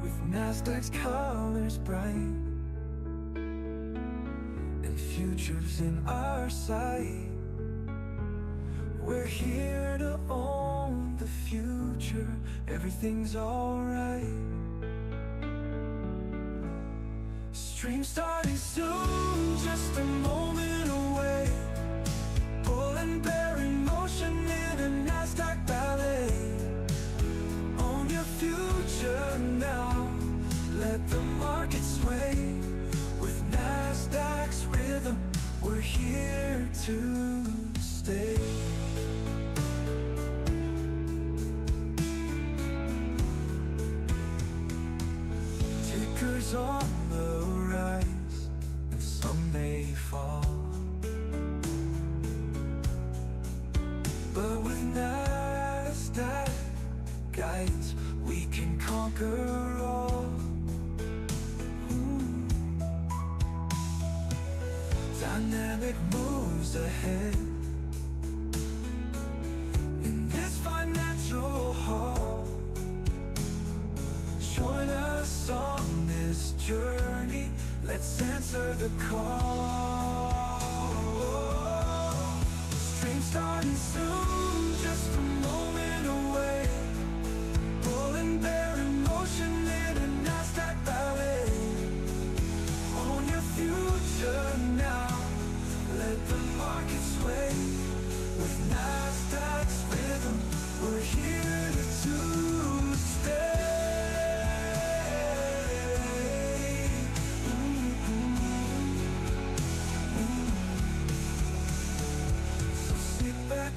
with Nasdaq's colors bright and futures in our sight. We're here to own the future, everything's alright. Stream starting soon, just a moment away. Bull and bear in motion in a Nasdaq ballet. Own your future now, let the market sway. With Nasdaq's rhythm, we're here to stay. Tickers on the rise, and some may fall, but with Nasdaq guides, we can conquer all. Dynamic moves ahead in this financial hall. Join us on this journey, let's answer the call. Stream starting soon, just a moment away. Bull and bear in motion in a Nasdaq ballet. Own your future now, let the market sway. With Nasdaq's rhythm, we're here to stay.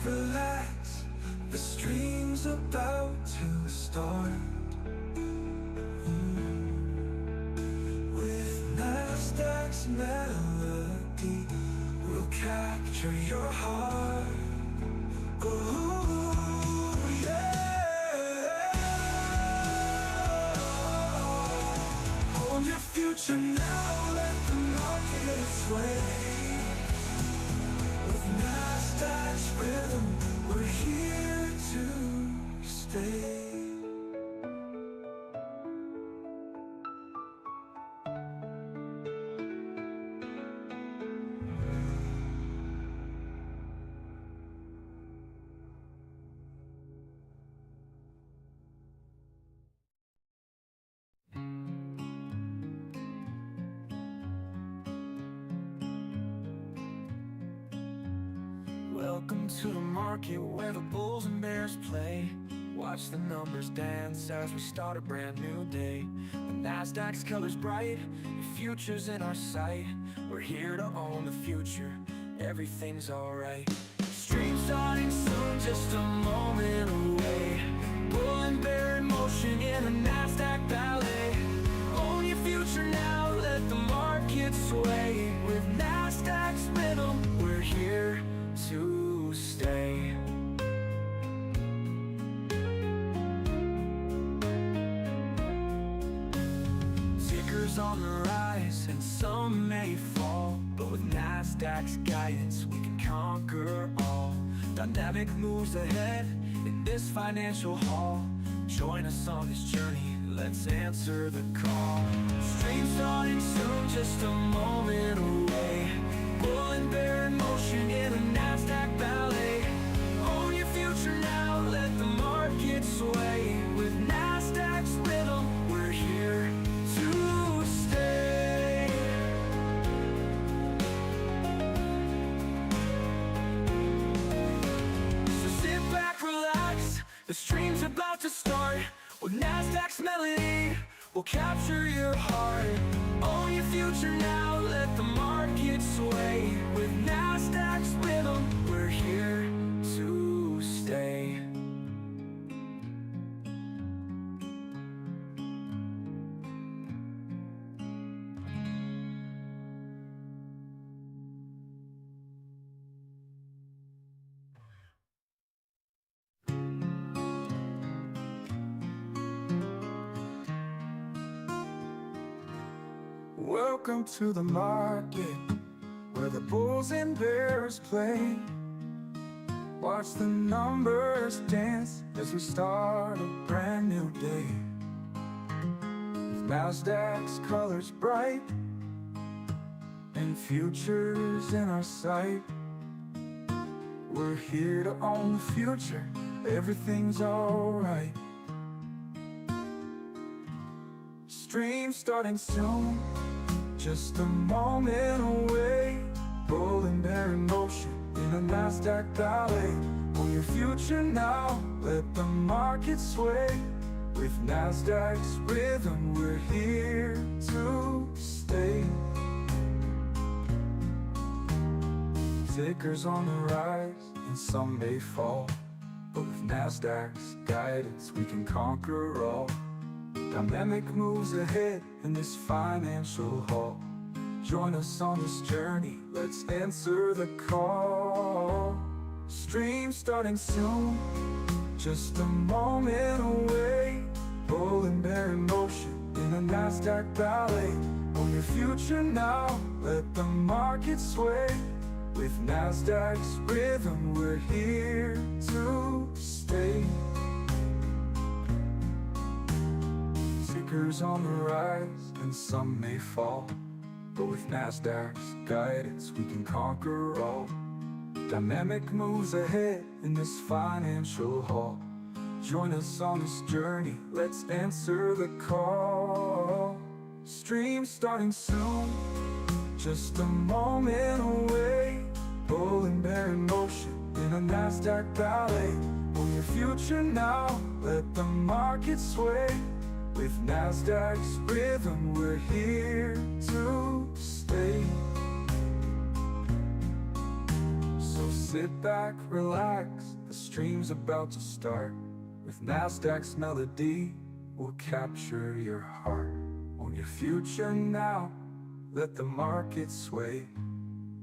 Relax, the stream's about to start. With Nasdaq's melody, we'll capture your heart. Ooh, yeah. Hold your future now, let the market sway. With Nasdaq's rhythm, we're here to stay. Welcome to the market where the bulls and bears play. Watch the numbers dance as we start a brand new day. The Nasdaq's colors bright, the future's in our sight. We're here to own the future, everything's alright. Stream starting soon, just a moment away. Bull and bear in motion in a Nasdaq ballet. Own your future now, let the market sway. With Nasdaq's rhythm, we're here to stay. Tickers on the rise and some may fall, but with Nasdaq's guidance we can conquer all. Dynamic moves ahead in this financial hall. Join us on this journey, let's answer the call. Stream starting soon, just a moment away. Bull and bear in motion in a Nasdaq ballet. Own your future now, let the market sway. With Nasdaq's rhythm, we're here to stay. So sit back, relax, the stream's about to start. With Nasdaq's melody, we'll capture your heart. Own your future now, let the market sway. With Nasdaq's rhythm, we're here to stay. Welcome to the market, where the bulls and bears play. Watch the numbers dance as we start a brand new day. Nasdaq's colors bright and futures in our sight. We're here to own the future, everything's alright. Stream starting soon, just a moment away. Bull and bear in motion in a Nasdaq ballet. Own your future now, let the market sway. With Nasdaq's rhythm, we're here to stay. Tickers on the rise, and some may fall, but with Nasdaq's guidance, we can conquer all. Dynamic moves ahead in this financial hall. Join us on this journey, let's answer the call. Stream starting soon, just a moment away. Bull and bear in motion in a Nasdaq ballet. Own your future now, let the market sway. With Nasdaq's rhythm, we're here to stay. Tickers on the rise, and some may fall, but with Nasdaq's guidance, we can conquer all. Dynamic moves ahead in this financial hall. Join us on this journey, let's answer the call. Stream starting soon, just a moment away. Bull and bear in motion in a Nasdaq ballet. Own your future now, let the market sway. With Nasdaq's rhythm, we're here to stay. So sit back, relax, the stream's about to start. With Nasdaq's melody, we'll capture your heart. Own your future now, let the market sway.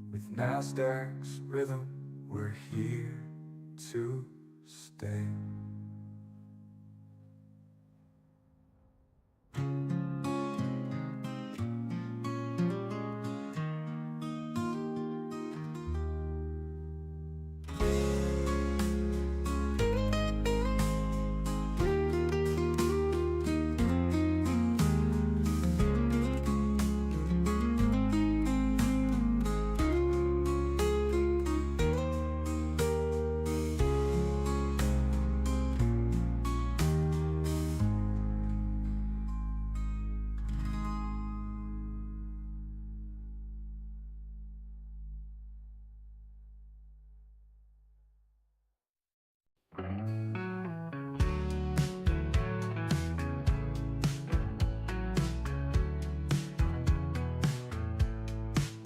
With Nasdaq's rhythm, we're here to stay.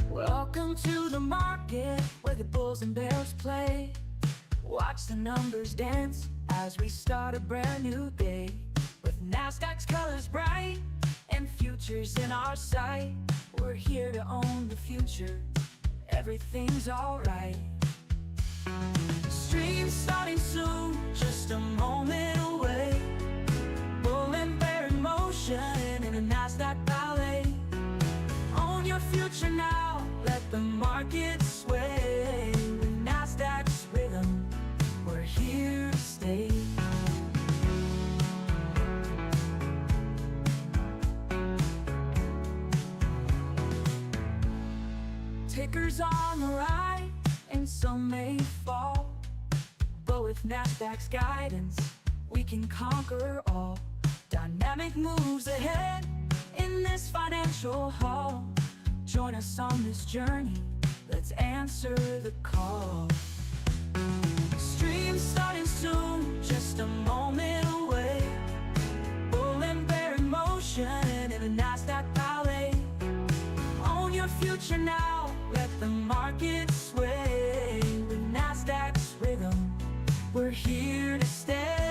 Welcome to the market where the bulls and bears play. Watch the numbers dance as we start a brand new day. With Nasdaq's colors bright and futures in our sight, we're here to own the future, everything's alright. Stream starting soon, just a moment away. Bull and bear in motion in a Nasdaq ballet. Own your future now, let the market sway. With Nasdaq's rhythm, we're here to stay. Tickers on the rise, and some may fall, but with Nasdaq's guidance, we can conquer all. Dynamic moves ahead in this financial hall. Join us on this journey, let's answer the call. Stream starting soon, just a moment away. Bull and bear in motion in a Nasdaq ballet. Own your future now, let the market sway. With Nasdaq's rhythm, we're here to stay.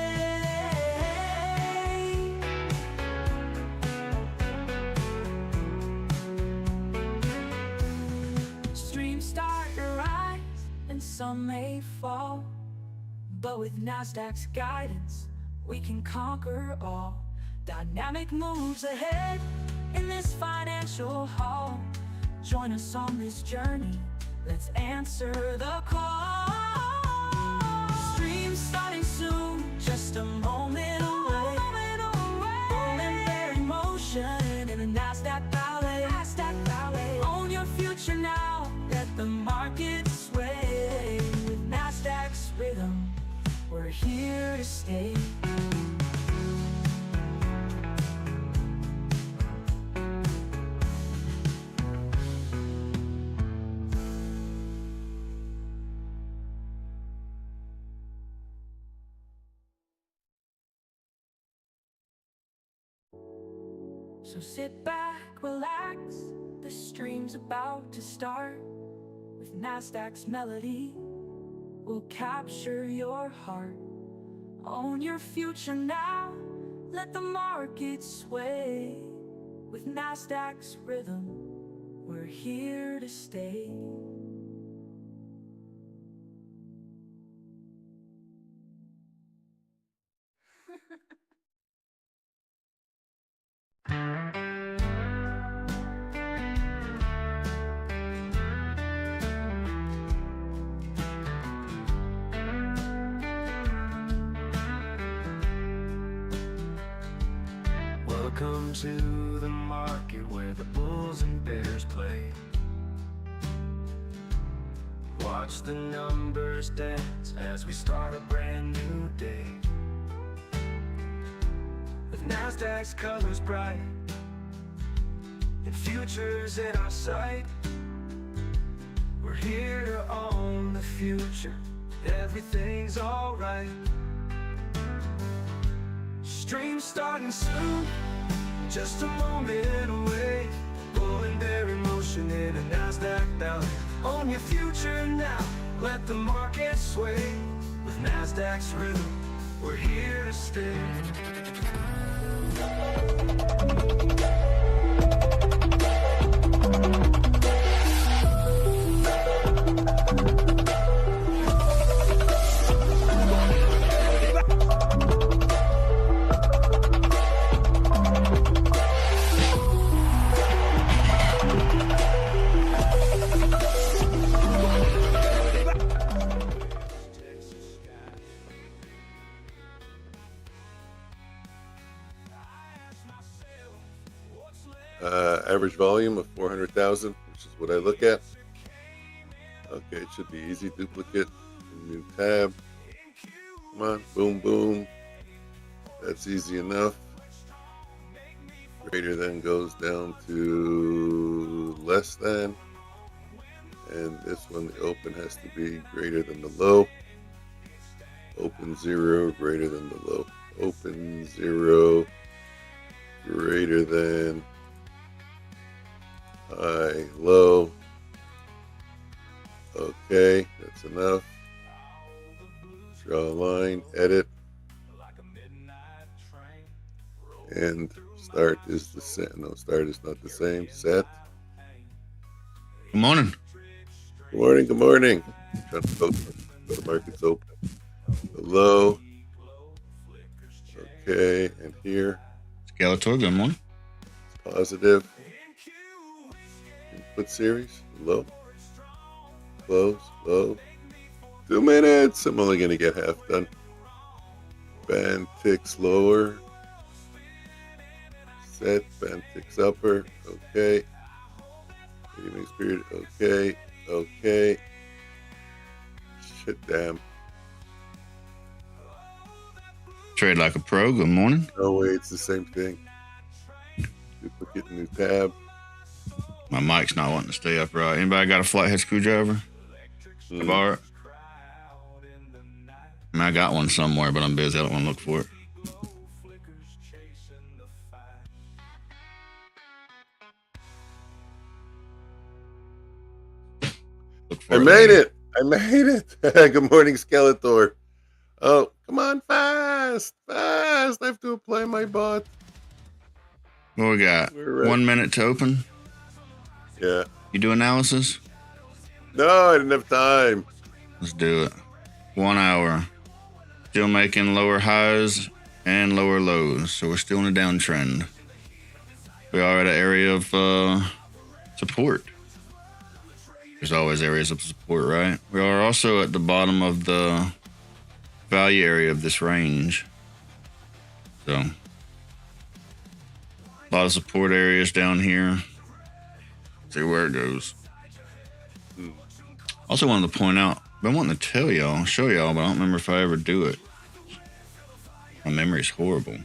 Streams start to rise, and some may fall, but with Nasdaq's guidance, we can conquer all. Dynamic moves ahead in this financial hall. Join us on this journey, let's answer the call. Streams starting soon, just a moment away. Bull and bear in motion motion in a Nasdaq ballet. Own your future now, let the market sway. With Nasdaq's rhythm, we're here to stay. So sit back, relax, the stream's about to start. With Nasdaq's melody, we'll capture your heart. Own your future now, let the market sway. With Nasdaq's rhythm, we're here to stay. Welcome to the market where the bulls and bears play. Watch the numbers dance as we start a brand new day. With Nasdaq's colors bright and futures in our sight, we're here to own the future. Everything's alright. Stream starting soon, just a moment away. Bull and bear in motion in a Nasdaq ballet. Own your future now, let the market sway. With Nasdaq's rhythm, we're here to stay. Average volume of 400,000, which is what I look at. Okay, it should be easy. Duplicate, new tab. Come on, boom, boom. That's easy enough. Greater than goes down to less than. And this one, the open has to be greater than the low. Open 0 greater than the low. Open 0 greater than high, low. Okay, that's enough. Draw a line, edit, and start is the same. No, start is not the same. Set. Good morning. Good morning. Good morning. Trying to go the market's open. The low. Okay, and here. Skeletor, good morning. Positive. Input series. Low. Close. Low. 2 minutes. I'm only going to get half done. Band ticks lower. Set. Band ticks upper. Okay. 80 minutes period. Okay. Okay. Shit, damn. Trade like a pro, good morning. No way, it's the same thing. Duplicate new tab. My mic's not wanting to stay upright. Anybody got a flathead screwdriver? I borrow it? I mean, I got one somewhere, but I'm busy. I don't want to look for it. I made it. I made it. Good morning, Skeletor. Oh, come on, fast. Fast. I have to apply my bot. What we got? 1 minute to open. Yeah. You do analysis? No, I didn't have time. Let's do it. 1 hour. Still making lower highs and lower lows. So we're still in a downtrend. We are at an area of support. There's always areas of support, right? We are also at the bottom of the value area of this range. So A lot of support areas down here. See where it goes. Also wanted to point out, I've been wanting to tell y'all, show y'all, but I don't remember if I ever do it. My memory's horrible.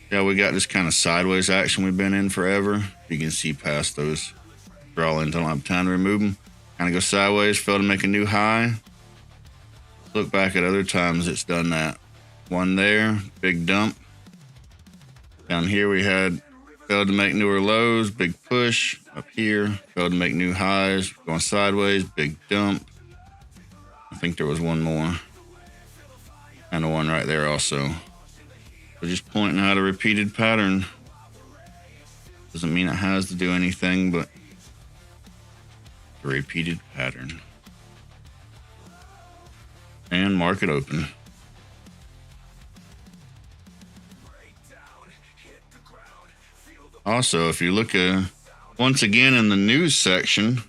Yeah, we got this kind of sideways action we've been in forever. You can see past those draw in, don't have time to remove them. Kind of go sideways, failed to make a new high. Look back at other times it's done that. One there, big dump. Down here we had failed to make newer lows, big push. Up here, failed to make new highs, going sideways, big dump. I think there was one more. And one right there also. So just pointing out a repeated pattern. Doesn't mean it has to do anything, but a repeated pattern. And market open. Also, if you look once again in the news section,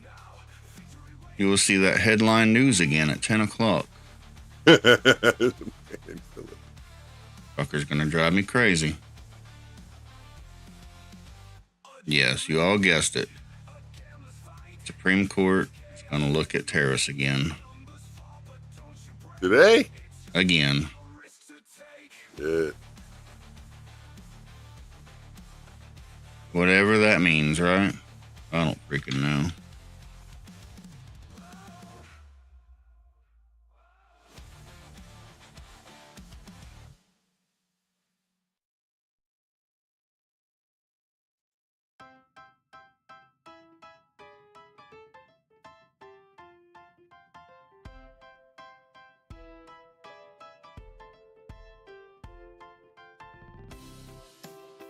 you will see that headline news again at 10 o'clock. Fucker's gonna drive me crazy. Yes, you all guessed it. Supreme Court is gonna look at tariffs again. Today? Again. Yeah. Whatever that means, right? I don't freaking know.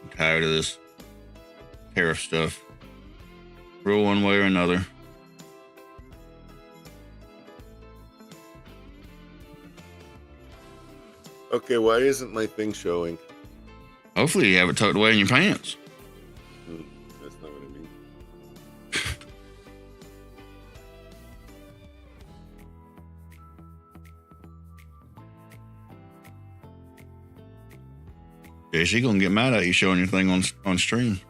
I'm tired of this tariff stuff. Rule one way or another. Okay, why isn't my thing showing? Hopefully you have it tucked away in your pants. That's not what I mean. Yeah, she gonna get mad at you showing your thing on stream.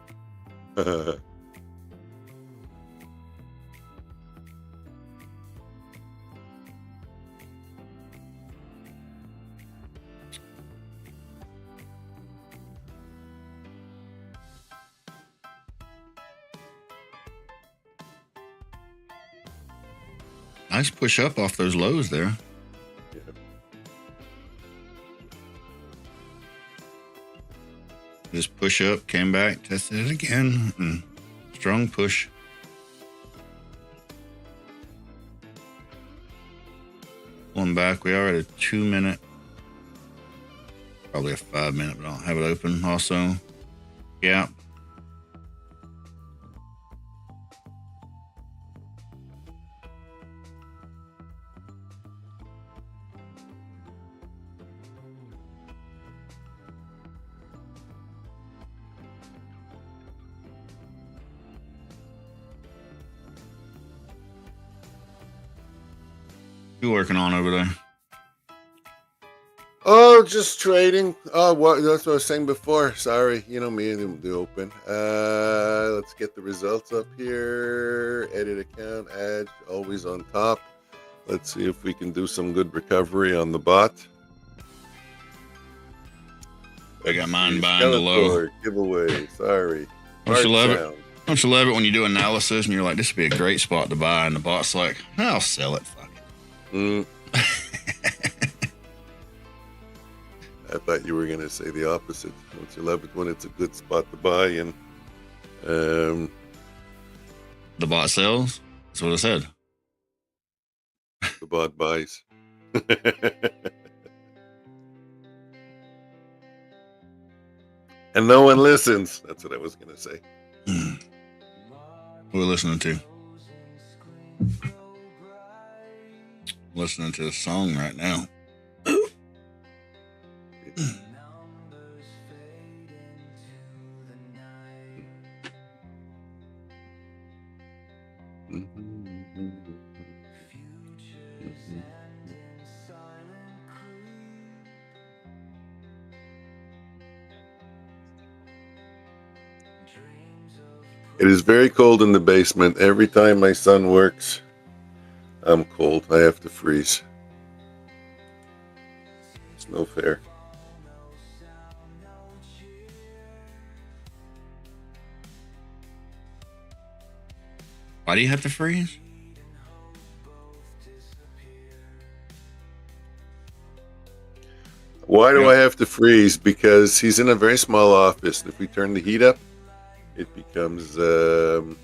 Nice push up off those lows there. Yeah. Just push up, came back, tested it again, and strong push. One back, we are at a 2 minute, probably a 5 minute, but I don't have it open also. Gap. You working on over there? Oh, just trading. Oh, what? That's what I was saying before. Sorry, you know me, the open. Let's get the results up here. Edit account, add, always on top. Let's see if we can do some good recovery on the bot. I got mine buying the low. Giveaway. Sorry. Don't you love it? Don't you love it when you do analysis and you're like, this would be a great spot to buy, and the bot's like, I'll sell it. Fuck it. I thought you were going to say the opposite. Don't you love it when it's a good spot to buy and the bot sells? That's what I said. The bot buys. And no one listens. That's what I was going to say. We're listening to. Listening to a song right now. It is very cold in the basement. Every time my son works, I'm cold. I have to freeze. It's no fair. Why do you have to freeze? Why do Yeah. I have to freeze? Because he's in a very small office. If we turn the heat up, it becomes You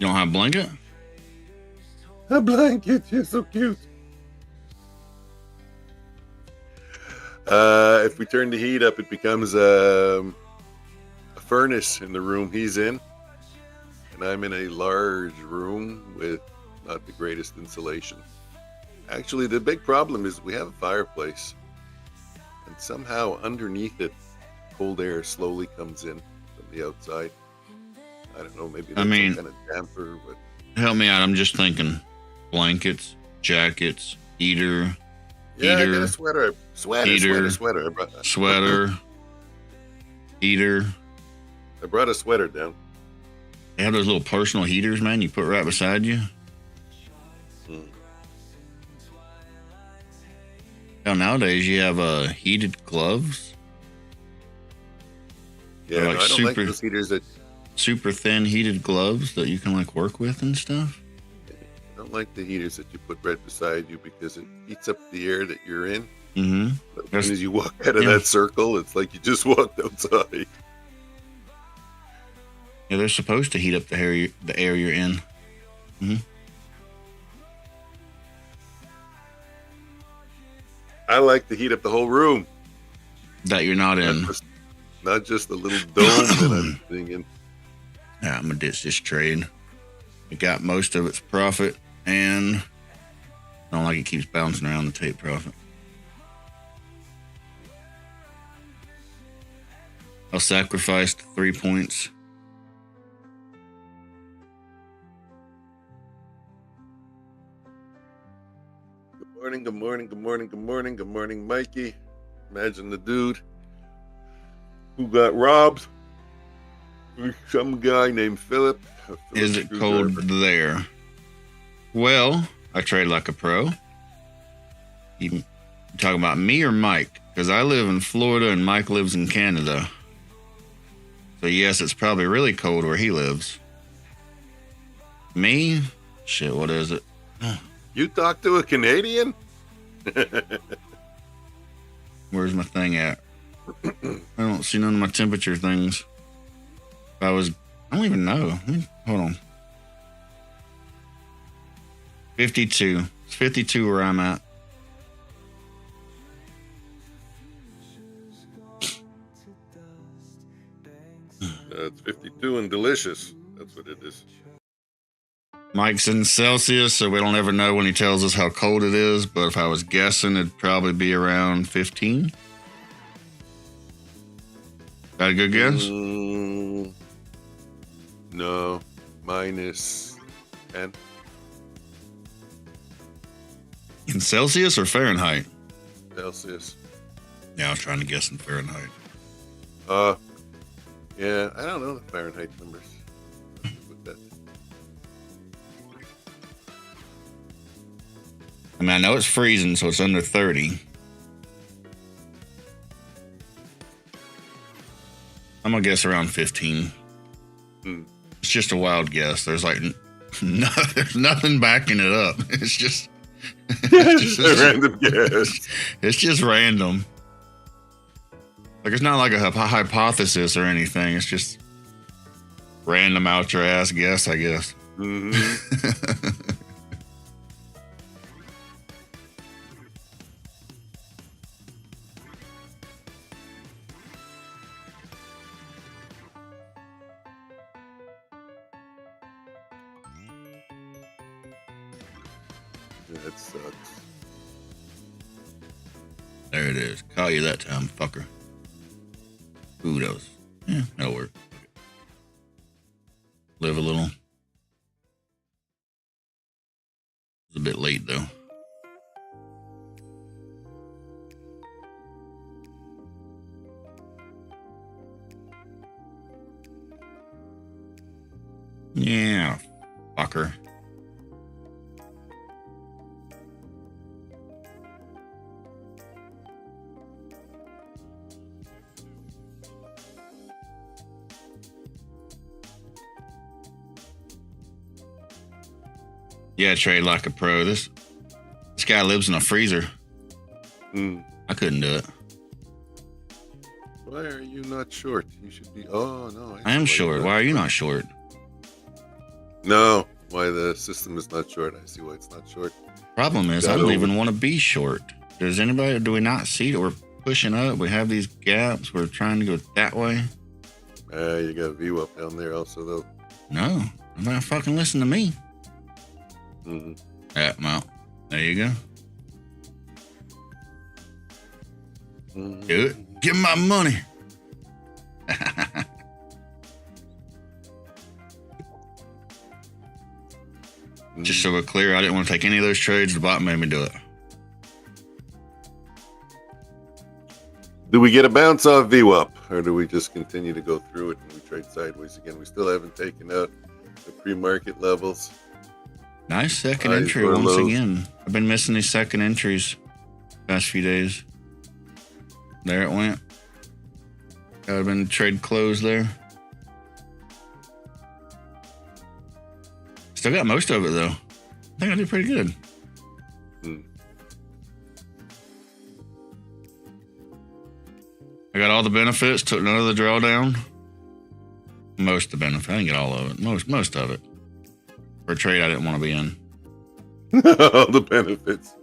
don't have a blanket? a blanket. You're so cute. If we turn the heat up, it becomes a furnace in the room he's in. And I'm in a large room with not the greatest insulation. Actually, the big problem is we have a fireplace. And somehow underneath it, cold air slowly comes in from the outside. I don't know, maybe that's some kind of damper, but Help me out. I'm just thinking blankets, jackets, heater, yeah, I got heater, a sweater. heater, Sweater. sweater, heater. I brought a sweater down. They have those little personal heaters, man, you put right beside you. Hell, nowadays you have heated gloves. Yeah, They're no, like I don't like super- those heaters that Super thin heated gloves that you can like work with and stuff. I don't like the heaters that you put right beside you because it heats up the air that you're in. Mm-hmm. But as soon as you walk out of that circle, it's like you just walked outside. Yeah, they're supposed to heat up the air you're in. Mm-hmm. I like to heat up the whole room, That you're not in. not just the little dome that I'm sitting in. Yeah, I'm gonna ditch this trade. It got most of its profit, and I don't like it keeps bouncing around the tape profit. I'll sacrifice the 3 points. Good morning, good morning, good morning, good morning, good morning, Mikey. Imagine the dude who got robbed. Some guy named Philip. Is it cold there? Well, I trade like a pro. You talking about me or Mike? Because I live in Florida and Mike lives in Canada. So yes, it's probably really cold where he lives. Me? Shit, what is it? You talk to a Canadian? Where's my thing at? I don't see none of my temperature things. I don't even know. Hold on. 52. It's 52 where I'm at. It's 52 and delicious. That's what it is. Mike's in Celsius, so we don't ever know when he tells us how cold it is. But if I was guessing, it'd probably be around 15. Got a good guess? No, minus 10. In Celsius or Fahrenheit? Celsius. Yeah, I was trying to guess in Fahrenheit. Yeah, I don't know the Fahrenheit numbers. With that. I mean, I know it's freezing, so it's under 30. I'm gonna guess around 15. It's just a wild guess. There's like there's nothing backing it up. It's just Just a random guess. It's just random. Like it's not like a hypothesis or anything. It's just random out your ass guess, I guess. Mm-hmm. That sucks. There it is. Caught you that time, fucker. Ooh, that was... Yeah, that'll work. Live a little. It's a bit late, though. Yeah, fucker. Yeah, trade like a pro. This guy lives in a freezer. I couldn't do it. Why are you not short? You should be. Oh no, I am short. Why are you not short? No, why the system is not short? I see why it's not short. Problem is, I don't even want to be short. Does anybody? Do we not see that we're pushing up? We have these gaps. We're trying to go that way. You got a view up down there also though. No, I'm not fucking listen to me. Mm-hmm. Well, there you go. Mm-hmm. Do it. Give me my money. Just so we're clear, I didn't want to take any of those trades. The bot made me do it. Do we get a bounce off VWAP, or do we just continue to go through it and we trade sideways again? We still haven't taken out the pre-market levels. Nice second entry once lows. again. I've been missing these second entries past few days. There it went. I've been trade close there. Still got most of it though. I think I did pretty good. I got all the benefits, took none of the drawdown. Most of the benefit. I didn't get all of it. Most of it. For a trade I didn't want to be in. All the benefits.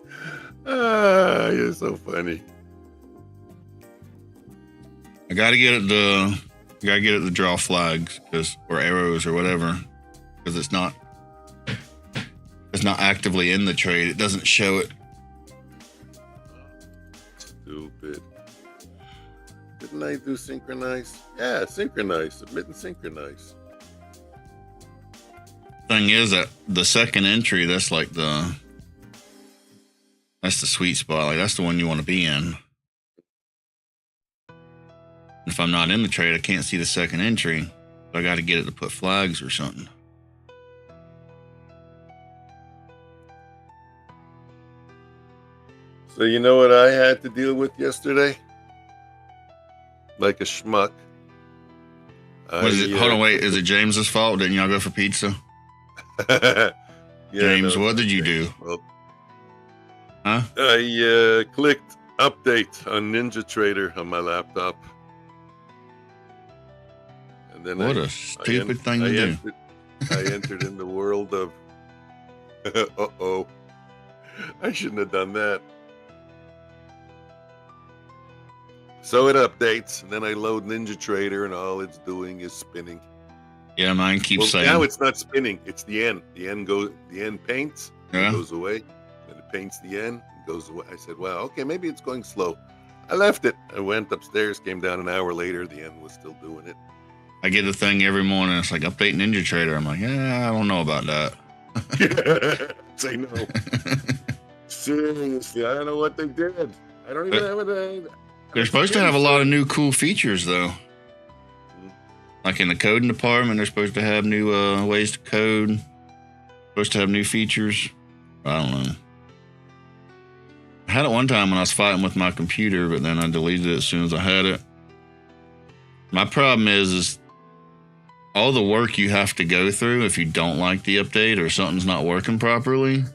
You're so funny. I gotta get it to draw flags or arrows or whatever, because it's not actively in the trade. It doesn't show it. Stupid. Didn't I do synchronize? Yeah, synchronize. Submit and synchronize. Thing is that the second entry, that's the sweet spot. Like that's the one you want to be in. If I'm not in the trade, I can't see the second entry. So I got to get it to put flags or something. So you know what I had to deal with yesterday? Like a schmuck. What is it? Hold on, wait. Is it James's fault? Didn't y'all go for pizza? Yeah, James, no, what did you do? Well, Huh? I clicked update on Ninja Trader on my laptop. And then What a stupid thing to do. I entered in the world of, uh-oh, I shouldn't have done that. So it updates, and then I load Ninja Trader, and all it's doing is spinning. Yeah, mine keeps saying. Now it's not spinning; it's the end. The end paints, Yeah. it goes away, and it paints the end, it goes away. I said, "Well, okay, maybe it's going slow." I left it. I went upstairs, came down an hour later. The end was still doing it. I get the thing every morning. It's like update Ninja Trader. I'm like, yeah, I don't know about that. Say no. Seriously, I don't know what they did. I don't even have it. They're supposed to have a lot of new cool features, though. Like in the coding department, they're supposed to have new ways to code. Supposed to have new features. I don't know. I had it one time when I was fighting with my computer, but then I deleted it as soon as I had it. My problem is all the work you have to go through if you don't like the update or something's not working properly.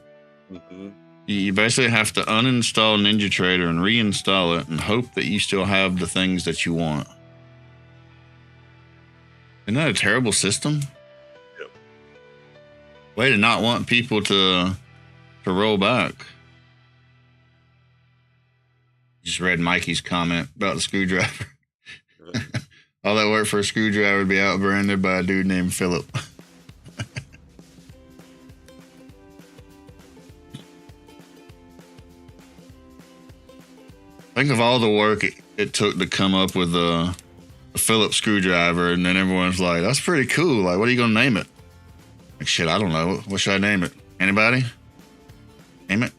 Mm-hmm. You basically have to uninstall Ninja Trader and reinstall it and hope that you still have the things that you want. Isn't that a terrible system? Yep. Way to not want people to roll back. Just read Mikey's comment about the screwdriver. All that work for a screwdriver would be outbranded by a dude named Philip. Think of all the work it took to come up with a Phillips screwdriver, and then everyone's like, that's pretty cool. Like, what are you going to name it? Like, shit, I don't know. What should I name it? Anybody? Name it?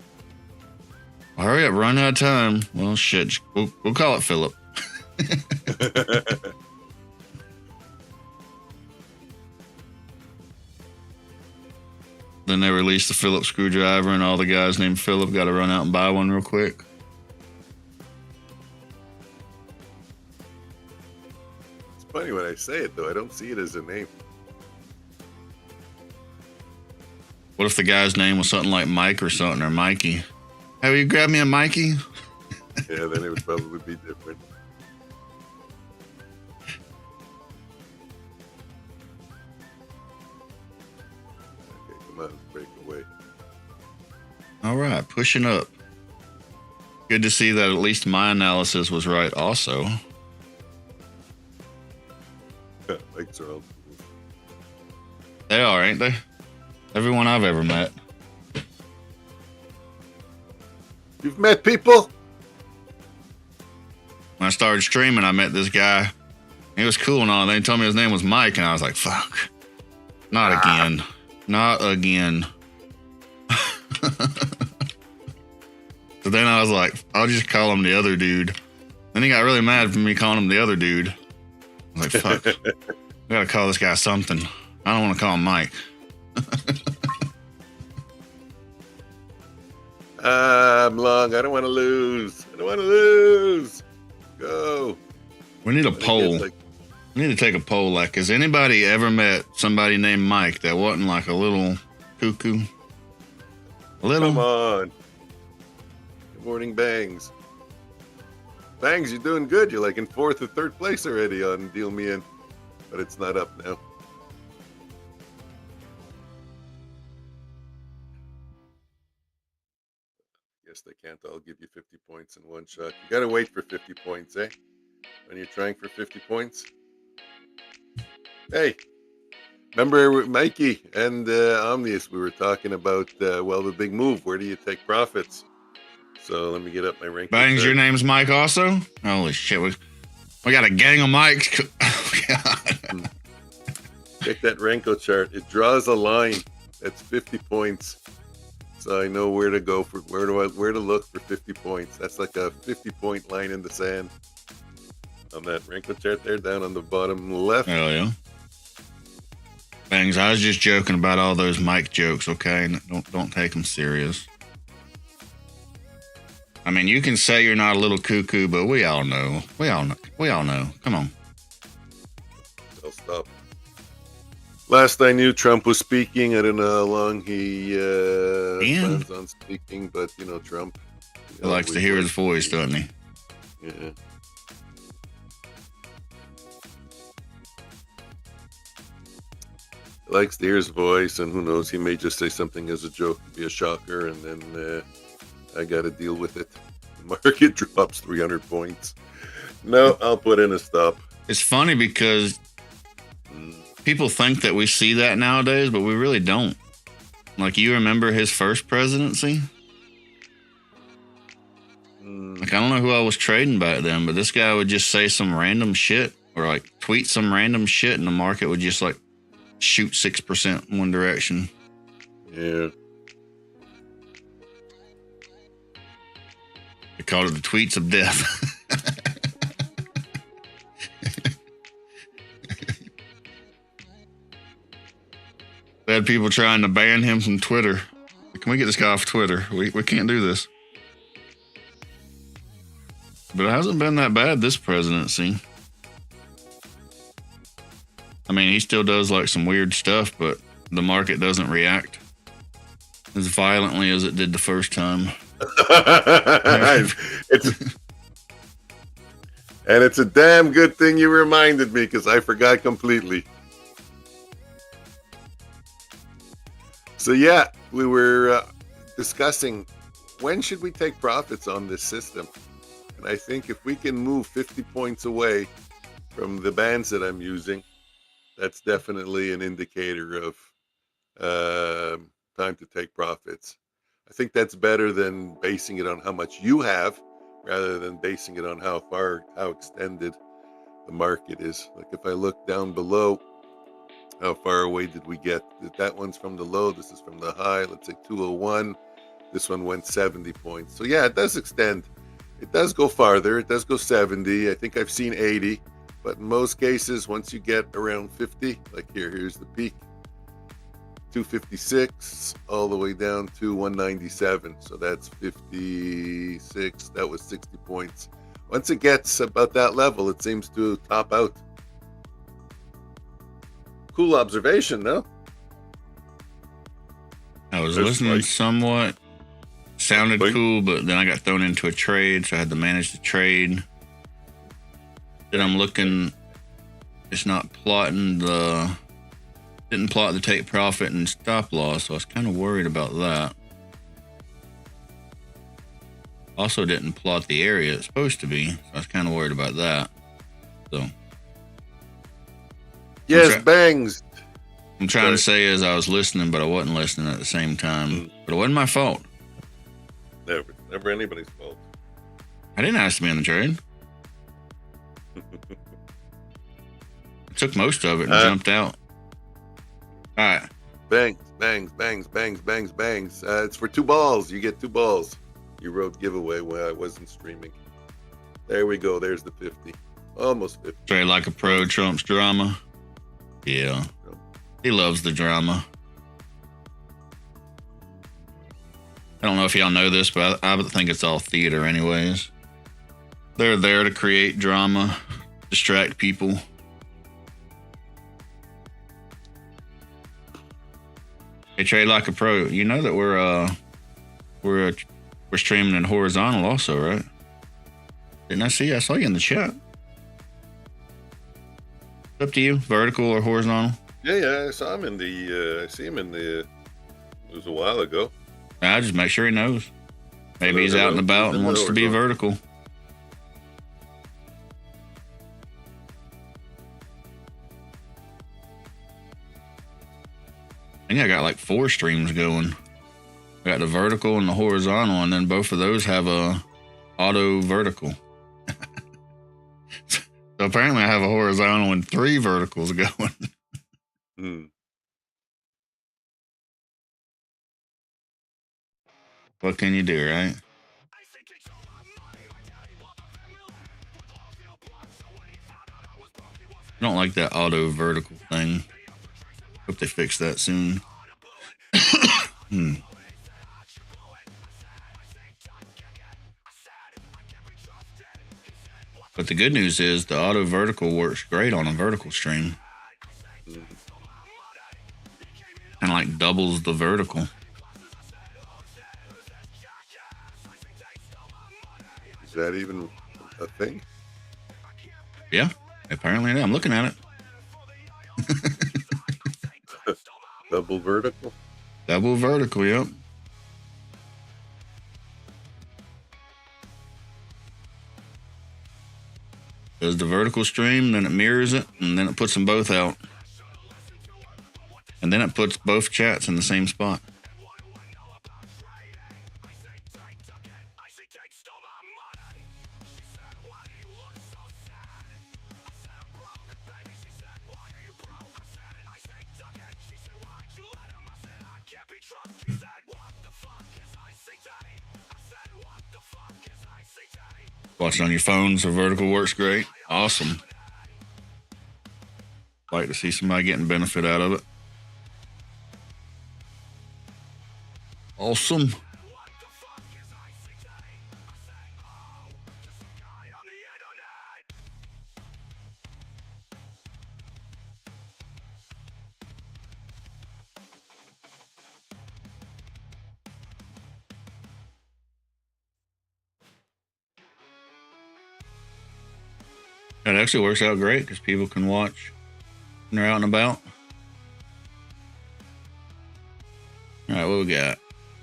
Well, hurry up, run out of time. Well, shit, we'll call it Philip. Then they released the Phillips screwdriver, and all the guys named Philip got to run out and buy one real quick. It's funny when I say it, though. I don't see it as a name. What if the guy's name was something like Mike or something, or Mikey? Have you grabbed me a Mikey? Yeah, then it would probably be different. Okay, come on, let's break away. All right, pushing up. Good to see that at least my analysis was right also. Likes are all They are, ain't they? Everyone I've ever met. You've met people? When I started streaming, I met this guy. He was cool and all. They told me his name was Mike, and I was like, fuck. Not again. Not again. So then I was like, I'll just call him the other dude. Then he got really mad for me calling him the other dude. I was like, fuck. I gotta call this guy something. I don't want to call him Mike. I'm long. I don't want to lose. I don't want to lose. Go. We need a poll. We need to take a poll. Like, has anybody ever met somebody named Mike that wasn't like a little cuckoo? A little? Come on. Good morning, Bangs. Bangs, you're doing good. You're like in 4th or 3rd place already on Deal Me In. But it's not up now. Guess they can't all give you 50 points in one shot. You got to wait for 50 points, eh? When you're trying for 50 points. Hey, remember Mikey and Omnius, we were talking about, well, the big move. Where do you take profits? So let me get up my rank. Bangs, your name's Mike also? Holy shit. We got a gang of Mikes. Oh, God. Check that Renko chart. It draws a line. That's 50 points. So I know where to go for where to look for 50 points. That's like a 50-point line in the sand. On that Renko chart there, down on the bottom left. Hell yeah. Bangs, I was just joking about all those Mike jokes, okay? Don't take them serious. I mean, you can say you're not a little cuckoo, but we all know. We all know. Come on. I'll stop. Last I knew, Trump was speaking. I don't know how long he plans on speaking, but you know, Trump. He likes to hear his voice, doesn't he? Yeah. He likes to hear his voice, and who knows, he may just say something as a joke to be a shocker, and then I got to deal with it. The market drops 300 points. No, I'll put in a stop. It's funny because people think that we see that nowadays, but we really don't. Like, you remember his first presidency? Like, I don't know who I was trading back then, but this guy would just say some random shit or like tweet some random shit, and the market would just like shoot 6% in one direction. Yeah. They called it the tweets of death. They had people trying to ban him from Twitter. Can we get this guy off Twitter? We can't do this. But it hasn't been that bad this presidency. I mean, he still does like some weird stuff, but the market doesn't react as violently as it did the first time. It's a damn good thing you reminded me, because I forgot completely. So yeah, we were discussing when should we take profits on this system. And I think if we can move 50 points away from the bands that I'm using, that's definitely an indicator of time to take profits. I think that's better than basing it on how much you have, rather than basing it on how extended the market is. Like if I look down below, how far away did we get? That one's from the low. This is from the high. Let's say 201. This one went 70 points. So yeah, it does extend. It does go farther. It does go 70. I think I've seen 80. But in most cases, once you get around 50, like here's the peak. 256 all the way down to 197. So that's 56. That was 60 points. Once it gets about that level, it seems to top out. Cool observation, no? I was listening somewhat. Sounded cool, but then I got thrown into a trade, so I had to manage the trade. Then I'm looking, it's not plotting didn't plot the take profit and stop loss, so I was kind of worried about that. Also didn't plot the area it's supposed to be, so I was kind of worried about that. So. Yes, bangs. I'm trying to say as I was listening, but I wasn't listening at the same time. But it wasn't my fault. Never anybody's fault. I didn't ask to be in the trade. I took most of it and jumped out. All right. Bangs, bangs, bangs, bangs, bangs, bangs. It's for 2 balls. You get 2 balls. You wrote giveaway when I wasn't streaming. There we go. There's the 50. Almost 50. Trade like a pro trumps drama. Yeah. He loves the drama. I don't know if y'all know this, but I think it's all theater anyways. They're there to create drama, distract people. Hey, trade like a pro. You know that we're streaming in horizontal also, right? Didn't I see? I saw you in the chat. It's up to you, vertical or horizontal. Yeah, I saw him in the. I see him in the. It was a while ago. I just make sure he knows. Maybe he's out and about and wants to be vertical. I think I got like 4 streams going. I got the vertical and the horizontal, and then both of those have a auto vertical. So apparently I have a horizontal and 3 verticals going. What can you do, right? I don't like that auto vertical thing. Hope they fix that soon. But the good news is the auto vertical works great on a vertical stream. Kind of like doubles the vertical. Is that even a thing? Yeah, apparently I'm looking at it. Double vertical? Double vertical, yep. Does the vertical stream, then it mirrors it, and then it puts them both out. And then it puts both chats in the same spot. Watch it on your phone, so vertical works great. Awesome. Like to see somebody getting benefit out of it. Awesome. It actually works out great because people can watch when they're out and about. All right, what we got?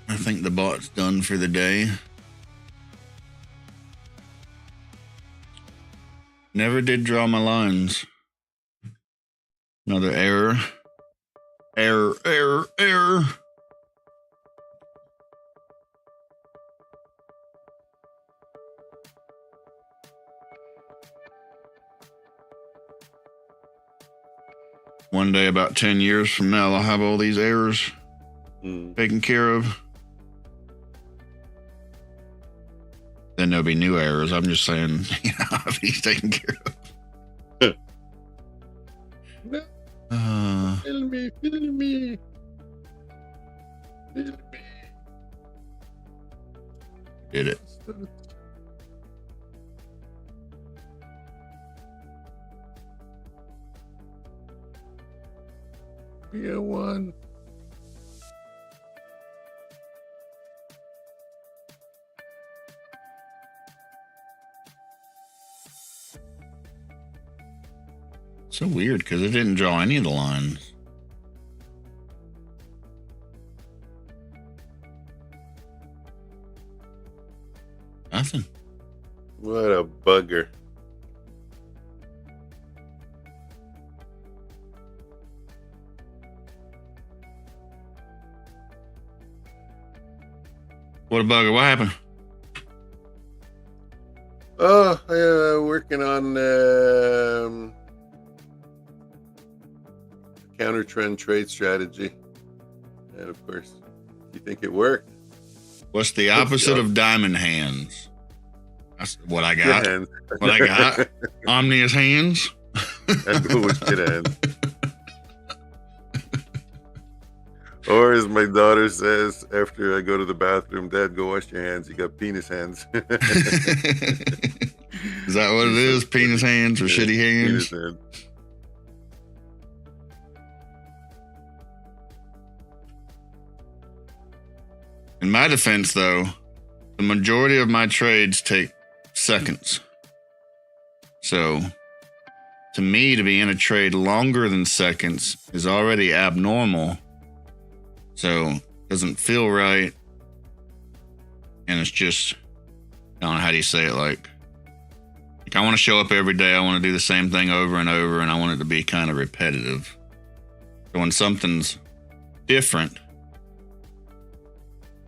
I think the bot's done for the day. Never did draw my lines. Another error. Error. One day, about 10 years from now, I'll have all these errors taken care of. Then there'll be new errors. I'm just saying, I'll have these taken care of. Fill me. Did it. Be a one. So weird because it didn't draw any of the lines. Nothing. What a bugger. What a bugger. What happened? Oh, working on counter trend trade strategy. And of course, you think it worked? What's the opposite of diamond hands? That's what I got. Good hands. What I got? Omnius hands. I go with good hands. Or as my daughter says after I go to the bathroom, Dad, go wash your hands. You got penis hands. Is that what it is? Penis hands or shitty hands? Penis hands. In my defense, though, the majority of my trades take seconds. So, to me, to be in a trade longer than seconds is already abnormal. So, it doesn't feel right. And it's just, I don't know, how do you say it? Like I want to show up every day. I want to do the same thing over and over, and I want it to be kind of repetitive. So when something's different,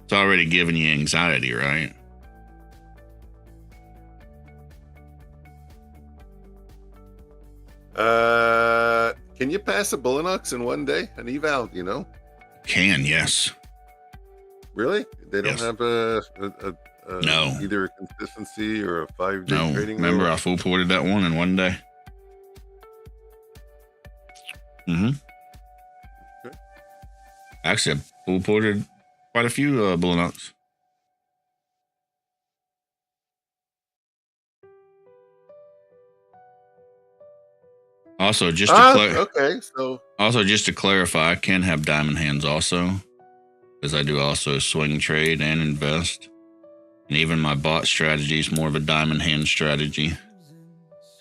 it's already giving you anxiety, right? Can you pass a Bullinox in one day? An eval, you know? Can, yes. Really? They don't Yes. have No. either a consistency or a 5-day No, trading. remember rule? I full ported that one in one day. Mm-hmm. Okay. Actually, I full ported quite a few Bullinox. Also, just to clarify, I can have diamond hands also, because I do also swing trade and invest. And even my bot strategy is more of a diamond hand strategy.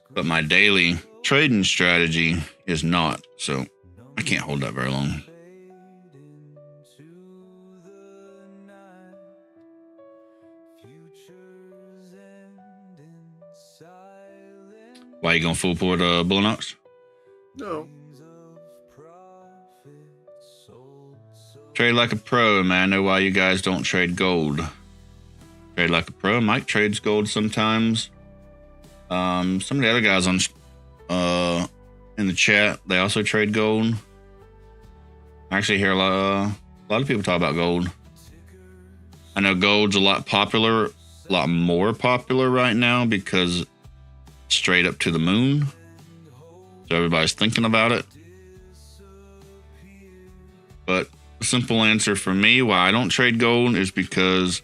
But my daily trading strategy is not, so I can't hold that very long. Why you gonna full port Bullinox? No. Trade like a pro, man. I know why you guys don't trade gold. Trade like a pro. Mike trades gold sometimes. Some of the other guys on in the chat, they also trade gold. I actually hear a lot of people talk about gold. I know gold's a lot more popular right now because straight up to the moon. So everybody's thinking about it. But the simple answer for me why I don't trade gold is because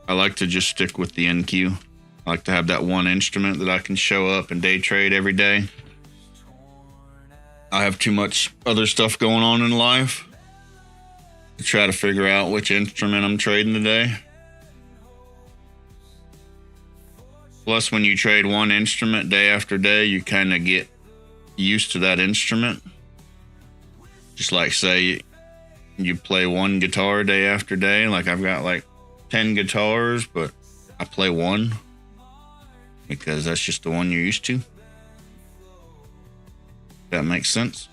I like to just stick with the NQ. I like to have that one instrument that I can show up and day trade every day. I have too much other stuff going on in life to try to figure out which instrument I'm trading today. Plus, when you trade one instrument day after day, you kind of get used to that instrument. Just like, say, you play one guitar day after day. Like, I've got like 10 guitars, but I play one because that's just the one you're used to. That makes sense.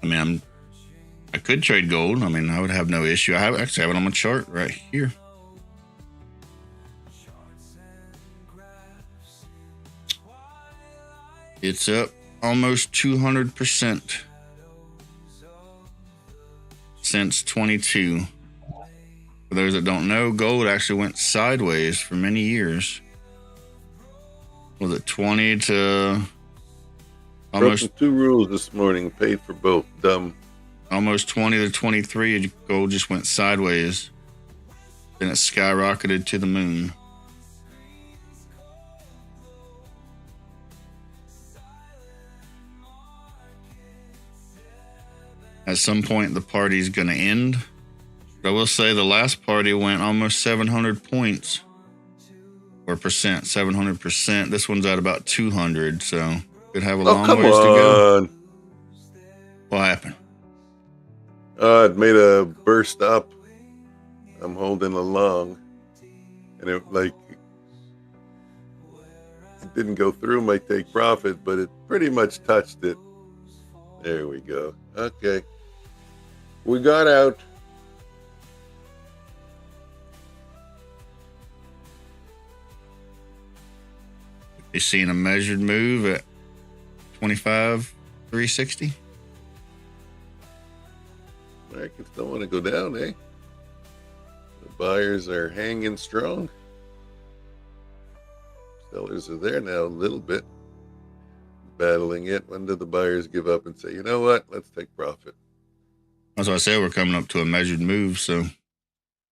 I mean, I could trade gold. I mean, I would have no issue. I actually have it on my chart right here. It's up almost 200% since 22. For those that don't know, gold actually went sideways for many years. Was it 20 to Broken 2 rules this morning. Paid for both. Dumb. almost 20 to 23? Gold just went sideways. Then it skyrocketed to the moon. At some point, the party's going to end. But I will say the last party went almost 700 points. Or percent, 700%. This one's at about 200, so could have a long ways to go. What happened? It made a burst up. I'm holding along. And it didn't go through my take profit, but it pretty much touched it. There we go. Okay. We got out. You seeing a measured move at 25,360? Markets don't want to go down, eh? The buyers are hanging strong. Sellers are there now a little bit, battling it. When do the buyers give up and say, you know what, let's take profit? That's why I said we're coming up to a measured move, so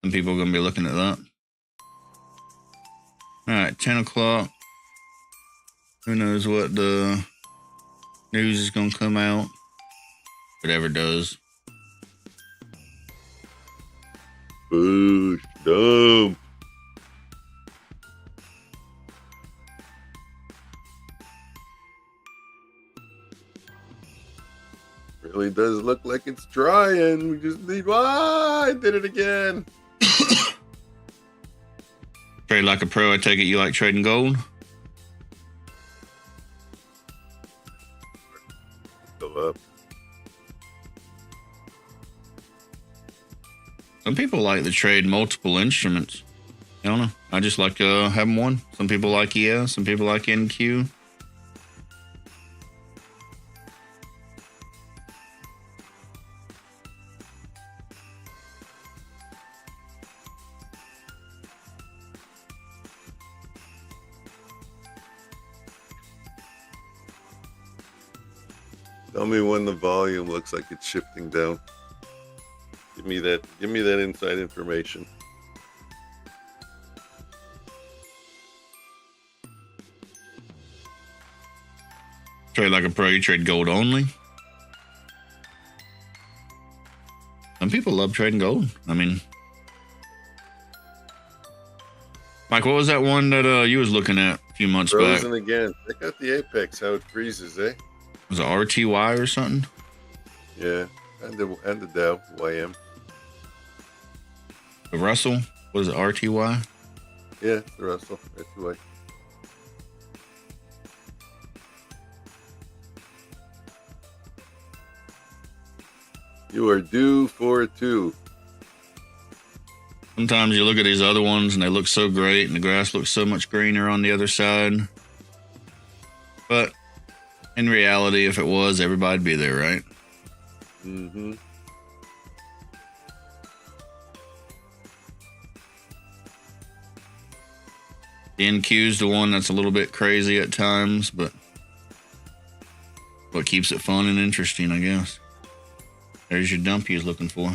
some people are going to be looking at that. All right, 10 o'clock. Who knows what the news is going to come out. Whatever it does. Boosh, dumb. Really does look like it's drying. We just need, I did it again. Trade like a pro, I take it you like trading gold? Go up. Some people like to trade multiple instruments. I don't know. I just like having one. Some people like ES, some people like NQ. Tell me when the volume looks like it's shifting down. Give me that inside information. Trade like a pro, you trade gold only. Some people love trading gold. I mean, Mike, what was that one that you was looking at a few months back? Frozen again. Check out the apex, how it freezes, eh? Was it RTY or something? Yeah, and the Dow YM. The Russell? Was it RTY? Yeah, the Russell. RTY. You are due for a 2. Sometimes you look at these other ones and they look so great and the grass looks so much greener on the other side. But in reality, if it was, everybody'd be there, right? Mm-hmm. The NQ's the one that's a little bit crazy at times, but what keeps it fun and interesting, I guess. There's your dump you was looking for.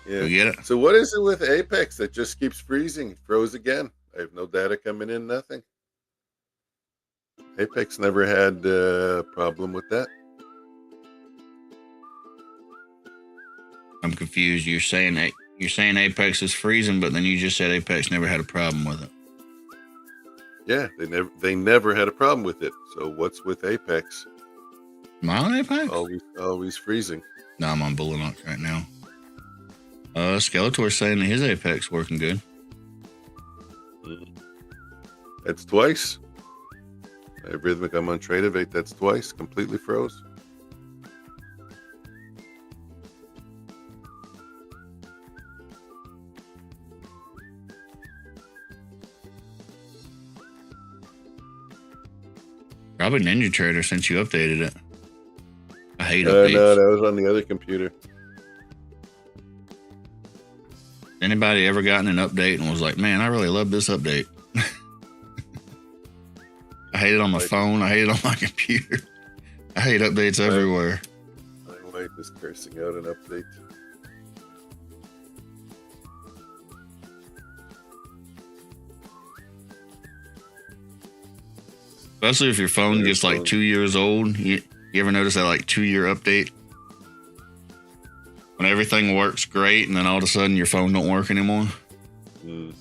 Yeah. We get it? So what is it with Apex that just keeps freezing? It froze again. I have no data coming in, nothing. Apex never had a problem with that. I'm confused. You're saying Apex is freezing, but then you just said Apex never had a problem with it. Yeah, they never had a problem with it. So what's with Apex? Am I on Apex? Always freezing. No, I'm on Bullinox right now. Skeletor's saying that his Apex working good. That's twice. Rhythmic, I'm on Tradeovate. That's twice. Completely froze. Probably Ninja Trader since you updated it. I hate updates. No, that was on the other computer. Anybody ever gotten an update and was like, man, I really love this update? I hate it on my phone. I hate it on my computer. I hate updates everywhere. My wife is cursing out an update. Especially if your phone gets like 2 years old. You ever notice that like 2-year update? When everything works great and then all of a sudden your phone don't work anymore? Mm.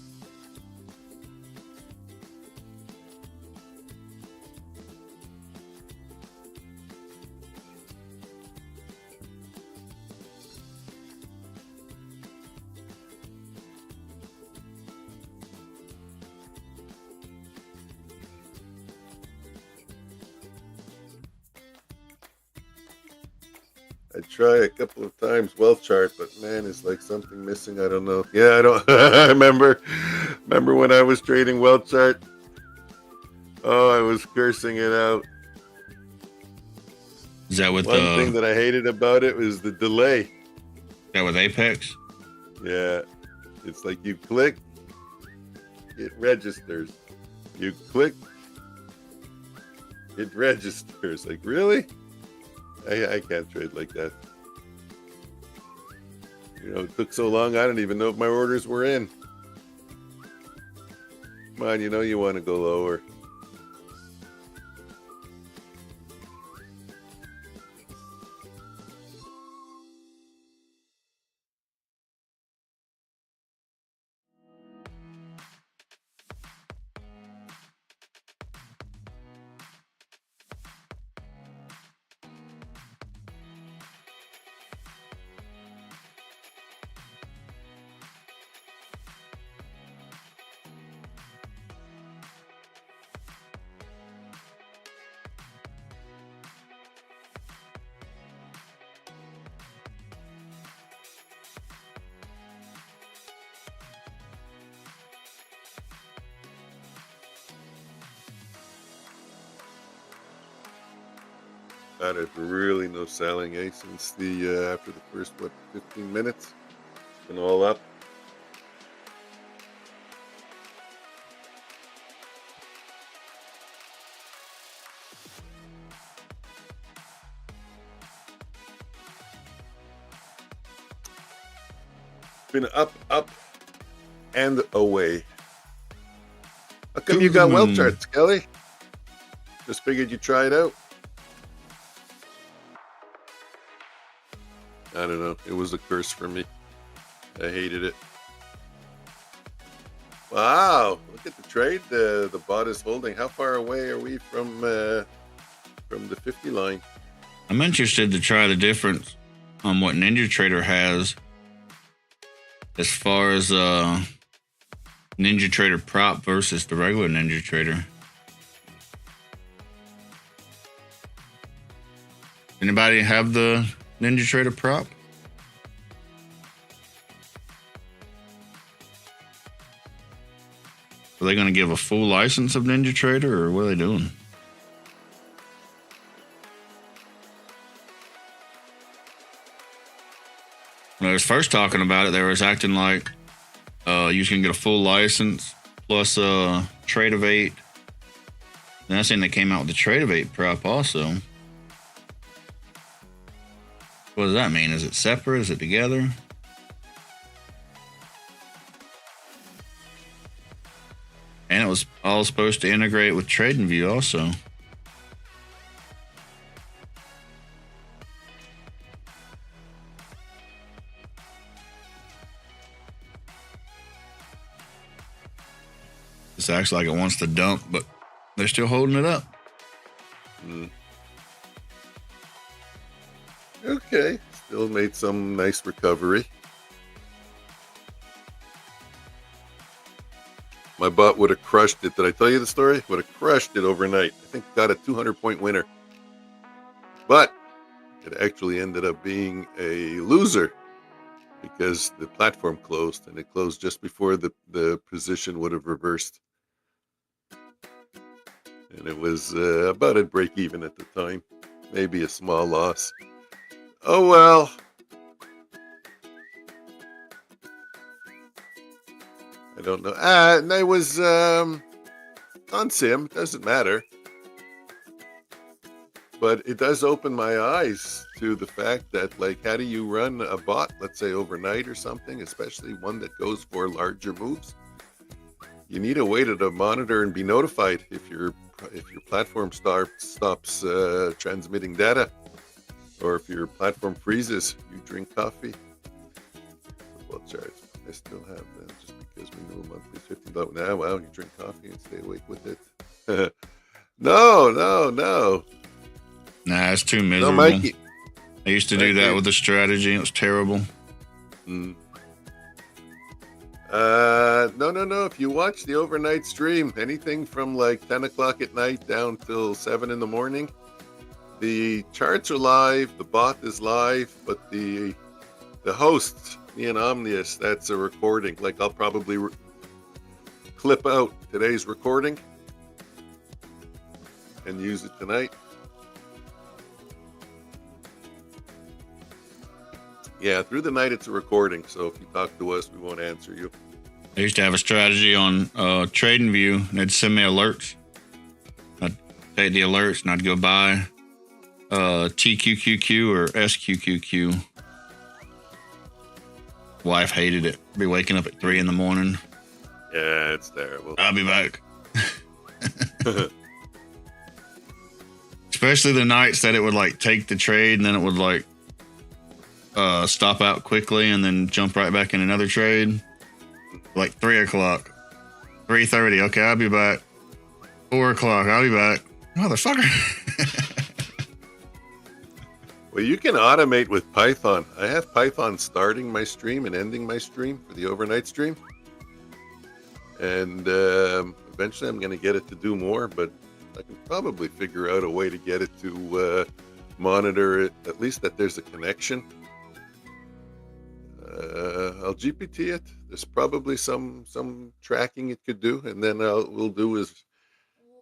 I try a couple of times wealth chart, but man, it's like something missing. I don't know. Yeah, I don't. I remember when I was trading wealth chart. Oh, I was cursing it out. Is that with one thing that I hated about it was the delay? Is that with Apex? Yeah, it's like you click, it registers. You click, it registers. Like, really? I can't trade like that. You know, it took so long, I don't even know if my orders were in. Come on, you know you want to go lower. There's really no selling, since the after the first 15 minutes. It's been all up. Been up, and away. How come you got wealth charts, Kelly? Just figured you'd try it out. I don't know. It was a curse for me. I hated it. Wow! Look at the trade. The bot is holding. How far away are we from the 50 line? I'm interested to try the difference on what NinjaTrader has as far as NinjaTrader prop versus the regular NinjaTrader. Anybody have the NinjaTrader prop? Are they going to give a full license of NinjaTrader, or what are they doing? When I was first talking about it, they was acting like you can get a full license plus a Trade of 8. And I seen they came out with the Trade of 8 prop also. What does that mean? Is it separate? Is it together? And it was all supposed to integrate with TradingView also. This acts like it wants to dump, but they're still holding it up. Okay, still made some nice recovery. My bot would have crushed it. Did I tell you the story? Would have crushed it overnight. I think got a 200-point winner. But it actually ended up being a loser because the platform closed, and it closed just before the position would have reversed. And it was about at break even at the time. Maybe a small loss. Oh well. I don't know. And I was on sim. Doesn't matter. But it does open my eyes to the fact that, like, how do you run a bot, let's say overnight or something, especially one that goes for larger moves? You need a way to monitor and be notified if your platform stops transmitting data, or if your platform freezes. You drink coffee. Well, charge. I still have that just because we knew a monthly $15. Now, wow, you drink coffee and stay awake with it. No. Nah, it's too No, miserable. Mikey. I used to do that with a strategy. It was terrible. No. If you watch the overnight stream, anything from like 10 o'clock at night down till 7 in the morning, the charts are live, the bot is live, but the host, me and Omnius, that's a recording. Like, I'll probably clip out today's recording and use it tonight. Yeah, through the night it's a recording, so if you talk to us, we won't answer you. I used to have a strategy on TradingView, and they'd send me alerts. I'd take the alerts and I'd go buy TQQQ or SQQQ. Wife hated it. Be waking up at 3 in the morning. Yeah, it's terrible. I'll be back. Especially the nights that it would like take the trade and then it would like stop out quickly and then jump right back in another trade. Like 3 o'clock, 3:30. Okay, I'll be back. 4 o'clock, I'll be back. Motherfucker. Well, you can automate with Python. I have Python starting my stream and ending my stream for the overnight stream. And eventually I'm going to get it to do more, but I can probably figure out a way to get it to monitor it, at least that there's a connection. I'll GPT it. There's probably some tracking it could do, and then we'll do is,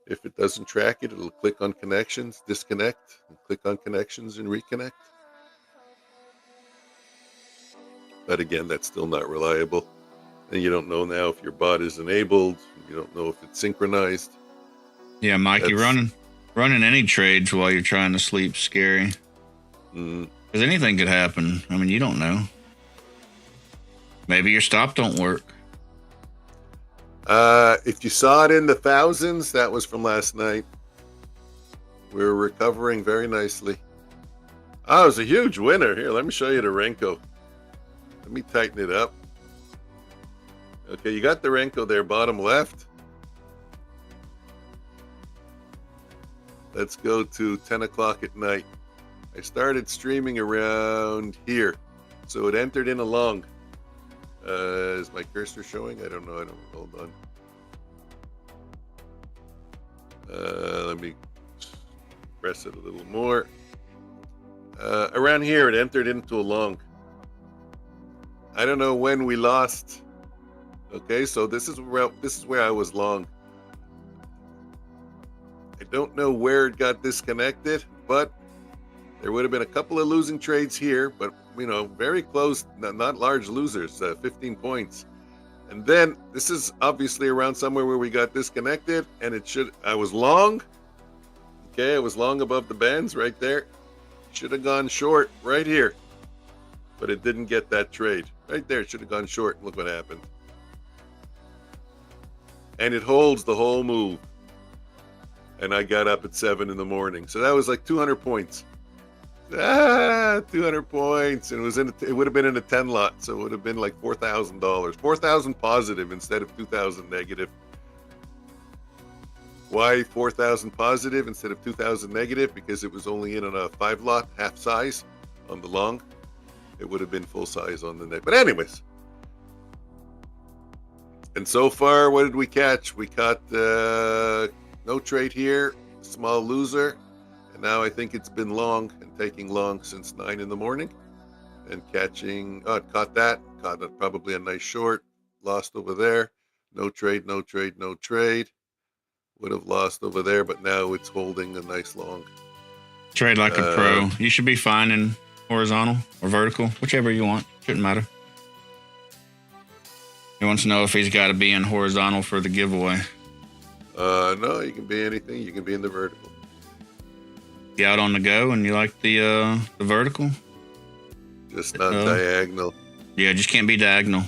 if it doesn't track it, it'll click on connections, disconnect, and click on connections and reconnect. But again, that's still not reliable. And you don't know now if your bot is enabled. You don't know if it's synchronized. Yeah, Mikey, running any trades while you're trying to sleep scary. Because anything could happen. I mean, you don't know. Maybe your stop don't work. If you saw it in the thousands, that was from last night. We're recovering very nicely. Oh, it was a huge winner. Here, let me show you the Renko. Let me tighten it up. Okay, you got the Renko there, bottom left. Let's go to 10 o'clock at night. I started streaming around here. So it entered in a long. Is my cursor showing? I don't know. Hold on. Let me press it a little more. Around here, it entered into a long. I don't know when we lost. Okay, so this is where I was long. I don't know where it got disconnected, but there would have been a couple of losing trades here, but very close, not large losers, 15 points. And then this is obviously around somewhere where we got disconnected, and I was long. Okay, I was long above the bands right there. Should have gone short right here, but it didn't get that trade. Right there, it should have gone short. Look what happened. And it holds the whole move. And I got up at 7 in the morning. So that was like 200 points. 200 points. And it would have been in a 10 lot. So it would have been like $4,000. 4,000 positive instead of 2,000 negative. Why 4,000 positive instead of 2,000 negative? Because it was only in on a 5 lot, half size on the long. It would have been full size on the net. But anyways. And so far, what did we catch? We caught no trade here, small loser. And now I think it's been long and taking long since 9 in the morning. And catching, caught that. Caught probably a nice short. Lost over there. No trade, no trade, no trade. Would have lost over there, but now it's holding a nice long. Trade like a pro. You should be fine in horizontal or vertical, whichever you want. Shouldn't matter. He wants to know if he's got to be in horizontal for the giveaway. No, you can be anything. You can be in the vertical. You out on the go and you like the vertical? Just not diagonal. Yeah, just can't be diagonal.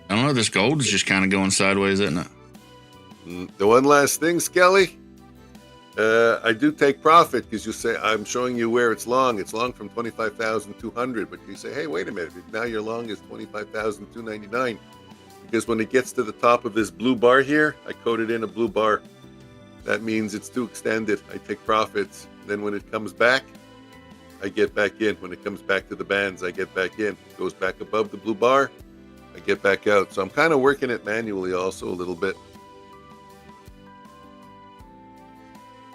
I don't know. This gold is just kind of going sideways, isn't it? The one last thing, Skelly. I do take profit because you say I'm showing you where it's long. It's long from 25,200, but you say, hey, wait a minute. Now your long is 25,299 because when it gets to the top of this blue bar here, I coded in a blue bar. That means it's too extended. I take profits. Then when it comes back, I get back in. When it comes back to the bands, I get back in. It goes back above the blue bar, I get back out. So I'm kind of working it manually also a little bit.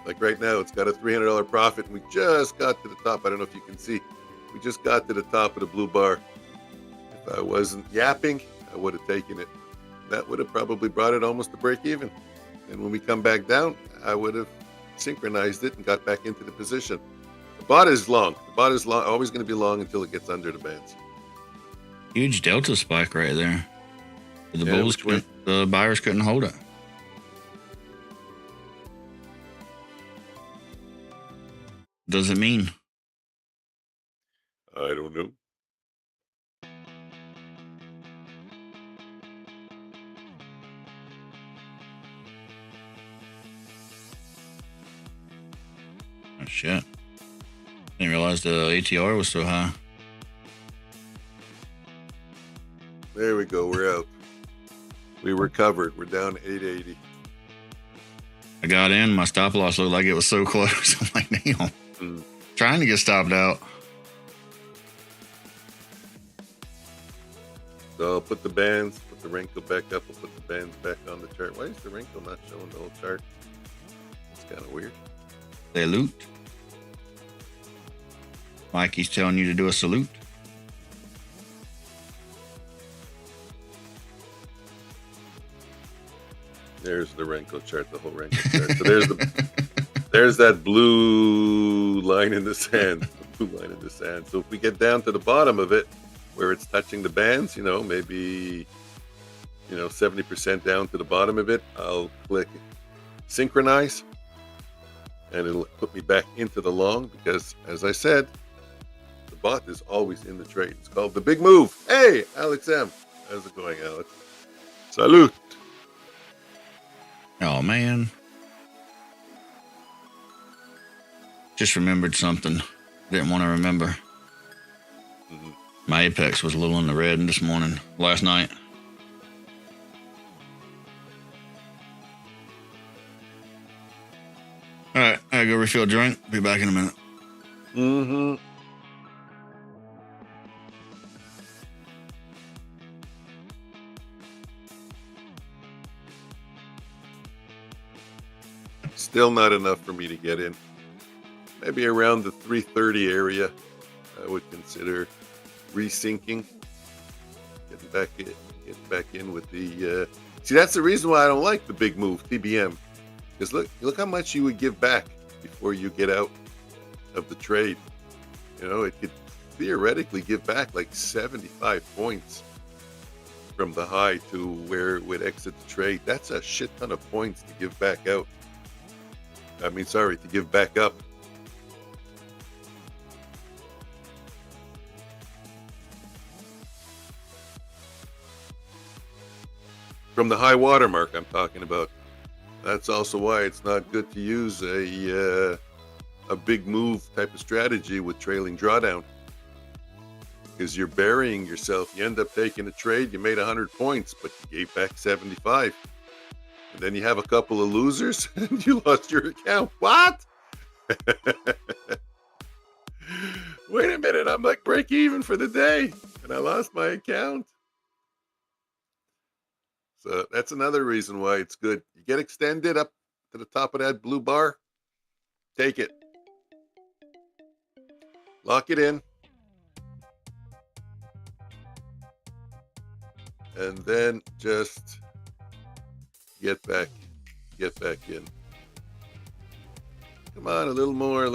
Like right now, it's got a $300 profit, and we just got to the top. I don't know if you can see. We just got to the top of the blue bar. If I wasn't yapping, I would have taken it. That would have probably brought it almost to break even. And when we come back down, I would have synchronized it and got back into the position. The bot is long. The bot is long, always going to be long until it gets under the bands. Huge delta spike right there. The buyers couldn't hold it. Does it mean? I don't know. Oh, shit. Didn't realize the ATR was so high. There we go. We're out. We recovered. We're down 880. I got in. My stop loss looked like it was so close. I'm like, damn. Trying to get stopped out. So I'll put the bands, put the wrinkle back up. I'll put the bands back on the chart. Why is the wrinkle not showing the whole chart? It's kind of weird. Salute. Mikey's telling you to do a salute. There's the wrinkle chart, the whole wrinkle chart. So there's that blue line in the sand. The blue line in the sand. So if we get down to the bottom of it, where it's touching the bands, maybe 70% down to the bottom of it, I'll click synchronize, and it'll put me back into the long because, as I said, the bot is always in the trade. It's called the big move. Hey, Alex M. How's it going, Alex? Salute. Oh, man. Just remembered something. Didn't want to remember. My Apex was a little in the red this morning, last night. All right, I gotta go refill a drink. Be back in a minute. Still not enough for me to get in. Maybe around the 330 area, I would consider resyncing, getting back in with the. See, that's the reason why I don't like the big move TBM, because look how much you would give back before you get out of the trade. It could theoretically give back like 75 points from the high to where it would exit the trade. That's a shit ton of points to give back out. To give back up. From the high water mark I'm talking about. That's also why it's not good to use a big move type of strategy with trailing drawdown. Because you're burying yourself. You end up taking a trade, you made 100 points, but you gave back 75. And then you have a couple of losers and you lost your account. What? Wait a minute. I'm like break even for the day and I lost my account. So that's another reason why it's good. You get extended up to the top of that blue bar. Take it. Lock it in. And then just get back in. Come on, a little more.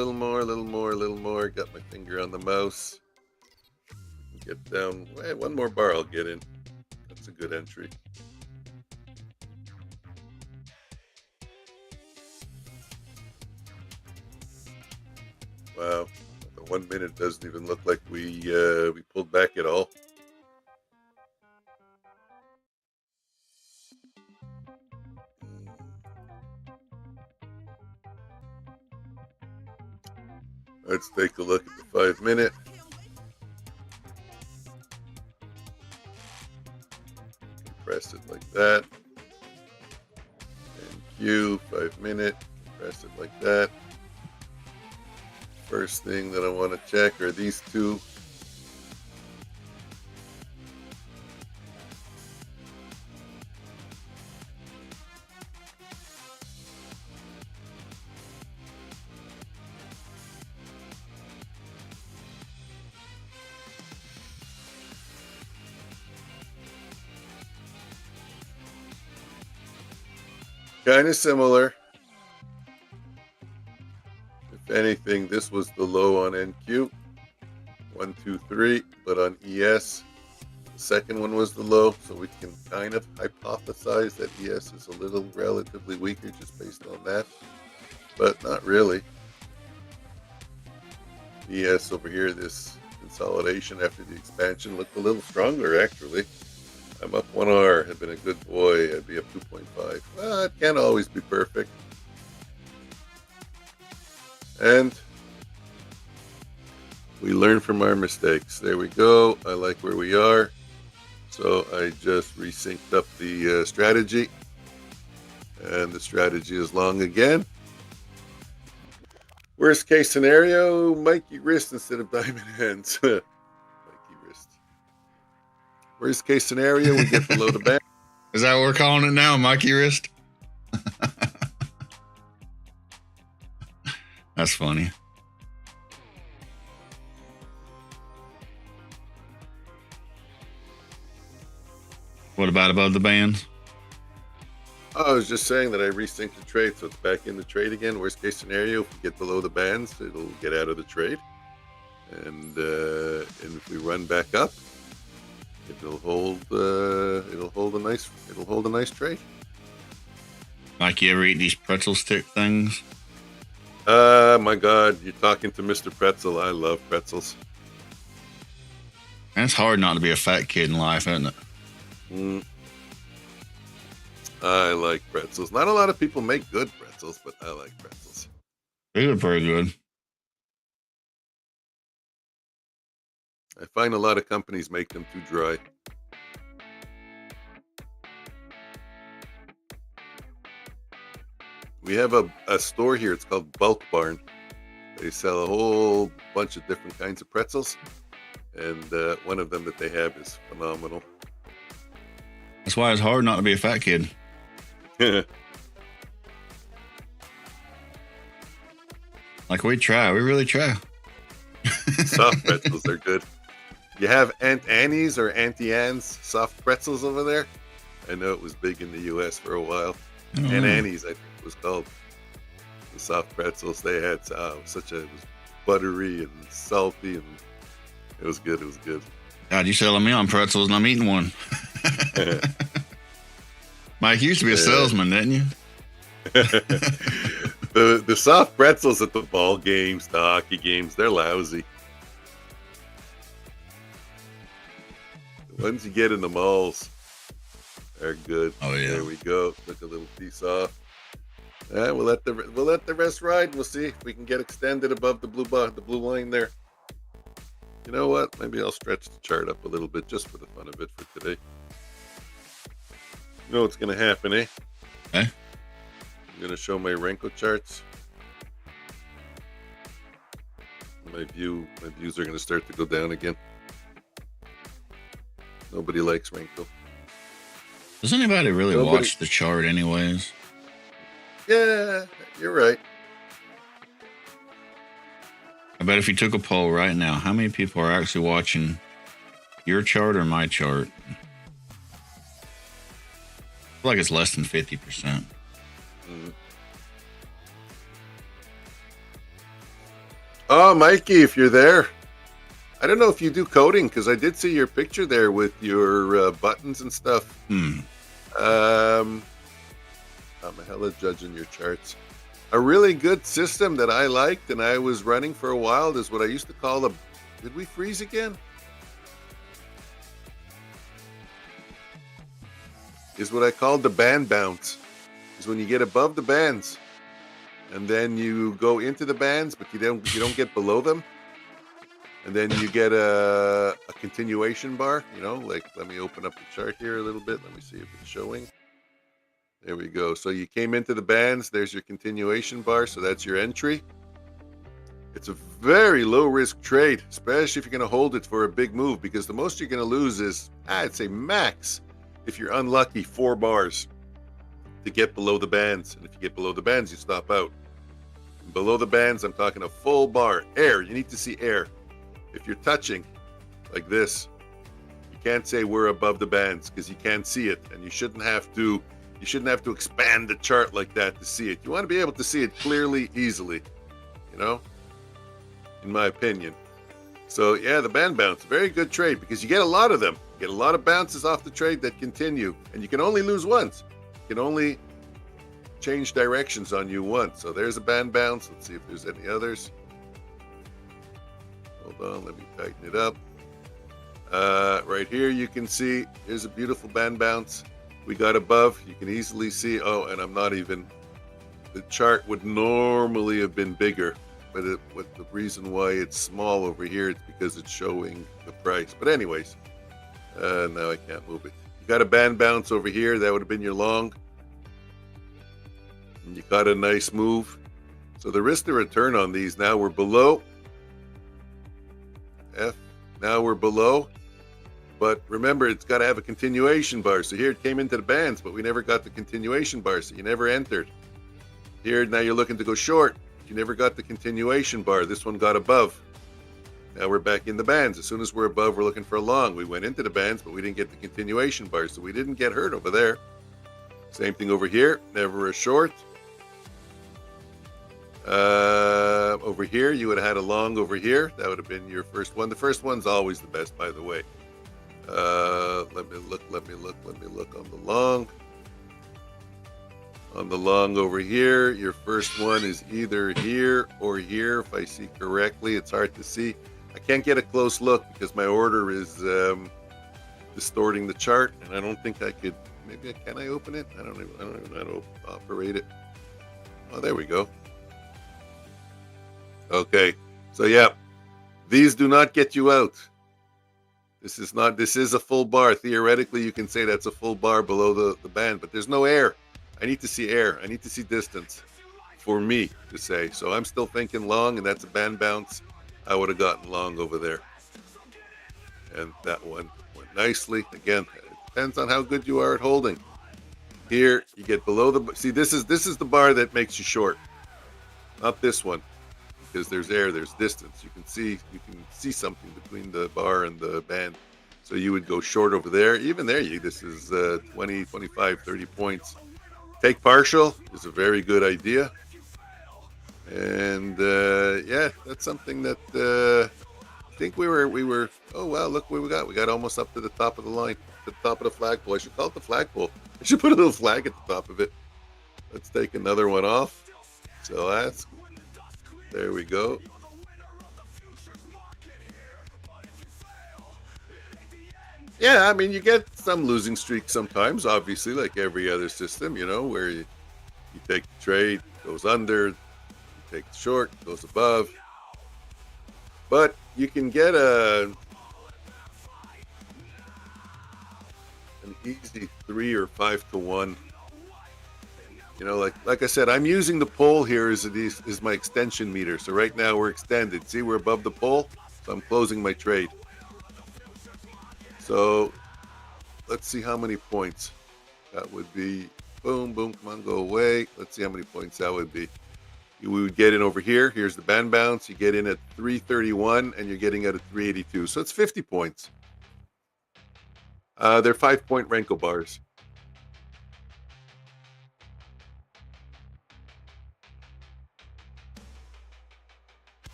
Got my finger on the mouse. Get down. One more bar I'll get in. That's a good entry. Wow, the 1 minute doesn't even look like we pulled back at all. Let's take a look at the 5 minute. Press it like that. And Q 5 minute. Press it like that. First thing that I want to check are these two. Kind of similar. If anything, this was the low on NQ. 1, 2, 3. But on ES, the second one was the low. So we can kind of hypothesize that ES is a little relatively weaker just based on that. But not really. ES over here, this consolidation after the expansion looked a little stronger actually. I'm up 1R. I've been a good boy. I'd be up 2.5. Well, it can't always be perfect. And we learn from our mistakes. There we go. I like where we are. So I just resynced up the strategy. And the strategy is long again. Worst case scenario, Mikey wrist instead of diamond hands. Mikey wrist. Worst case scenario, we get below the band. Is that what we're calling it now, Mikey wrist? That's funny. What about above the bands? I was just saying that I resynced the trade, so it's back in the trade again. Worst case scenario, if we get below the bands, it'll get out of the trade, and if we run back up, it'll hold a nice trade. Like, you ever eat these pretzel stick things? My God, you're talking to Mr. Pretzel. I love pretzels. And it's hard not to be a fat kid in life, isn't it? I like pretzels. Not a lot of people make good pretzels, but I like pretzels. They look very good. I find a lot of companies make them too dry. We have a store here. It's called Bulk Barn. They sell a whole bunch of different kinds of pretzels. And one of them that they have is phenomenal. That's why it's hard not to be a fat kid. Like, we try. We really try. Soft pretzels are good. You have Aunt Annie's or Auntie Anne's soft pretzels over there? I know it was big in the U.S. for a while. Aunt Annie's, I think it was called. The soft pretzels they had. It was buttery and salty, and it was good. It was good. God, you selling me on pretzels and I'm eating one. Mike, you used to be a salesman, didn't you? The soft pretzels at the ball games, the hockey games, they're lousy. The ones you get in the malls are good. Oh yeah. There we go. Took a little piece off. We'll let the rest ride. We'll see if we can get extended above the blue line there. You know what? Maybe I'll stretch the chart up a little bit just for the fun of it for today. You know what's going to happen, eh? Eh? I'm going to show my Renko charts. My views are going to start to go down again. Nobody likes Renko. Does anybody really watch the chart anyways? Yeah, you're right. I bet if you took a poll right now, how many people are actually watching your chart or my chart? I feel like it's less than 50%. Oh, Mikey, if you're there. I don't know if you do coding, because I did see your picture there with your buttons and stuff. I'm a hella judging your charts. A really good system that I liked and I was running for a while is what I used to call the, did we freeze again? Is what I called the band bounce. Is when you get above the bands and then you go into the bands, but you don't get below them. And then you get a continuation bar, you know, like, let me open up the chart here a little bit. Let me see if it's showing. There we go. So you came into the bands. There's your continuation bar. So that's your entry. It's a very low risk trade, especially if you're going to hold it for a big move, because the most you're going to lose is, I'd say max, if you're unlucky, 4 bars to get below the bands. And if you get below the bands, you stop out. And below the bands, I'm talking a full bar. Air. You need to see air. If you're touching like this, you can't say we're above the bands because you can't see it, and you shouldn't have to expand the chart like that to see it. You want to be able to see it clearly, easily, you know, in my opinion. So yeah, the band bounce, very good trade because you get a lot of them. You get a lot of bounces off the trade that continue, and you can only lose once. You can only change directions on you once. So there's a band bounce. Let's see if there's any others. Hold on, let me tighten it up. Right here you can see here's a beautiful band bounce. We got above, you can easily see, oh, and I'm not even, the chart would normally have been bigger, but the reason why it's small over here, it's because it's showing the price. But anyways, now I can't move it. You got a band bounce over here, that would have been your long. And you got a nice move. So the risk to return on these, now we're below. Now we're below. But remember, it's got to have a continuation bar. So here it came into the bands, but we never got the continuation bar, so you never entered. Here, now you're looking to go short. You never got the continuation bar. This one got above. Now we're back in the bands. As soon as we're above, we're looking for a long. We went into the bands, but we didn't get the continuation bar, so we didn't get hurt over there. Same thing over here. Never a short. Over here, you would have had a long over here. That would have been your first one. The first one's always the best, by the way. Let me look on the long. On the long over here, your first one is either here or here, if I see correctly. It's hard to see. I can't get a close look because my order is distorting the chart, and I don't think I could. Maybe can I open it? I don't even know how to operate it. Oh, there we go. Okay, so yeah, these do not get you out. This is a full bar. Theoretically, you can say that's a full bar below the band, but there's no air. I need to see air. I need to see distance for me to say. So I'm still thinking long, and that's a band bounce. I would have gotten long over there. And that one went nicely. Again, it depends on how good you are at holding. Here, you get below the, see, this is the bar that makes you short. Not this one. Because there's air, there's distance. You can see something between the bar and the band. So you would go short over there. Even there, this is 20, 25, 30 points. Take partial is a very good idea. And yeah, that's something that I think we were, oh wow, look what we got. We got almost up to the top of the line, to the top of the flagpole. I should call it the flagpole. I should put a little flag at the top of it. Let's take another one off. So that's, there we go. Yeah, I mean, you get some losing streaks sometimes, obviously, like every other system, you know, where you take the trade, goes under, you take the short, goes above. But you can get an easy 3 or 5 to 1. You know, like I said, I'm using the pole here as is my extension meter. So right now we're extended. See, we're above the pole, so I'm closing my trade. So let's see how many points that would be. Boom, boom, come on, go away. Let's see how many points that would be. We would get in over here. Here's the band bounce. You get in at 331 and you're getting out at 382. So it's 50 points. They're 5-point Renko bars.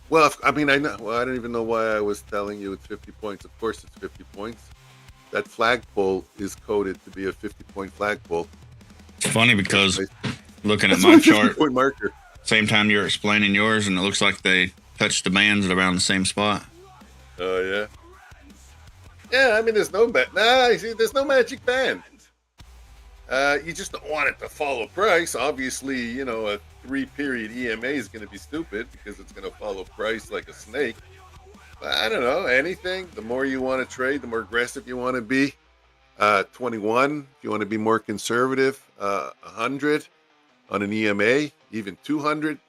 Well, I mean, I know. Well, I don't even know why I was telling you it's 50 points. Of course, it's 50 points. That flagpole is coded to be a 50-point flagpole. It's funny because Looking at That's my my chart, 50-point marker. same time you're explaining yours, and it looks like they touched the bands at around the same spot. Oh yeah. Yeah, I mean, there's no there's no magic band. You just don't want it to follow price. Obviously, you know, a 3-period EMA is going to be stupid because it's going to follow price like a snake. But I don't know, anything. The more you want to trade, the more aggressive you want to be. 21, if you want to be more conservative. 100 on an EMA, even 200.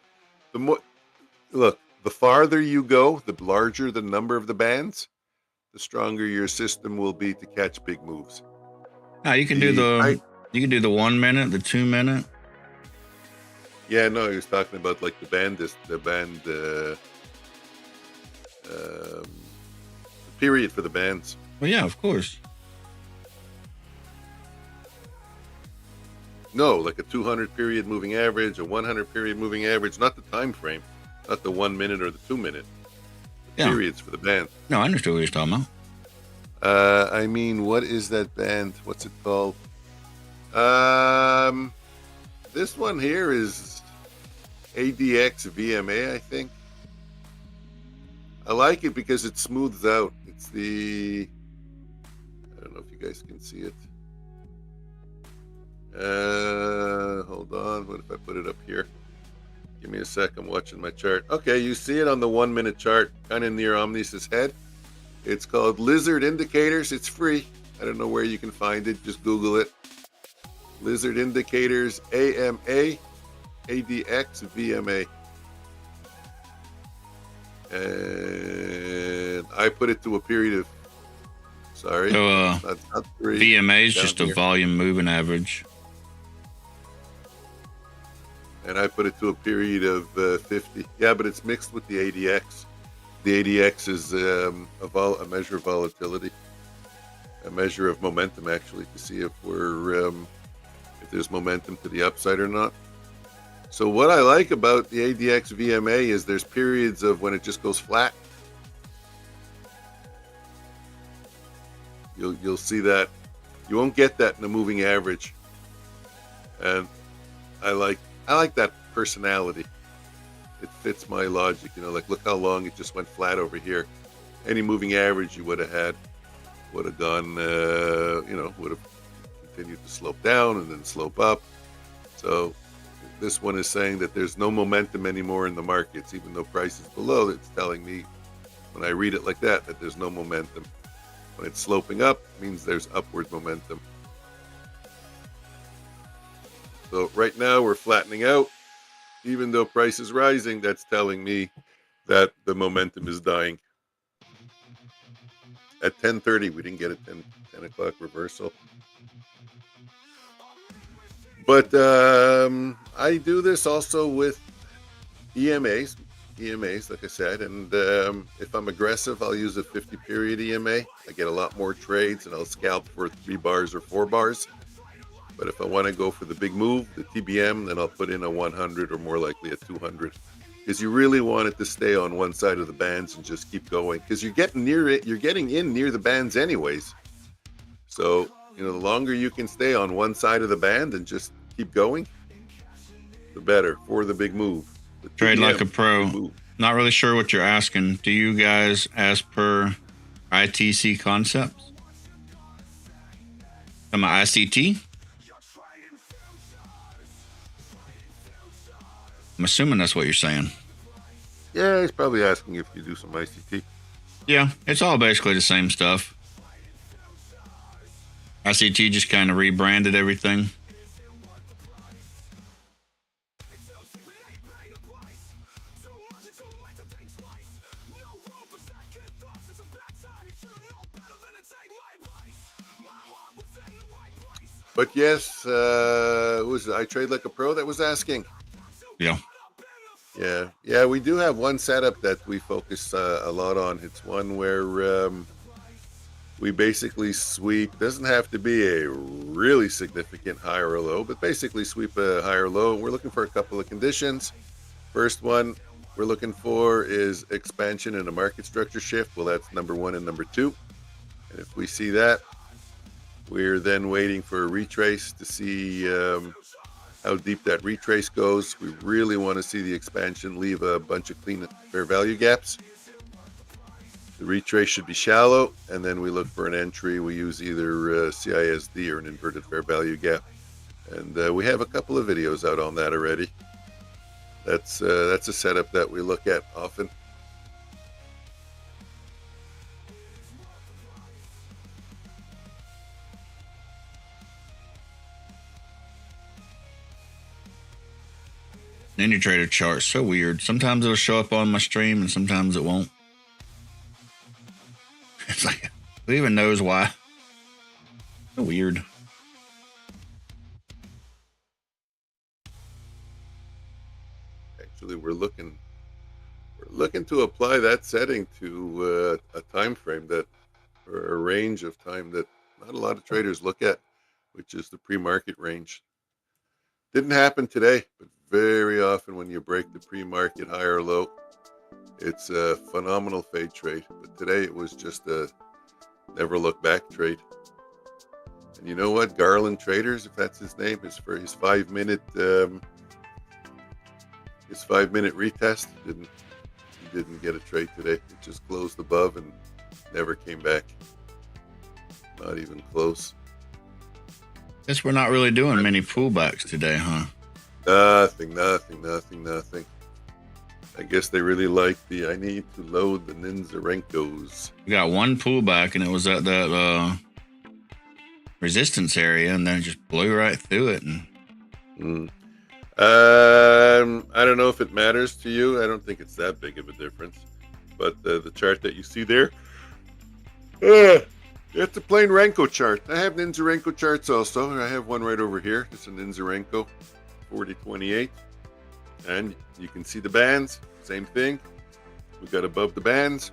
The more, look, the farther you go, the larger the number of the bands, the stronger your system will be to catch big moves. Now you can do the 1 minute, the 2 minute. Yeah, no, he was talking about like the period for the bands. Well, yeah, of course. No, like a 200 period moving average, a 100 period moving average, not the time frame, not the 1 minute or the 2 minute. Yeah. Periods for the band. No, I understood what you're talking about. I mean, what is that band? What's it called? This one here is ADX VMA, I think. I like it because it smooths out. It's the, I don't know if you guys can see it. Hold on. What if I put it up here? Give me a sec. I'm watching my chart. Okay, you see it on the 1 minute chart, kind of near Omnius's head. It's called Lizard Indicators. It's free. I don't know where you can find it. Just Google it. Lizard Indicators, AMA, ADX, VMA. And I put it to a period of, sorry, So, not 3. VMA is down just here. a volume moving average. And I put it to a period of 50. Yeah, but it's mixed with the ADX. The ADX is a measure of volatility, a measure of momentum, actually, to see if we're if there's momentum to the upside or not. So what I like about the ADX VMA is there's periods of when it just goes flat. You'll see that. You won't get that in the moving average. And I like that personality. It fits my logic, you know, like look how long it just went flat over here. Any moving average you would have had would have gone, would have continued to slope down and then slope up. So this one is saying that there's no momentum anymore in the markets, even though price is below. It's telling me when I read it like that there's no momentum. When it's sloping up, it means there's upward momentum. So right now we're flattening out. Even though price is rising, that's telling me that the momentum is dying. At 10:30, we didn't get a 10 o'clock reversal. But I do this also with EMAs, like I said. And if I'm aggressive, I'll use a 50-period EMA. I get a lot more trades, and I'll scalp for 3 bars or 4 bars. But if I want to go for the big move, the TBM, then I'll put in a 100 or more likely a 200. Because you really want it to stay on one side of the bands and just keep going. Because you're getting near it, you're getting in near the bands anyways. So, you know, the longer you can stay on one side of the band and just keep going, the better for the big move. The Trade TBM, like a pro. move. Not really sure what you're asking. Do you guys, as per ITC concepts? Am I ICT? I'm assuming that's what you're saying. Yeah, he's probably asking if you do some ICT. Yeah, it's all basically the same stuff. ICT just kind of rebranded everything. But yes, was I Trade Like a Pro that was asking? Yeah. Yeah, we do have one setup that we focus a lot on. It's one where we basically sweep. Doesn't have to be a really significant high or low, but basically sweep a high or low. We're looking for a couple of conditions. First one we're looking for is expansion and a market structure shift. Well, that's number 1 and number 2. And if we see that, we're then waiting for a retrace to see how deep that retrace goes. We really want to see the expansion leave a bunch of clean fair value gaps. The retrace should be shallow, and then we look for an entry. We use either CISD or an inverted fair value gap, and we have a couple of videos out on that already. That's a setup that we look at often. Intraday chart, so weird. Sometimes it'll show up on my stream and sometimes it won't. It's like, who even knows why? So weird. Actually, we're looking to apply that setting to a time frame that, or a range of time that not a lot of traders look at, which is the pre-market range. Didn't happen today, but very often when you break the pre-market high or low, it's a phenomenal fade trade. But today it was just a never look back trade. And you know what? Garland Traders, if that's his name, is for his 5-minute retest. He didn't get a trade today. It just closed above and never came back. Not even close. Guess we're not really doing many pullbacks today, huh? Nothing. I guess they really like I need to load the Ninzarenkos. We got one pullback and it was at that resistance area and then it just blew right through it. And I don't know if it matters to you. I don't think it's that big of a difference. But the chart that you see there, it's a plain Renko chart. I have Ninzarenko charts also. I have one right over here. It's a Ninzarenko 4028. And you can see the bands. Same thing. We got above the bands.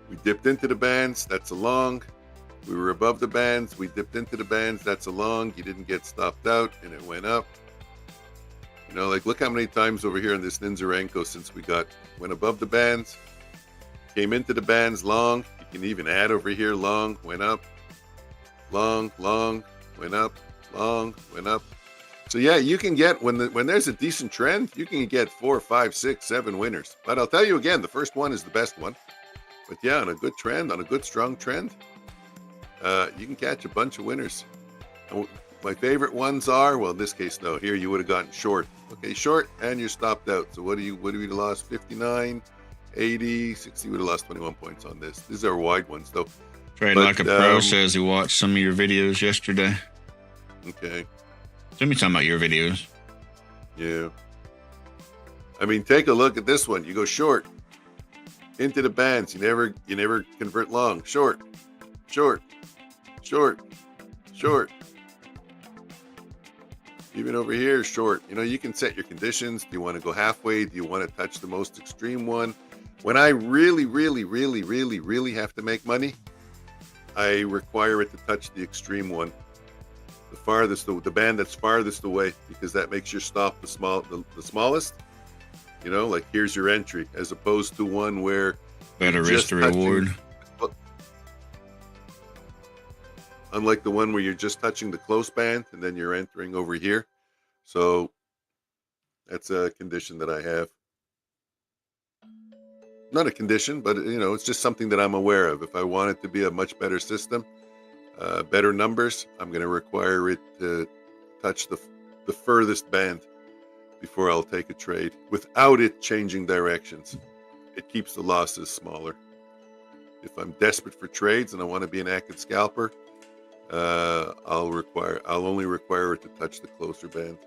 We dipped into the bands. That's a long. We were above the bands. We dipped into the bands. That's a long. You didn't get stopped out, and it went up. You know, like look how many times over here in this Ninzarenko since we went above the bands, came into the bands long. You can even add over here long, went up, long, went up, long, went up. So yeah, you can get when there's a decent trend, you can get 4, 5, 6, 7 winners. But I'll tell you again, the first one is the best one. But yeah, on a good trend, on a good strong trend, you can catch a bunch of winners. And my favorite ones are, well, in this case, no. Here you would have gotten short. Okay, short, and you're stopped out. So what do you lost? 59, 80, 60. You would have lost 21 points on this. These are wide ones, though. Trade Like a Pro says he watched some of your videos yesterday. Okay. Tell me talking about your videos. Yeah. I mean, take a look at this one. You go short into the bands. You never convert long. Short. Even over here, short. You know, you can set your conditions. Do you want to go halfway? Do you want to touch the most extreme one? When I really have to make money, I require it to touch the extreme one. The band that's farthest away, because that makes your stop the smallest. You know, like here's your entry, as opposed to one where better risk to reward. Unlike the one where you're just touching the close band and then you're entering over here. So that's a condition that I have. Not a condition, but you know, it's just something that I'm aware of. If I want it to be a much better system, better numbers, I'm going to require it to touch the furthest band before I'll take a trade without it changing directions. It keeps the losses smaller. If I'm desperate for trades and I want to be an active scalper, I'll only require it to touch the closer band.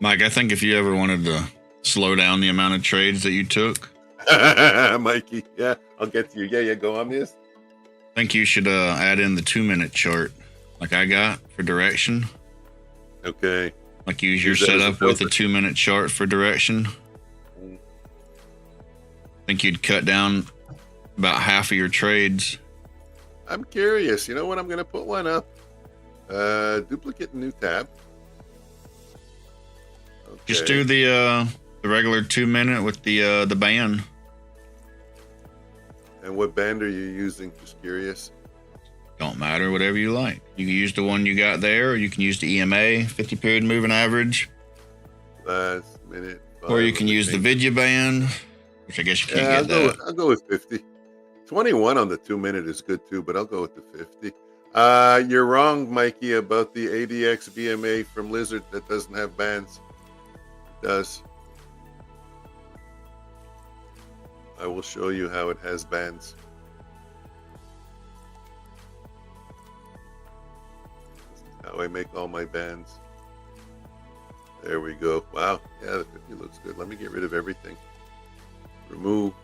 Mike, I think if you ever wanted to slow down the amount of trades that you took, Mikey, yeah, I'll get to you. Yeah, go Omnius. I think you should add in the 2-minute chart like I got for direction. Okay. Like use your setup with a 2-minute chart for direction. I think you'd cut down about half of your trades. I'm curious. You know what? I'm going to put one up. Duplicate new tab. Okay. Just do the regular 2-minute with the band. And what band are you using? Just curious. Don't matter, whatever you like. You can use the one you got there, or you can use the EMA, 50 period moving average. Last minute. Or you can use the Vidya band, which I guess you can't get that. I'll go with 50. 21 on the 2 minute is good too, but I'll go with the 50. You're wrong, Mikey, about the ADX VMA from Lizard that doesn't have bands. It does. I will show you how it has bands. How I make all my bands. There we go. Wow. Yeah, the 50 looks good. Let me get rid of everything. Remove.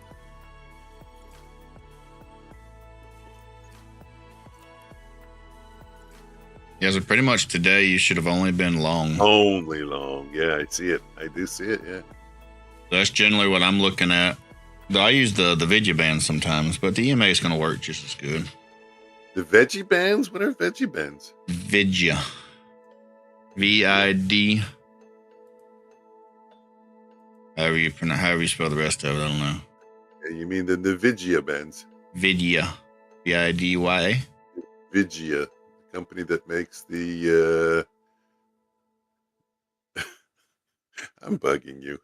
Yeah, so pretty much today you should have only been long. Only long. Yeah, I see it. I do see it, yeah. That's generally what I'm looking at. I use the Vidya band sometimes, but the EMA is going to work just as good. The veggie bands? What are veggie bands? Vidya. V-I-D. However you spell the rest of it, I don't know. Yeah, you mean the Nvidia bands? Vidya. V-I-D-Y. Vidya, the company that makes the I'm bugging you.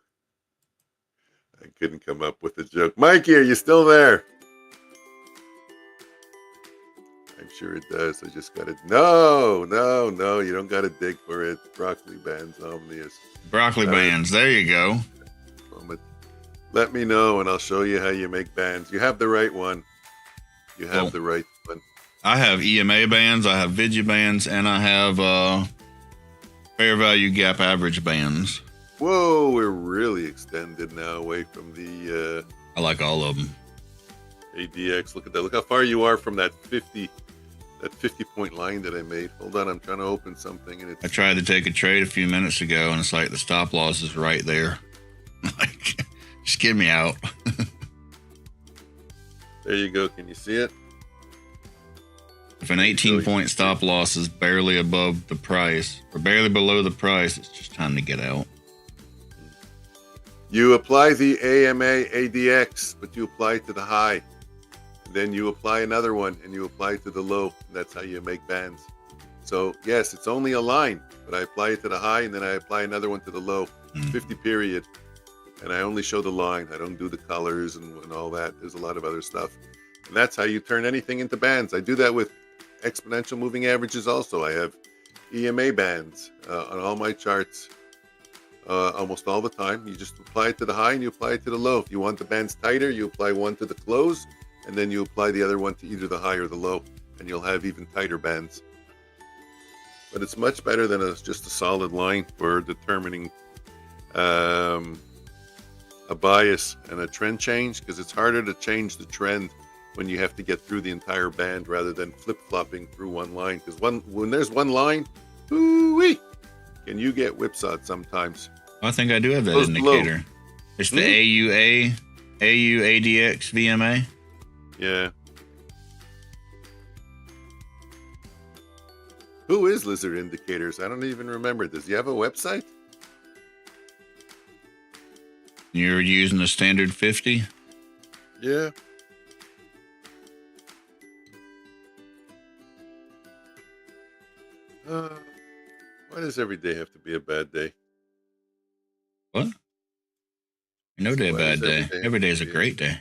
I couldn't come up with a joke. Mikey, are you still there? I'm sure it does. I just got to... No. You don't got to dig for it. Broccoli bands, Omnius. Broccoli bands. There you go. Moment. Let me know, and I'll show you how you make bands. You have the right one. You have the right one. I have EMA bands, I have Vidya bands, and I have fair value gap average bands. Whoa, we're really extended now away from the... I like all of them. ADX, look at that. Look how far you are from that 50-point line that I made. Hold on, I'm trying to open something. And I tried to take a trade a few minutes ago, and it's like the stop loss is right there. Like, just get me out. There you go. Can you see it? If an 18-point stop loss is barely above the price, or barely below the price, it's just time to get out. You apply the AMA ADX, but you apply it to the high. And then you apply another one, and you apply it to the low. And that's how you make bands. So, yes, it's only a line, but I apply it to the high, and then I apply another one to the low. 50 period. And I only show the line. I don't do the colors and all that. There's a lot of other stuff. And that's how you turn anything into bands. I do that with exponential moving averages also. I have EMA bands on all my charts almost all the time. You just apply it to the high and you apply it to the low. If you want the bands tighter, you apply one to the close, and then you apply the other one to either the high or the low, and you'll have even tighter bands. But it's much better than just a solid line for determining a bias and a trend change, because it's harder to change the trend when you have to get through the entire band rather than flip-flopping through one line. Because when there's one line, ooh-wee, can you get whipsawed sometimes? I think I do have that indicator. It's the AUADX VMA. Yeah. Who is Lizard Indicators? I don't even remember. Does he have a website? You're using the standard 50? Yeah. Why does every day have to be a bad day? What? No day a bad day. Every day is a great day.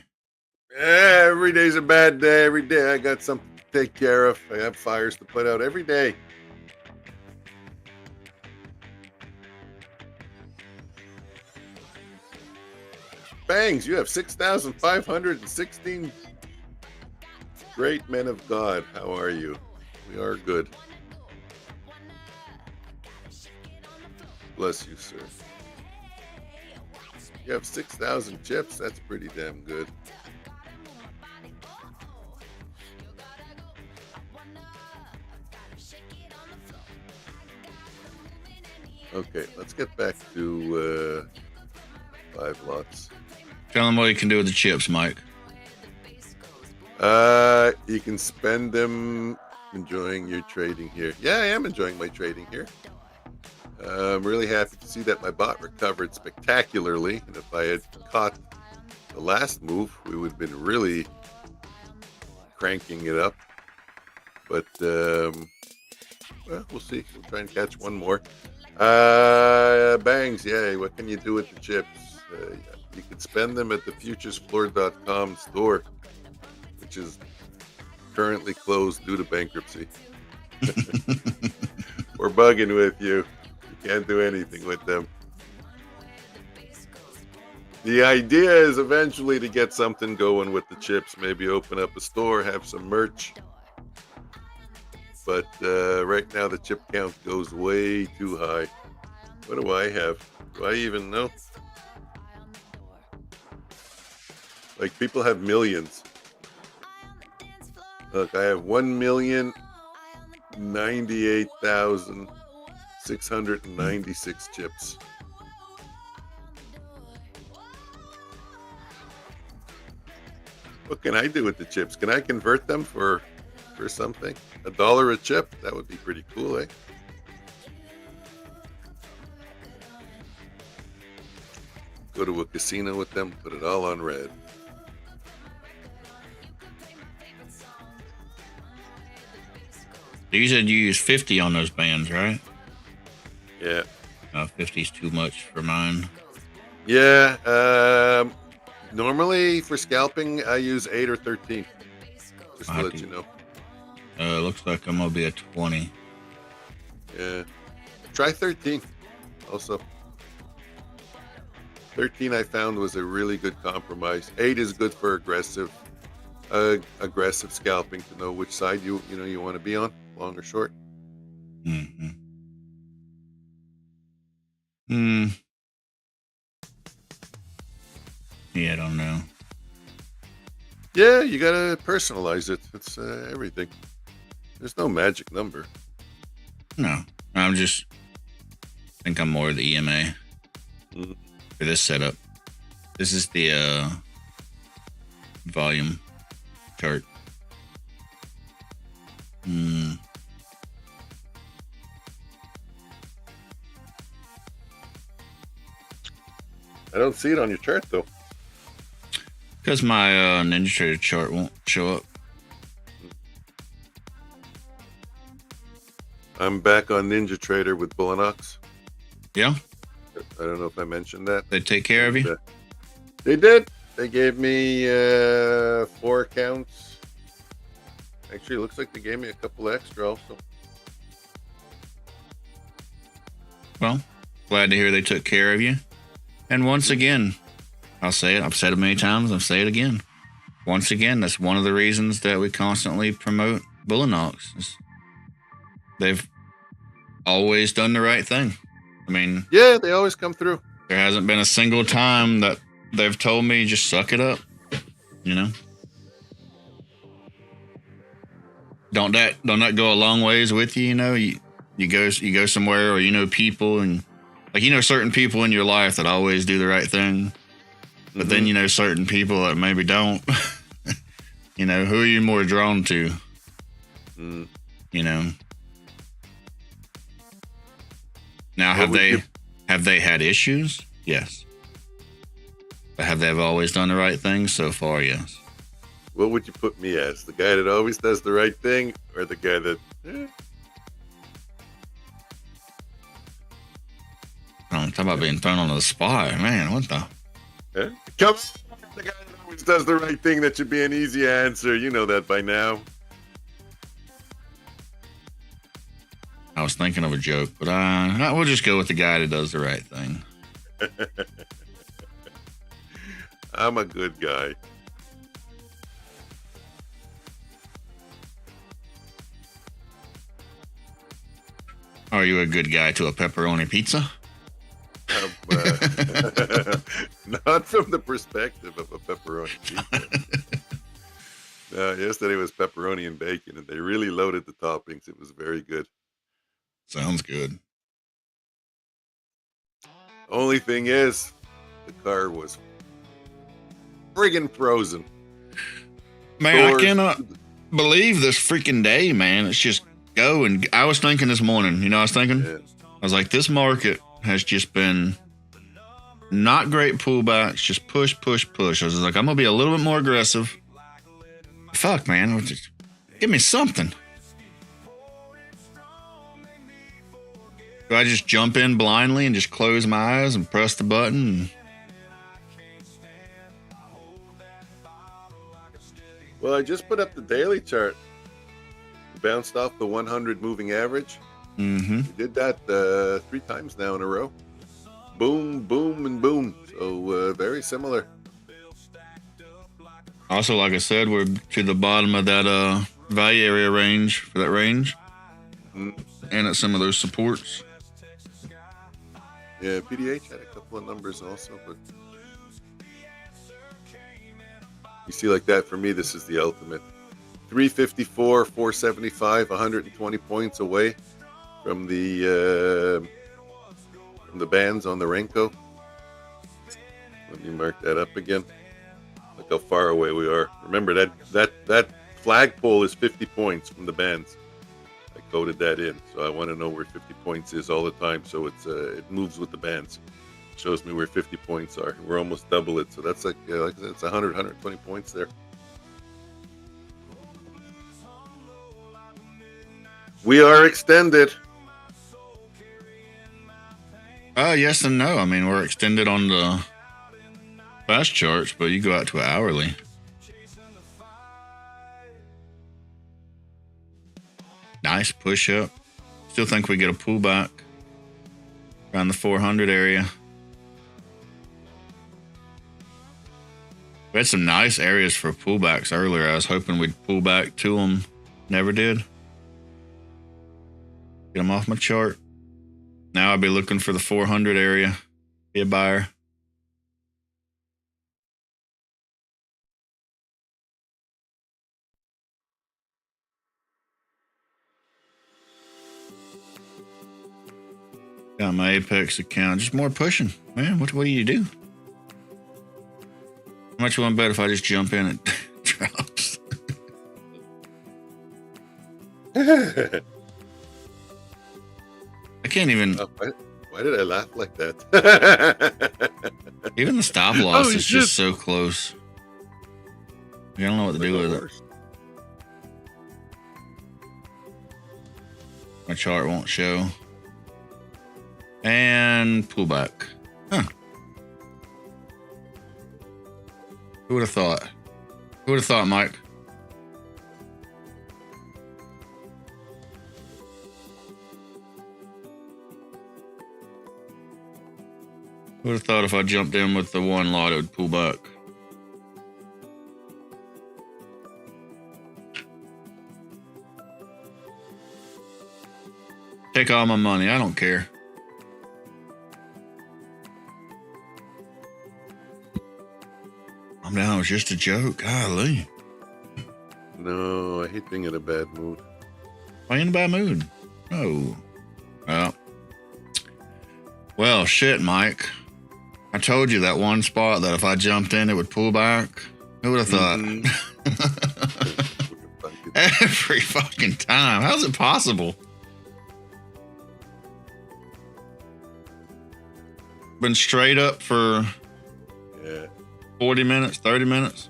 Yeah, every day's a bad day. Every day I got something to take care of. I have fires to put out every day. Bangs, you have 6,516 great men of God. How are you? We are good. Bless you, sir. You have 6,000 chips. That's pretty damn good. Okay, let's get back to 5 lots. Tell them what you can do with the chips, Mike. You can spend them enjoying your trading here. Yeah, I am enjoying my trading here. I'm really happy to see that my bot recovered spectacularly. And if I had caught the last move, we would have been really cranking it up. But well, we'll see. We'll try and catch one more. Bangs, yeah. What can you do with the chips? You could spend them at the futuresfloor.com store, which is currently closed due to bankruptcy. We're bugging with you. You can't do anything with them. The idea is eventually to get something going with the chips. Maybe open up a store, have some merch. But right now the chip count goes way too high. What do I have? Do I even know? Like, people have millions. Look, I have 1,098,696 chips. What can I do with the chips? Can I convert them for something? $1 a chip? That would be pretty cool, eh? Go to a casino with them, put it all on red. You said you use 50 on those bands, right? Yeah. 50's too much for mine. Yeah. Normally for scalping, I use 8 or 13. Just to let you know. Looks like I'm gonna be at 20. Yeah. Try 13 also. 13 I found was a really good compromise. 8 is good for aggressive scalping, to know which side you want to be on, long or short. Mm-hmm. Yeah, I don't know. Yeah, you gotta personalize it. It's everything. There's no magic number. No, I think I'm more the EMA for this setup. This is the volume chart. I don't see it on your chart though. Because my NinjaTrader chart won't show up. I'm back on NinjaTrader with Bullinox. Yeah? I don't know if I mentioned that. They take care of you? They did. They gave me 4 accounts. Actually, it looks like they gave me a couple extra also. Well, glad to hear they took care of you. And once again, I'll say it. I've said it many times. I'll say it again. Once again, that's one of the reasons that we constantly promote Bullinox. They've always done the right thing. I mean, yeah, they always come through. There hasn't been a single time that they've told me just suck it up. You know? Don't that go a long ways with you? You know, you go somewhere, or people, and like certain people in your life that always do the right thing. But then certain people that maybe don't. Who are you more drawn to? Now, have they had issues? Yes. But have they always done the right thing? So far, yes. What would you put me as? The guy that always does the right thing, or the guy that... I'm talking about being thrown on the spot. Man, what the... Come on, the guy that always does the right thing. That should be an easy answer. You know that by now. I was thinking of a joke, but we'll just go with the guy that does the right thing. I'm a good guy. Are you a good guy to a pepperoni pizza? Not from the perspective of a pepperoni pizza. No, yesterday was pepperoni and bacon, and they really loaded the toppings. It was very good. Sounds good. Only thing is, the car was friggin' frozen. Man, I cannot believe this freaking day, man. It's just go. And I was thinking this morning, I was like, this market has just been not great pullbacks, just push. I was like, I'm going to be a little bit more aggressive. Fuck, man. Just give me something. Do I just jump in blindly and just close my eyes and press the button? Well, I just put up the daily chart. Bounced off the 100 moving average. Mm-hmm. We did that 3 times now in a row. Boom, boom, and boom. So very similar. Also, like I said, we're to the bottom of that value area range for that range. Mm. And at some of those supports. Yeah, PDH had a couple of numbers also, but you see, like that, for me, this is the ultimate. 354, 475, 120 points away from the bands on the Renko. Let me mark that up again. Look how far away we are. Remember that flagpole is 50 points from the bands. I coded that in, so I want to know where 50 points is all the time. So it moves with the bands. It shows me where 50 points are. We're almost double it, so that's like I said, it's 100, 120 points there. We are extended. Yes and no. I mean, we're extended on the fast charts, but you go out to an hourly. Nice push up. Still think we get a pullback around the 400 area. We had some nice areas for pullbacks earlier. I was hoping we'd pull back to them. Never did. Get them off my chart. Now I'll be looking for the 400 area. Be a buyer. Got my Apex account. Just more pushing. Man, what do you do? How much will I bet if I just jump in and drops? I can't even. Why did I laugh like that? Even the stop loss is just so close. I don't know what to do with it. My chart won't show. And pullback. Huh. Who would have thought? Who would have thought, Mike? Who would have thought if I jumped in with the one lot, it would pull back? Take all my money. I don't care. I'm down. It was just a joke. Golly. No, I hate being in a bad mood. Why are you in a bad mood? No. Well, shit, Mike. I told you that one spot that if I jumped in, it would pull back. Who would have thought? Every fucking time. How's it possible? Been straight up for 40 minutes, 30 minutes.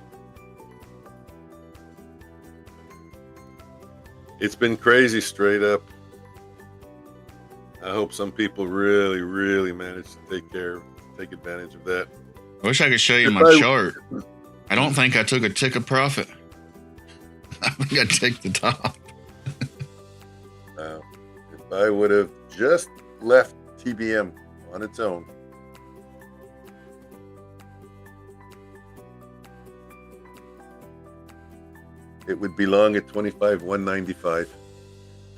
It's been crazy straight up. I hope some people really, really manage to take advantage of that. I wish I could show you my chart. I don't think I took a tick of profit. I think I took the top. If I would have just left TBM on its own, it would belong at 25,195,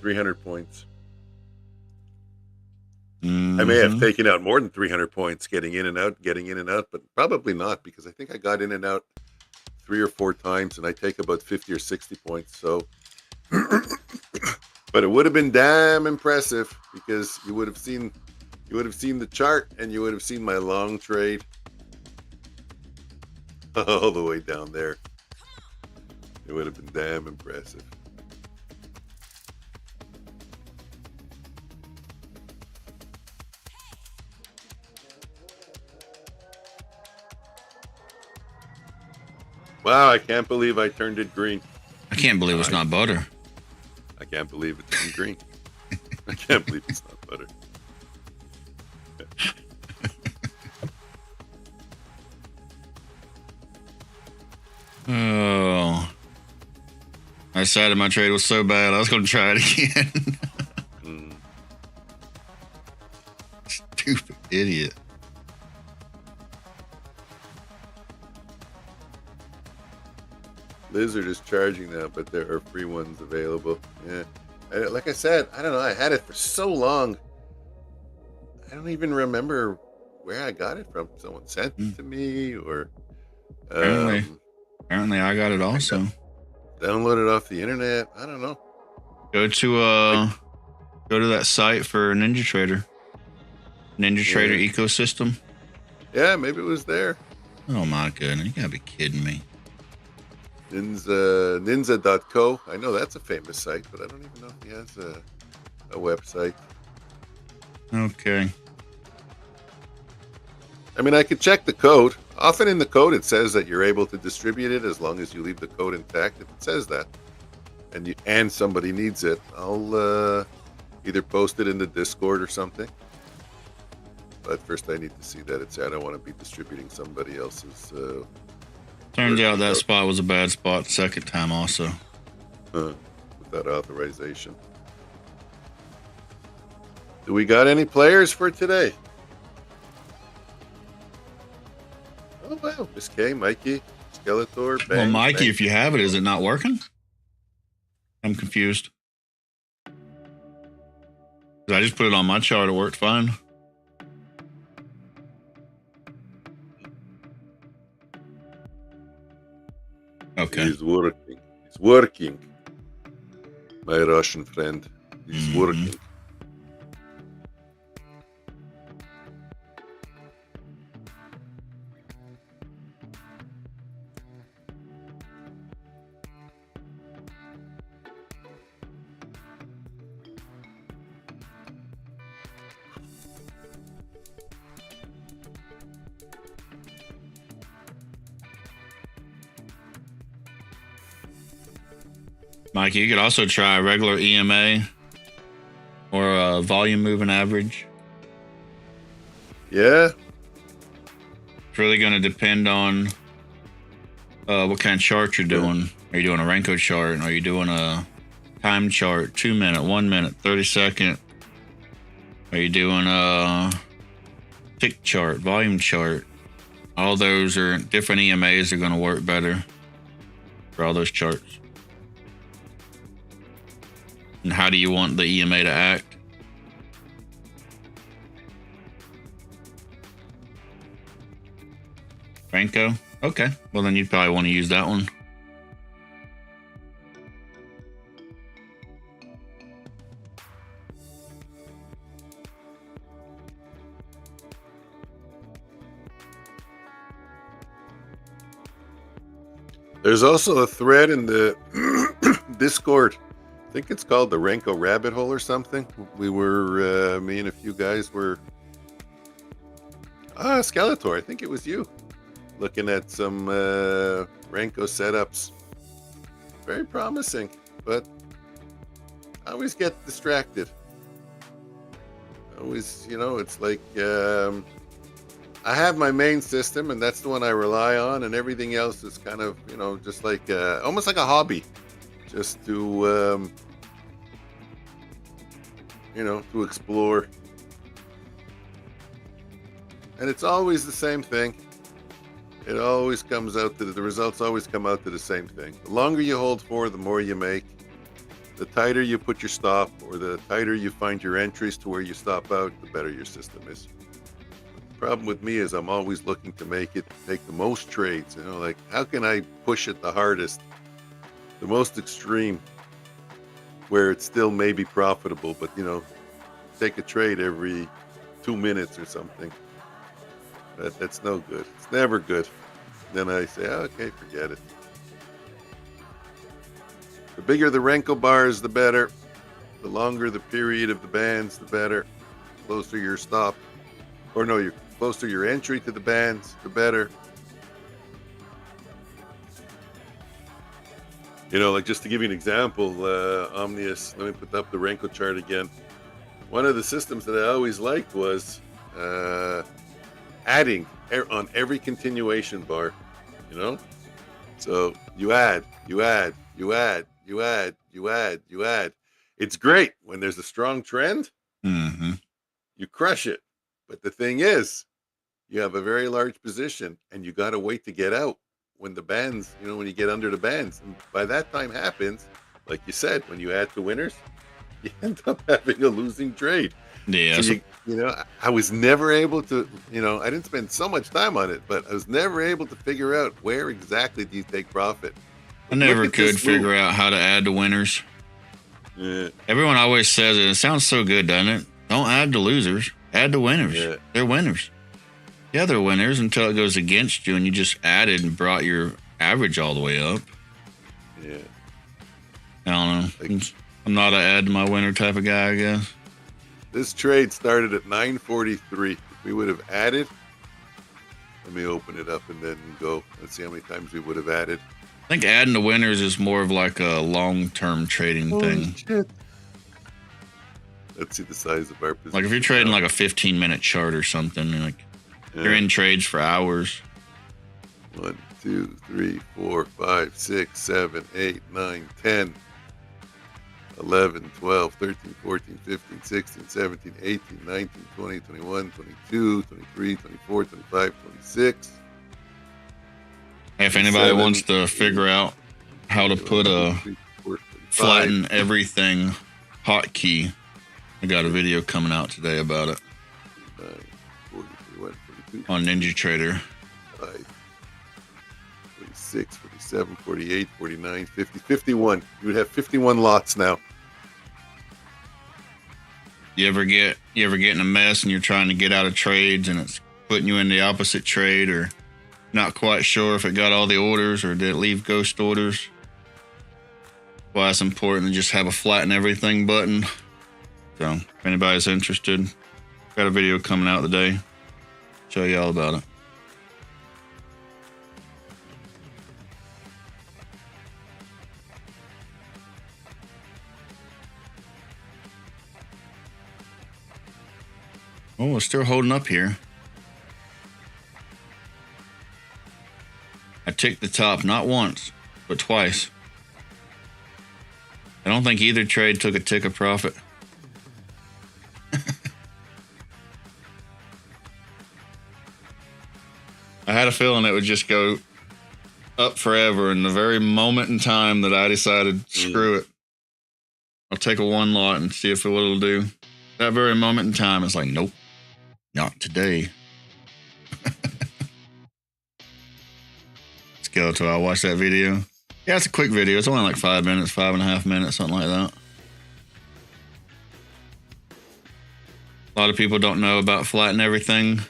300 points. I may have taken out more than 300 points getting in and out, but probably not, because I think I got in and out 3 or 4 times, and I take about 50 or 60 points. So, but it would have been damn impressive, because you would have seen the chart, and you would have seen my long trade all the way down there. It would have been damn impressive. Wow, I can't believe I turned it green. I can't believe it's not butter. I can't believe it's green. I can't believe it's not butter. Oh. I decided my trade was so bad, I was going to try it again. Stupid idiot. Lizard is charging now, but there are free ones available. Yeah. Like I said, I don't know. I had it for so long. I don't even remember where I got it from. Someone sent it to me, or Apparently I got it also. Download it off the internet. I don't know. Go to that site for Ninja Trader. Ninja Trader ecosystem. Yeah, maybe it was there. Oh my goodness, you gotta be kidding me. Ninja.co. I know that's a famous site, but I don't even know if he has a website. Okay. I mean, I could check the code. Often in the code, it says that you're able to distribute it as long as you leave the code intact. If it says that, and somebody needs it, I'll either post it in the Discord or something. But first, I need to see that it's. I don't want to be distributing somebody else's. Turns out that spot was a bad spot the second time also. Without authorization. Do we got any players for today? Oh, wow. Miss K, Mikey, Skeletor, Bang. Well, Mikey, Bang. if you have it, is it not working? I'm confused. 'Cause I just put it on my chart. It worked fine. Okay. He's working. He's working. My Russian friend. He's working. Mikey, you could also try a regular EMA or a volume moving average. Yeah. It's really going to depend on what kind of chart you're doing. Are you doing a Renko chart? Are you doing a time chart, 2 minute, 1 minute, 30 second? Are you doing a tick chart, volume chart? All those are different EMAs are going to work better for all those charts. And how do you want the EMA to act? Renko? Okay. Well, then you'd probably want to use that one. There's also a thread in the Discord. I think it's called the Renko Rabbit Hole or something. We were, me and a few guys were, Skeletor, I think it was you, looking at some Renko setups. Very promising, but I always get distracted. Always, it's like, I have my main system, and that's the one I rely on, and everything else is kind of, just like, almost like a hobby. Just to, to explore. And it's always the same thing. It always comes out to the results always come out to the same thing. The longer you hold for, the more you make. The tighter you put your stop, or the tighter you find your entries to where you stop out, the better your system is. The problem with me is I'm always looking to make the most trades. Like, how can I push it the hardest? The most extreme, where it still may be profitable, but take a trade every 2 minutes or something. That's no good. It's never good. Then I say, okay, forget it. The bigger the Renko bars, the better. The longer the period of the bands, the better. The closer your stop, or no, you're closer your entry to the bands, the better. Like, just to give you an example, Omnius, let me put up the Renko chart again. One of the systems that I always liked was adding on every continuation bar, So you add. It's great when there's a strong trend. Mm-hmm. You crush it. But the thing is, you have a very large position and you got to wait to get out when the bands, when you get under the bands. And by that time happens, like you said, when you add to winners, you end up having a losing trade. Yeah. So I was never able to, I didn't spend so much time on it, but I was never able to figure out where exactly do you take profit. I never could figure out how to add to winners. Yeah. Everyone always says it. It sounds so good, doesn't it? Don't add to losers. Add to winners. Yeah. They're winners. Yeah, they're winners until it goes against you and you just added and brought your average all the way up. Yeah. I don't know. I'm not an add to my winner type of guy, I guess. This trade started at 9:43. If we would have added, let me open it up and then go. Let's see how many times we would have added. I think adding to winners is more of like a long-term trading thing. Shit. Let's see the size of our position. Like if you're trading like a 15-minute chart or something, like you're in trades for hours. 1, 2, 3, 4, 5, 6, 7, 8, 9, 10, 11, 12, 13, 14, 15, 16, 17, 18, 19, 20, 21, 22, 23, 24, 25, 26. If anybody wants to figure out how to put a flatten everything hotkey, I got a video coming out today about it on Ninja Trader. 46, 47, 48, 49, 50, 51. You would have 51 lots now. You ever get in a mess and you're trying to get out of trades and it's putting you in the opposite trade, or not quite sure if it got all the orders or did it leave ghost orders? Why it's important to just have a flatten everything button. So if anybody's interested, got a video coming out today. Show you all about it. Oh, it's still holding up here. I ticked the top not once, but twice. I don't think either trade took a tick of profit. I had a feeling it would just go up forever, and the very moment in time that I decided, screw it, I'll take a one lot and see if it'll do. That very moment in time, it's like, nope, not today. Let's go till I watch that video. Yeah, it's a quick video. It's only like 5 minutes, 5.5 minutes, something like that. A lot of people don't know about flatten everything.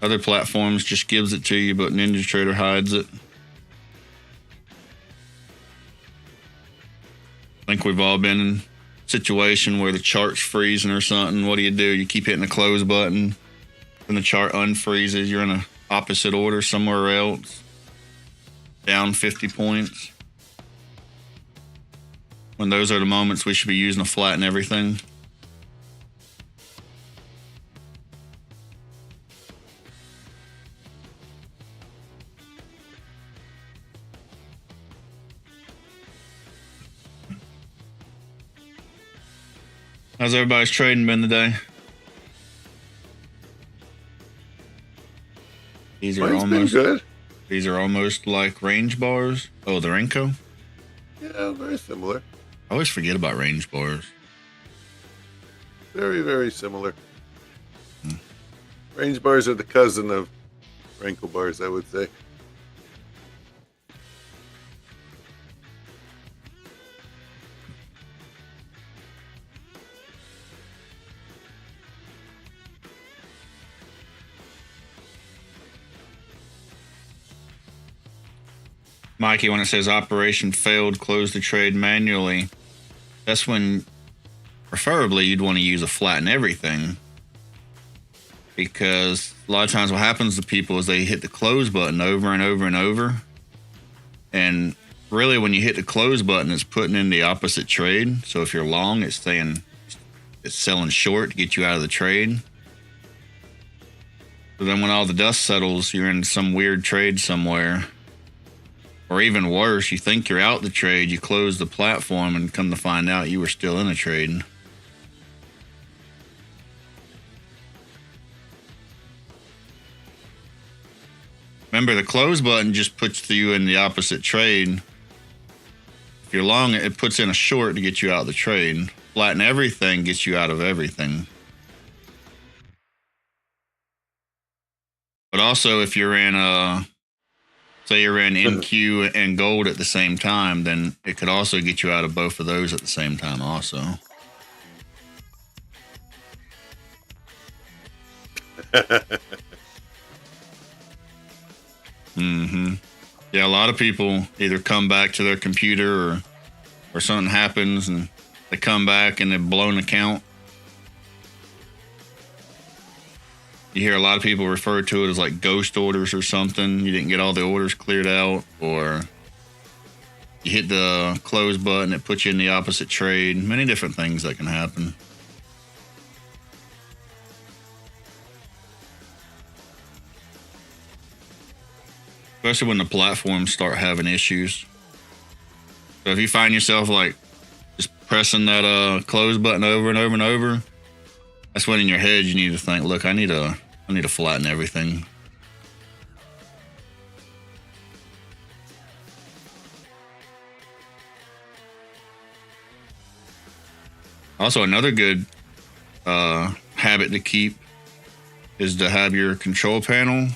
Other platforms just gives it to you, but Ninja Trader hides it. I think we've all been in a situation where the chart's freezing or something. What do? You keep hitting the close button, and the chart unfreezes. You're in an opposite order somewhere else, down 50 points. When those are the moments we should be using to flatten everything. How's everybody's trading been today? These are almost good. These are almost like range bars. Oh, the Renko? Yeah, very similar. I always forget about range bars. Very, very similar. Range bars are the cousin of Renko bars, I would say. Mikey, when it says operation failed, close the trade manually, that's when preferably you'd want to use a flatten everything, because a lot of times what happens to people is they hit the close button over and over and over, and really when you hit the close button, it's putting in the opposite trade. So if you're long, it's selling short to get you out of the trade. So then when all the dust settles, you're in some weird trade somewhere. Or even worse, you think you're out the trade, you close the platform, and come to find out you were still in a trade. Remember, the close button just puts you in the opposite trade. If you're long, it puts in a short to get you out of the trade. Flatten everything gets you out of everything. But also, if you're in say you're in NQ and gold at the same time, then it could also get you out of both of those at the same time also. Yeah, a lot of people either come back to their computer or something happens and they come back and they've blown an account. You hear a lot of people refer to it as like ghost orders or something. You didn't get all the orders cleared out, or you hit the close button, it puts you in the opposite trade. Many different things that can happen. Especially when the platforms start having issues. So if you find yourself like just pressing that close button over and over and over, that's when in your head you need to think, look, I need to flatten everything. Also, another good habit to keep is to have your control panel.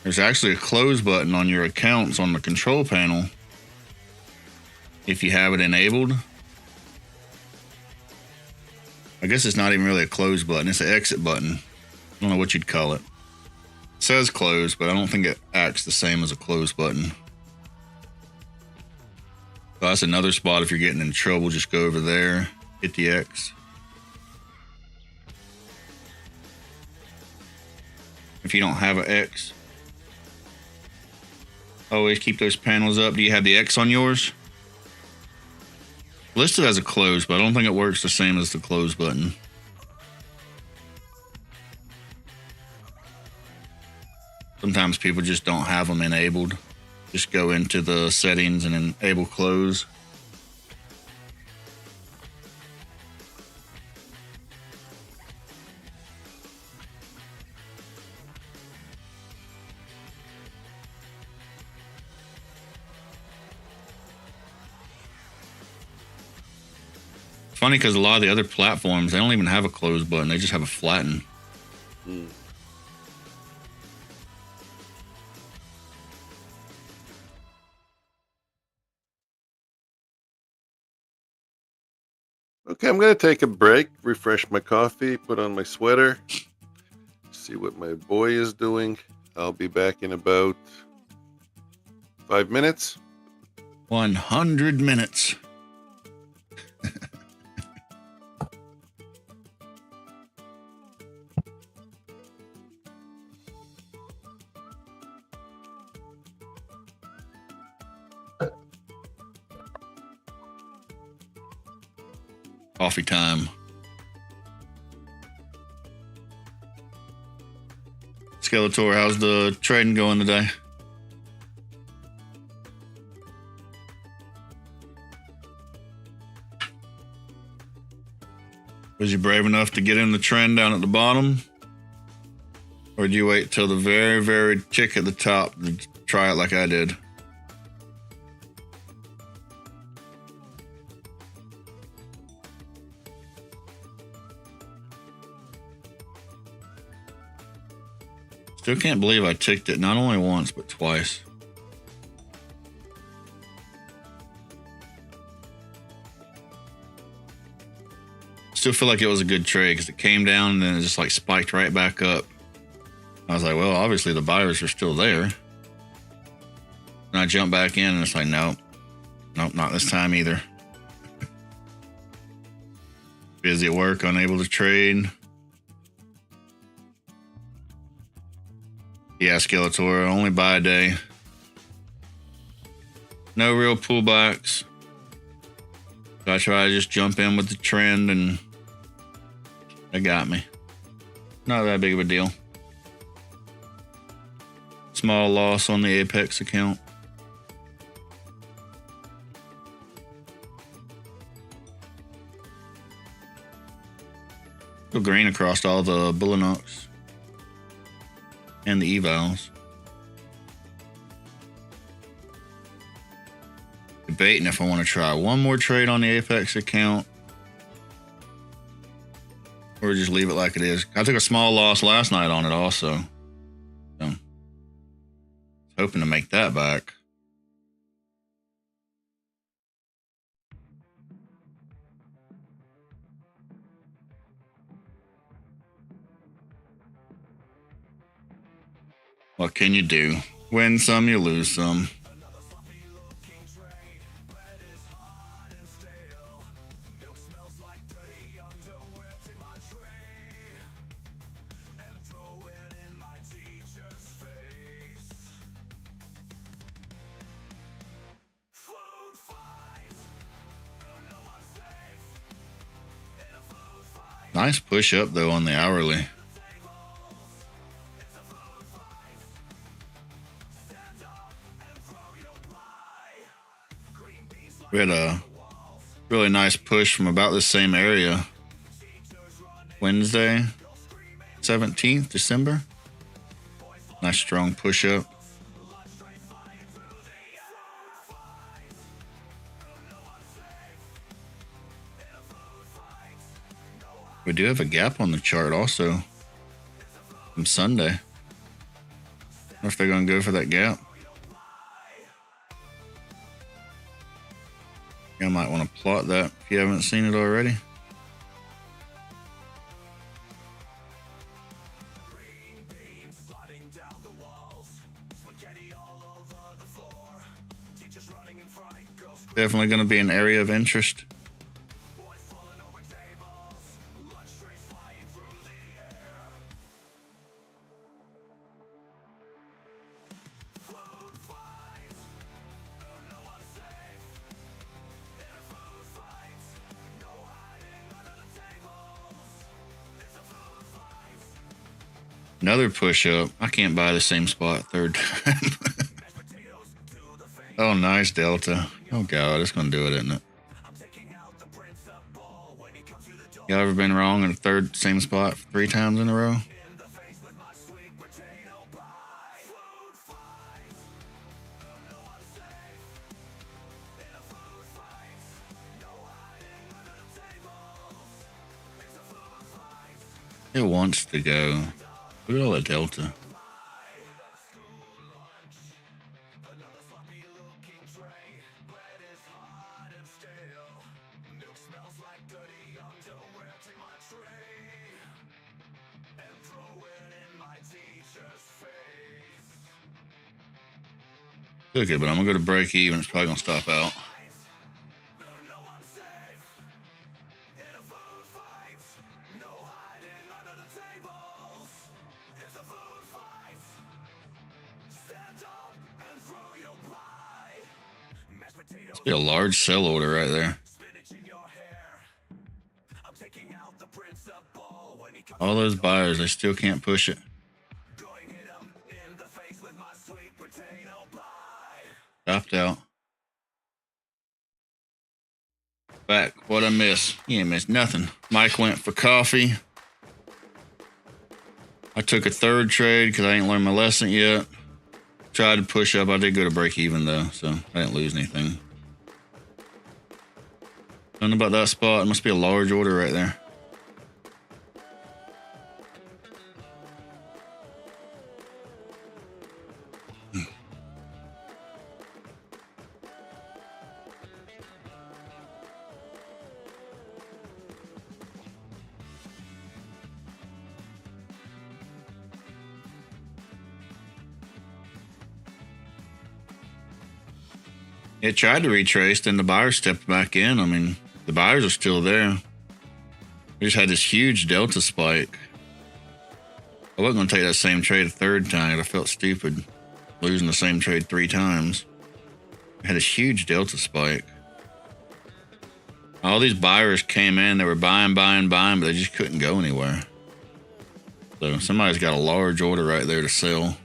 There's actually a close button on your accounts on the control panel if you have it enabled. I guess it's not even really a close button. It's an exit button. I don't know what you'd call it. It says close, but I don't think it acts the same as a close button. So that's another spot. If you're getting in trouble, just go over there, hit the X. If you don't have an X, always keep those panels up. Do you have the X on yours? Listed as a close, but I don't think it works the same as the close button. Sometimes people just don't have them enabled. Just go into the settings and enable close. Funny because a lot of the other platforms, they don't even have a close button. They just have a flatten. Okay, I'm going to take a break, refresh my coffee, put on my sweater, see what my boy is doing. I'll be back in about 5 minutes. 100 minutes. Coffee time. Skeletor, how's the trading going today? Was you brave enough to get in the trend down at the bottom? Or did you wait till the very, very tick at the top to try it like I did? Still can't believe I ticked it not only once, but twice. Still feel like it was a good trade because it came down and then it just like spiked right back up. I was like, well, obviously the buyers are still there. And I jumped back in and it's like, nope, not this time either. Busy at work, unable to trade. Yeah, Skeletor, only buy a day. No real pullbacks. So I try to just jump in with the trend and they got me. Not that big of a deal. Small loss on the Apex account. Still green across all the Bullinocks and the evals. Debating if I want to try one more trade on the Apex account or just leave it like it is. I took a small loss last night on it also. So, hoping to make that back. What can you do? Win some, you lose some. Nice push up though on the hourly. We had a really nice push from about the same area. Wednesday, 17th December. Nice strong push up. We do have a gap on the chart also from Sunday. I wonder if they're going to go for that gap. I might want to plot that if you haven't seen it already. Definitely going to be an area of interest. Another push up. I can't buy the same spot third time. Oh, nice delta. Oh god, it's gonna do it, isn't it? Y'all ever been wrong in the third same spot 3 times in a row? It wants to go. Look at all the delta. Okay, but I'm gonna go to break even. It's probably gonna stop out. Must be a large sell order right there. All those buyers, they still can't push it. Stopped out. Back. What'd I miss? You ain't missed nothing. Mike went for coffee. I took a third trade because I ain't learned my lesson yet. Tried to push up. I did go to break even though, so I didn't lose anything. Don't know about that spot. It must be a large order right there. It tried to retrace, then the buyers stepped back in. I mean, the buyers are still there. We just had this huge delta spike. I wasn't going to take that same trade a third time. I felt stupid losing the same trade 3 times. I had this huge delta spike. All these buyers came in. They were buying, but they just couldn't go anywhere. So somebody's got a large order right there to sell.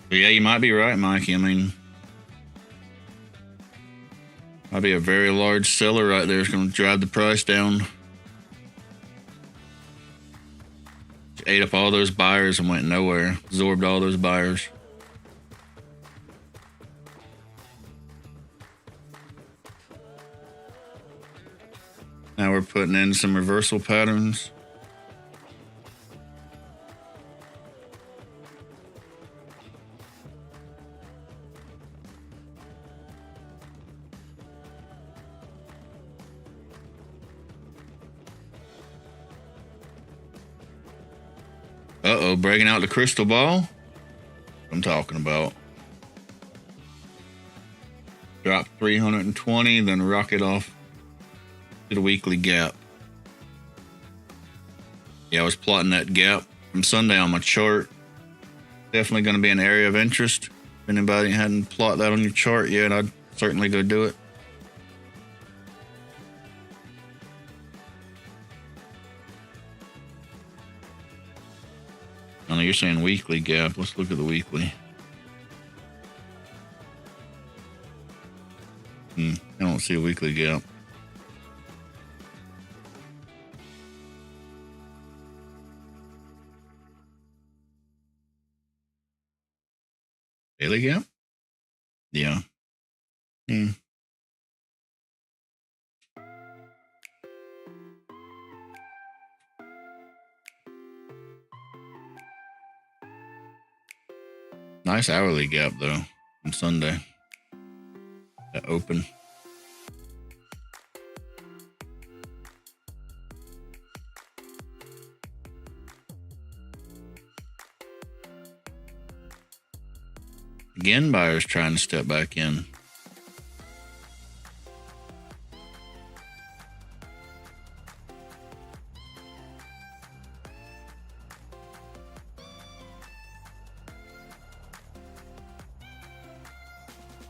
But yeah, you might be right, Mikey. I mean, Might be a very large seller right there. It's going to drive the price down. Ate up all those buyers and went nowhere. Absorbed all those buyers. Now we're putting in some reversal patterns. Uh-oh, breaking out the crystal ball. I'm talking about. Drop 320, then rocket off to the weekly gap. Yeah, I was plotting that gap from Sunday on my chart. Definitely going to be an area of interest. If anybody hadn't plotted that on your chart yet, I'd certainly go do it. I know you're saying weekly gap. Let's look at the weekly. I don't see a weekly gap. Daily gap? Yeah. Nice hourly gap though on Sunday. That open. Again, buyers trying to step back in.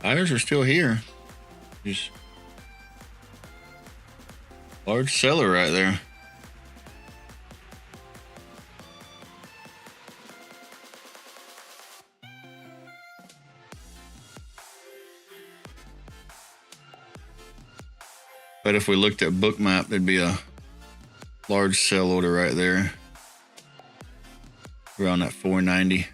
Buyers are still here. Just large seller right there. But if we looked at Bookmap, there'd be a large sell order right there. Around that 490.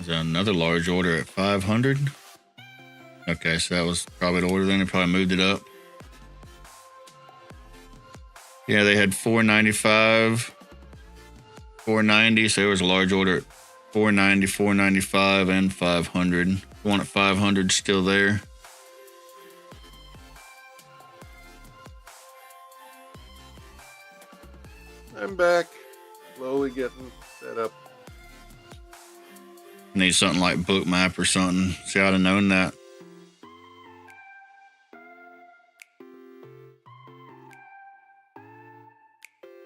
There's another large order at 500. Okay, so that was probably the order then. They probably moved it up. Yeah, they had 495, 490. So there was a large order at 490, 495, and 500. The one at 500 still there. I'm back. Slowly getting set up. Need something like Bookmap or something. See, I'd have known that.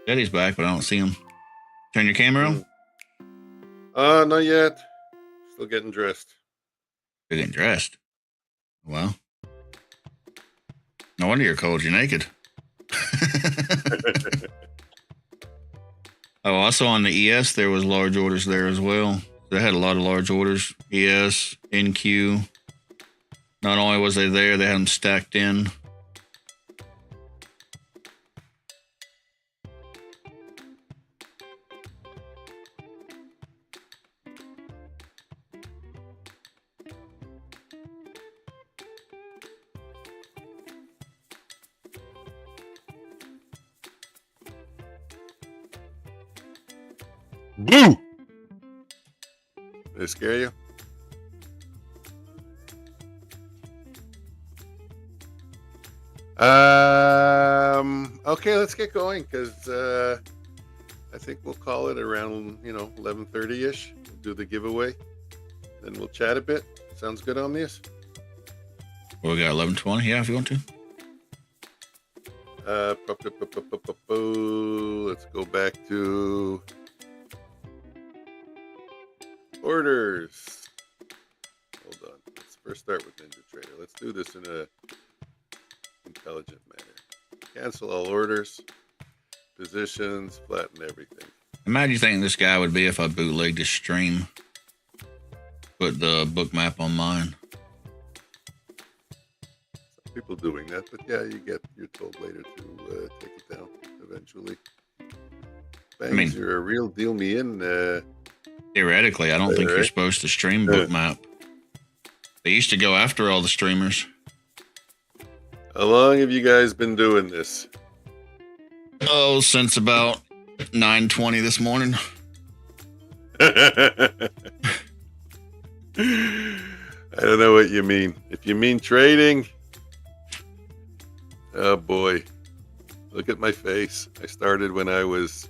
Eddie's back, but I don't see him. Turn your camera on? Not yet. Still getting dressed. You're getting dressed. Well, no wonder you're cold. You're naked. Oh, also on the ES, there was large orders there as well. They had a lot of large orders. ES, NQ. Not only was they there, they had them stacked in. Boo! They scare you? Okay, let's get going because I think we'll call it around 11:30ish. We'll do the giveaway, then we'll chat a bit. Sounds good on this. We got 11:20. Yeah, if you want to. Let's go back to orders. Hold on. Let's first start with NinjaTrader. Let's do this in a intelligent manner. Cancel all orders, positions, flatten everything. Imagine you think this guy would be if I bootlegged his stream. Put the book map on mine. Some people doing that, but yeah, you're told later to take it down eventually. Bangs, you're a real deal me in. Theoretically, I don't think you're supposed to stream book map. They used to go after all the streamers. How long have you guys been doing this? Oh, since about 9:20 this morning. I don't know what you mean. If you mean trading, oh boy, look at my face. I started when I was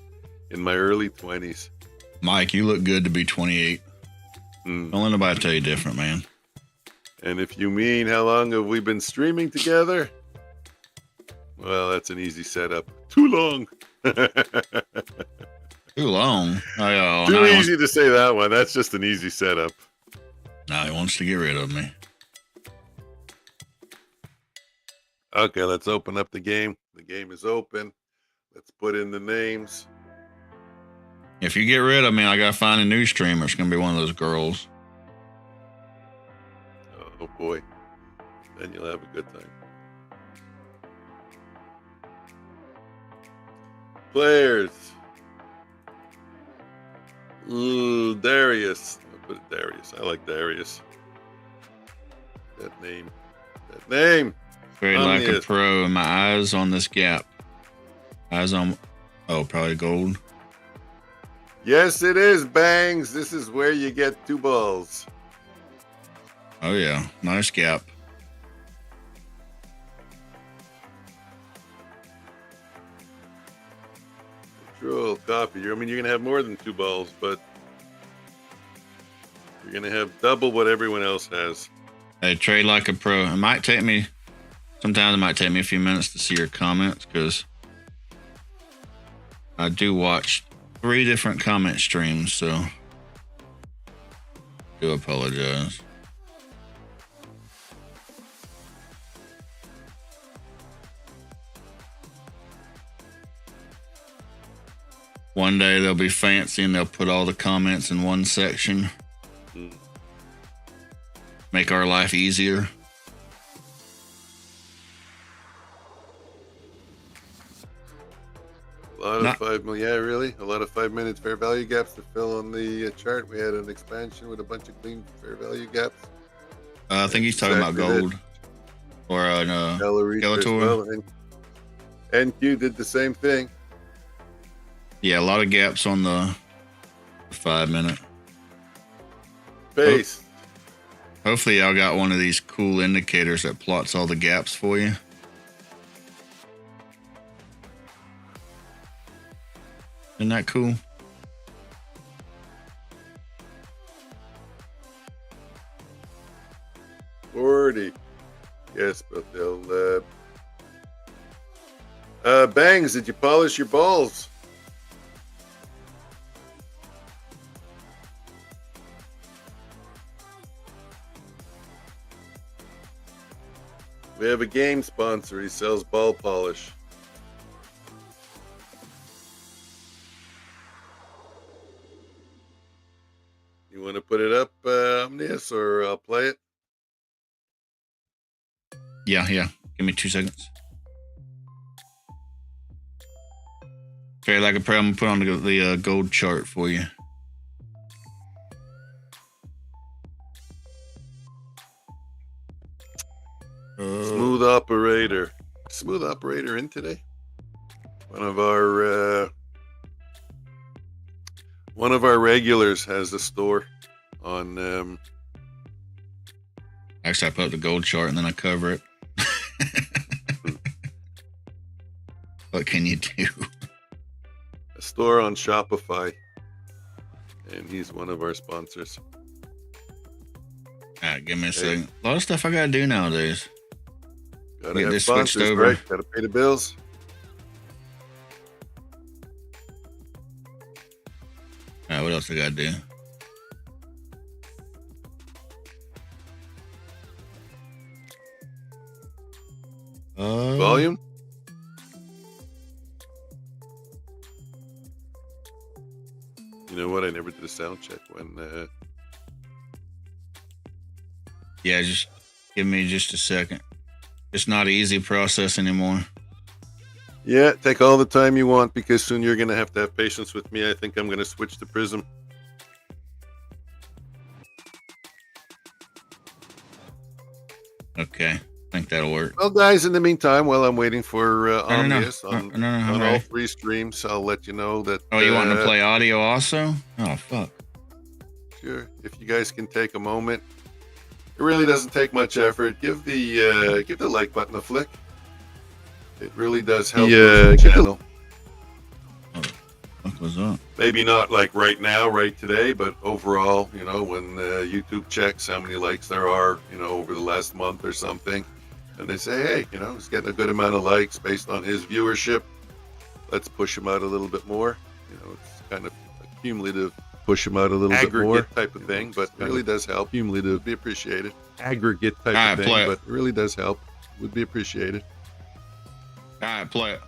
in my early 20s. Mike, you look good to be 28. Don't let nobody tell you different, man. And if you mean how long have we been streaming together? Well, that's an easy setup. Too long. Too long. Too easy to say that one. That's just an easy setup. Now he wants to get rid of me. Okay, let's open up the game. The game is open. Let's put in the names. If you get rid of me, I gotta find a new streamer. It's gonna be one of those girls. Oh boy. Then you'll have a good time. Players. Ooh, Darius. I'll put it Darius. I like Darius. That name. Very like a pro. My eyes on this gap. Eyes on. Oh, probably gold. Yes, it is, Bangs. This is where you get 2 balls. Oh, yeah. Nice gap. Control, copy. I mean, you're going to have more than 2 balls, but you're going to have double what everyone else has. Hey, trade like a pro. Sometimes it might take me a few minutes to see your comments because I do watch 3 different comment streams, so I do apologize. One day they'll be fancy and they'll put all the comments in one section. Make our life easier. A lot of 5 million, yeah, really. A lot of 5-minute fair value gaps to fill on the chart. We had an expansion with a bunch of clean fair value gaps. I think he's talking about gold or Skeletor. Well. And NQ did the same thing. Yeah, a lot of gaps on the 5-minute. Paste. Hopefully y'all got one of these cool indicators that plots all the gaps for you. Isn't that cool? Yes, but they'll Bangs, did you polish your balls? We have a game sponsor. He sells ball polish. You want to put it up, Omnius, or I'll play it? Yeah. Give me 2 seconds. Okay, like a pro, I'm gonna put on the gold chart for you. Smooth operator in today. One of our regulars has a store on. Actually, I put up the gold chart and then I cover it. What can you do? A store on Shopify, and he's one of our sponsors. All right, give me a second. A lot of stuff I gotta do nowadays. Gotta Get have this switched sponsors, over. right? Gotta pay the bills. All right, what else I gotta do? Volume. You know what? I never did a sound check when. Yeah, just give me just a second. It's not an easy process anymore. Yeah, take all the time you want because soon you're gonna have to have patience with me. I think I'm gonna switch to Prism. Okay, I think that'll work. Well, guys, in the meantime, while I'm waiting for No, Omnius no, on right. all 3 streams, I'll let you know that. Oh, you want to play audio also? Oh, fuck. Sure. If you guys can take a moment, it really doesn't take much effort. Give the like button a flick. It really does help the channel. What was that? Maybe not like right now, right today, but overall, you know, when YouTube checks how many likes there are, you know, over the last month or something, and they say, hey, you know, he's getting a good amount of likes based on his viewership. Let's push him out a little bit more. You know, it's kind of a cumulative push him out a little bit more type of thing, but it really does help. Cumulative would be appreciated. Aggregate type of thing, but it really does help. Would be appreciated. All right, play it.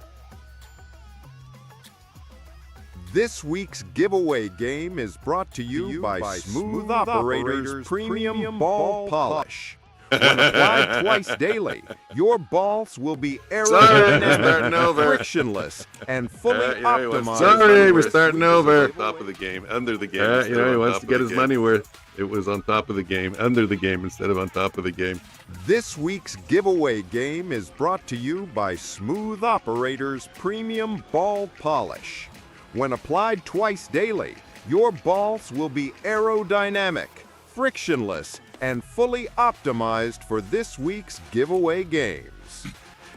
This week's giveaway game is brought to you by Smooth Operators Premium Ball Polish. When applied twice daily, your balls will be aerodynamic, frictionless, and fully optimized. Sorry, we're starting over. Top of the game, under the game. You know, he wants to get his money worth. It was on top of the game, under the game, instead of on top of the game. This week's giveaway game is brought to you by Smooth Operators Premium Ball Polish. When applied twice daily, your balls will be aerodynamic, frictionless, and fully optimized for this week's giveaway games.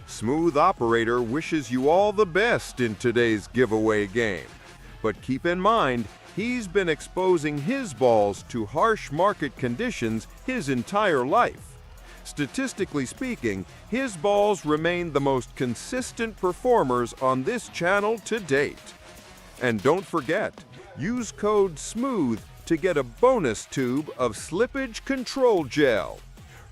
Smooth Operator wishes you all the best in today's giveaway game. But keep in mind, he's been exposing his balls to harsh market conditions his entire life. Statistically speaking, his balls remain the most consistent performers on this channel to date. And don't forget, use code SMOOTH to get a bonus tube of slippage control gel.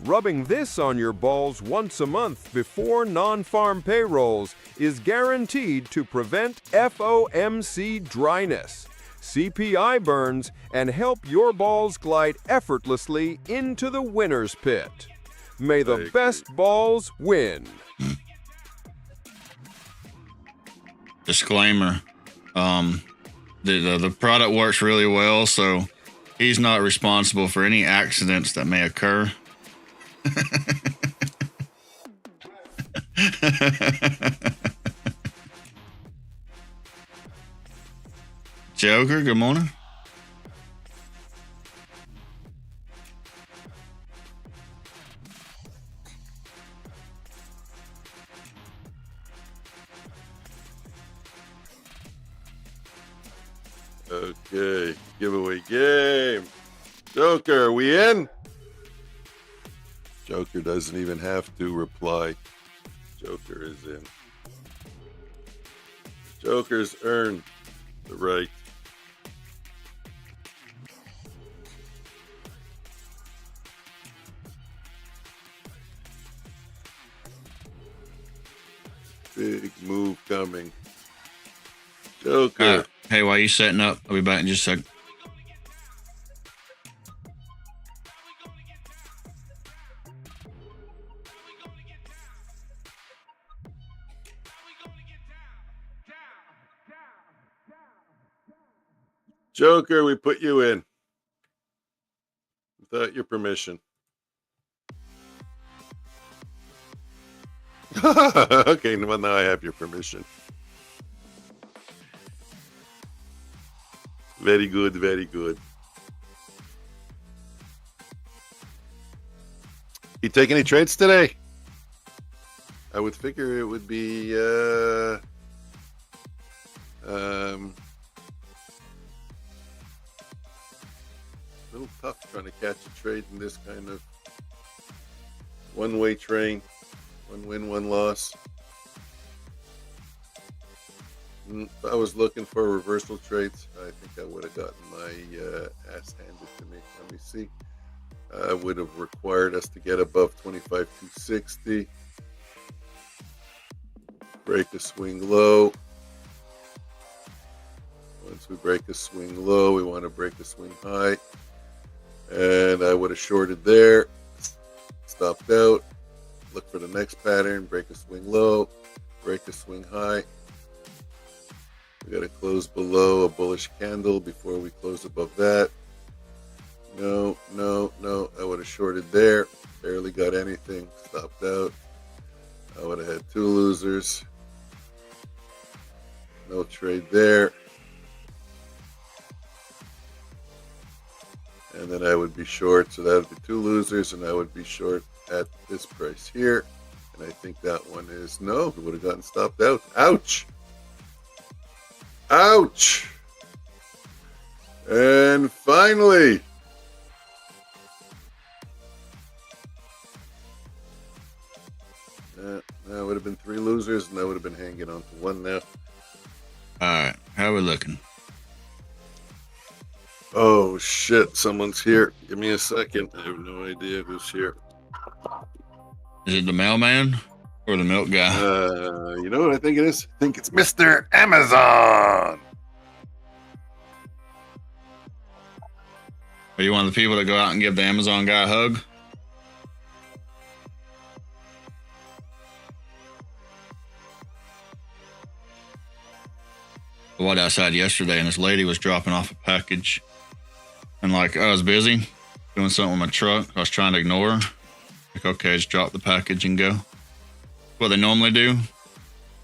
Rubbing this on your balls once a month before non-farm payrolls is guaranteed to prevent FOMC dryness, CPI burns, and help your balls glide effortlessly into the winner's pit. May the best balls win. Disclaimer. The product works really well, so he's not responsible for any accidents that may occur. Joker, good morning. Okay, giveaway game. Joker, are we in? Joker doesn't even have to reply. Joker is in. Joker's earned the right. Big move coming. Joker. Hey, while you setting up, I'll be back in just a second. Joker, we put you in without your permission. Okay, well, now I have your permission. Very good, very good. take any trades today? I would figure it would be a little tough trying to catch a trade in this kind of one-way train. One win, one loss. If I was looking for reversal trades, I think I would have gotten my ass handed to me. Let me see. I would have required us to get above 25,260. Break a swing low. Once we break a swing low, we want to break a swing high. And I would have shorted there. Stopped out. Look for the next pattern. Break a swing low. Break a swing high. We got to close below a bullish candle before we close above that. No. I would have shorted there. Barely got anything. Stopped out. I would have had two losers. No trade there. And then I would be short. So that would be two losers. And I would be short at this price here. And I think that one is no. We would have gotten stopped out. Ouch. Ouch! And finally, that would have been three losers, and I would have been hanging on to one now. All right, how are we looking? Oh shit! Someone's here. Give me a second. I have no idea who's here. Is it the mailman or the milk guy? You know what I think it is? I think it's Mr. Amazon. Are you one of the people that go out and give the Amazon guy a hug? I walked outside yesterday and this lady was dropping off a package. And like, I was busy doing something with my truck. I was trying to ignore her. Like, okay, just drop the package and go. What they normally do.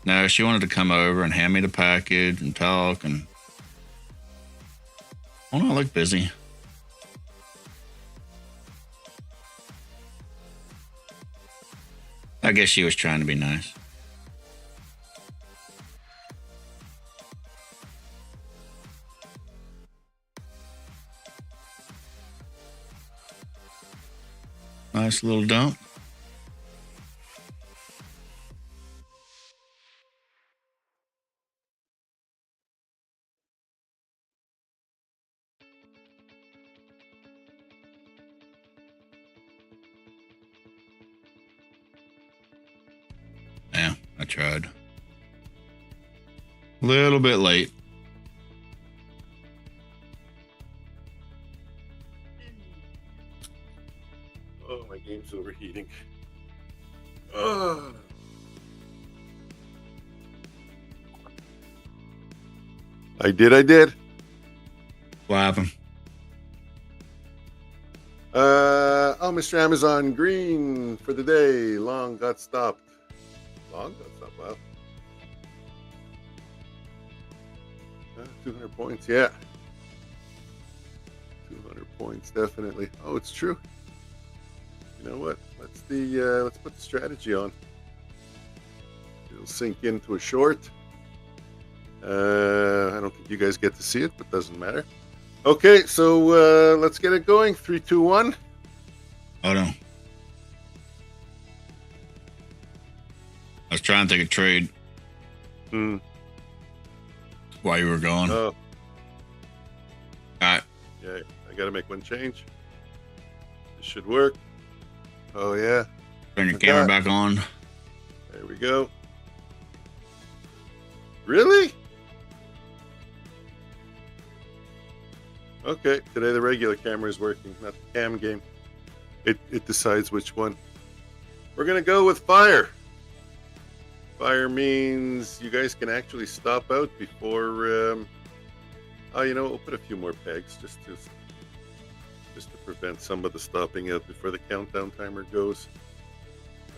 No, she wanted to come over and hand me the package and talk and oh no, I look busy. I guess she was trying to be nice. Nice little dump. Yeah, I tried. A little bit late. Oh, my game's overheating. Oh. I did. What happened? Mr. Amazon green for the day. Long got stopped. Long got stopped. Wow. 200 points. Yeah. 200 points, definitely. Oh, it's true. You know what? Let's put the strategy on. It'll sink into a short. I don't think you guys get to see it, but doesn't matter. Okay, so let's get it going. 3, 2, 1. Hold on. I was trying to take a trade while you were gone. Oh. All right. Yeah, I got to make one change. This should work. Oh, yeah. Turn your camera back on. There we go. Really? Okay, today the regular camera is working, not the cam game. It decides which one. We're going to go with fire. Fire means you guys can actually stop out before... oh, you know, we'll put a few more pegs just to prevent some of the stopping out before the countdown timer goes.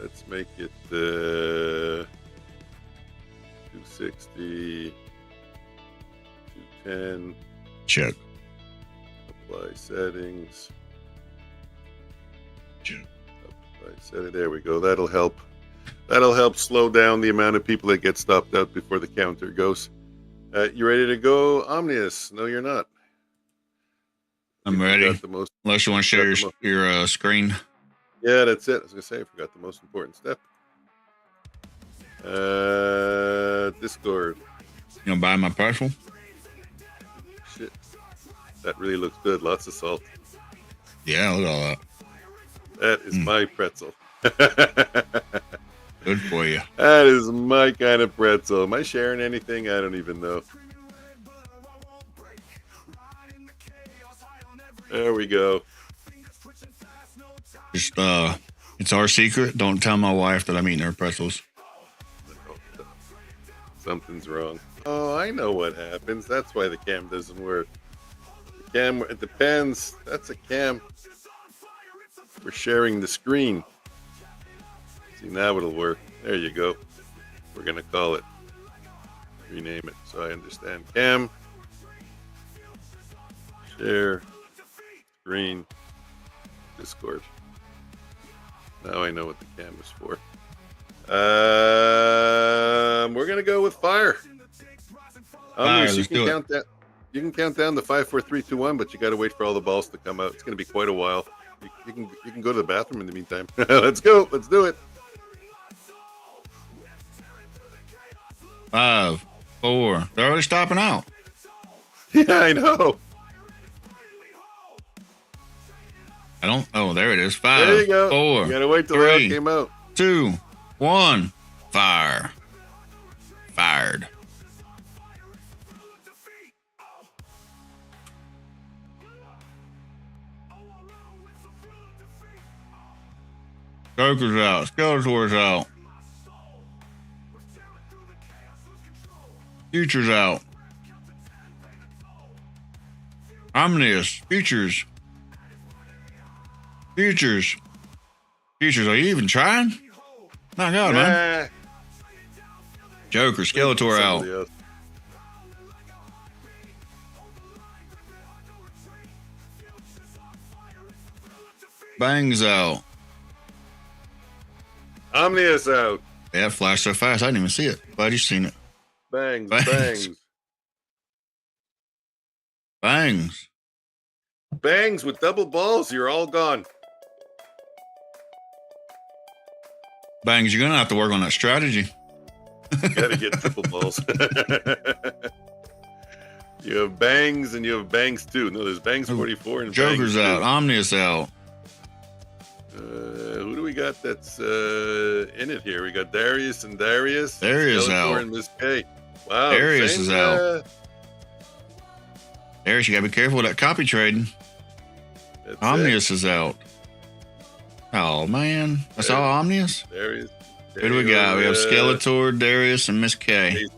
Let's make it 260, 210. Check. Apply settings. Check. Apply So there we go. That'll help. That'll help slow down the amount of people that get stopped out before the counter goes. You ready to go, Omnius? No, you're not. I'm ready. Unless you want to share your screen. Yeah, that's it. I was going to say, I forgot the most important step. Discord. You gonna buy my pretzel? Shit. That really looks good. Lots of salt. Yeah, look at all that. That is my pretzel. Good for you. That is my kind of pretzel. Am I sharing anything? I don't even know. There we go. Just it's our secret. Don't tell my wife that I'm eating her pretzels. Something's wrong. Oh, I know what happens. That's why the cam doesn't work. The cam, it depends. That's a cam. We're sharing the screen. See, now it'll work. There you go. We're going to call it. Rename it so I understand. Cam. Share. Screen. Discord. Now I know what the cam is for. We're gonna go with fire. You can count that. You can count down the 5, 4, 3, 2, 1, but you got to wait for all the balls to come out. It's gonna be quite a while. You can go to the bathroom in the meantime. Let's go. Let's do it. 5, 4. They're already stopping out. Yeah, I know. I don't. Oh, there it is. 5, there you go. 4. You gotta wait till 3, it came out. 2, 1. Fire. Fired. Joker's out. Skeletor's out. Future's out. Omnius. Futures. Futures. Futures. Are you even trying? My God, man. Joker. Skeletor out. Else. Bang's out. Omnius out. Yeah, it flashed so fast I didn't even see it. Glad you've seen it. Bangs. Bangs. Bangs. Bangs. Bangs with double balls. You're all gone. Bangs, you're gonna have to work on that strategy. Got to get triple balls. You have bangs and you have bangs too. No, there's bangs 44 and Joker's bangs out. 2. Omnius out. Who do we got that's in it here? We got Darius and Darius. Darius Skeletor out. and Miss K. Wow. Darius is out. Darius, you gotta be careful with that copy trading. Omnius is out. Oh man, that's all Omnius. Darius. Who do we got? We have Skeletor, Darius, and Miss K.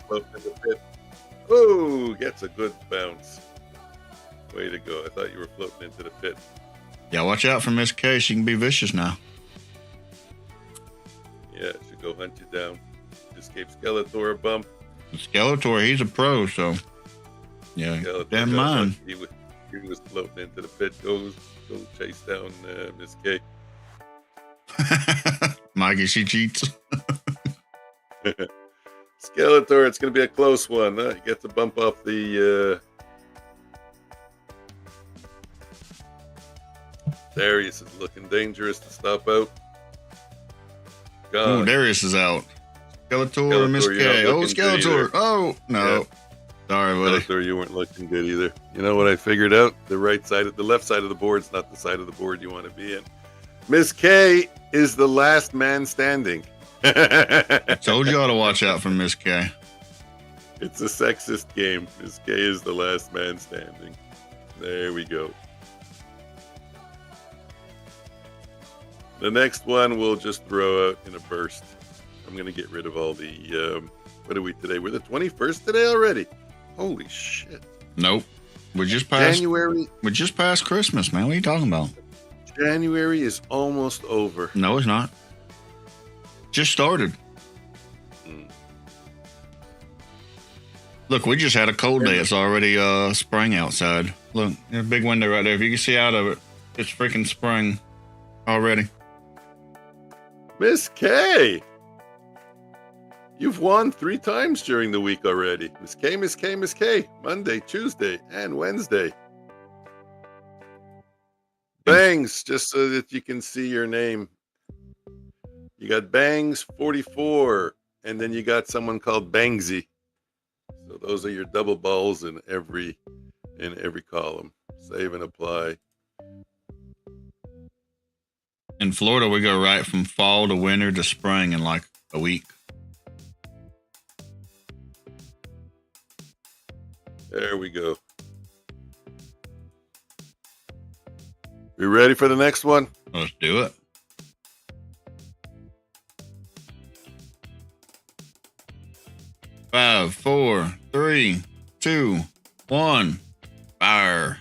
Oh, gets a good bounce. Way to go. I thought you were floating into the pit. Yeah, watch out for Miss K. She can be vicious now. Yeah, should go hunt you down. Just gave Skeletor a bump. Skeletor, he's a pro, so yeah, Skeletor damn mind. He was floating into the pit. Go chase down Miss K. Mikey, she cheats. Skeletor, it's going to be a close one. You get to bump off the... Darius is looking dangerous to stop out. Oh, Darius is out. Skeletor, Miss K. Oh, Skeletor. Oh, no. Yeah. Sorry, buddy. Skeletor, you weren't looking good either. You know what I figured out? The left side of the board is not the side of the board you want to be in. Miss K is the last man standing. I told you all to watch out for Miss K. It's a sexist game. Miss K is the last man standing. There we go. The next one we'll just throw out in a burst. I'm going to get rid of all the... what are we today? We're the 21st today already. Holy shit. Nope. We're just past January. We're just past Christmas, man. What are you talking about? January is almost over. No, it's not. Just started. Look, we just had a cold day. It's already spring outside. Look, there's a big window right there. If you can see out of it, it's freaking spring already. Miss K. You've won 3 times during the week already. Miss K, Miss K, Miss K. Monday, Tuesday, and Wednesday. Bangs, just so that you can see your name. You got Bangs 44, and then you got someone called Bangsy. So those are your double balls in every column. Save and apply. In Florida, we go right from fall to winter to spring in like a week. There we go. We ready for the next one? Let's do it. Five, four, three, two, one. Fire.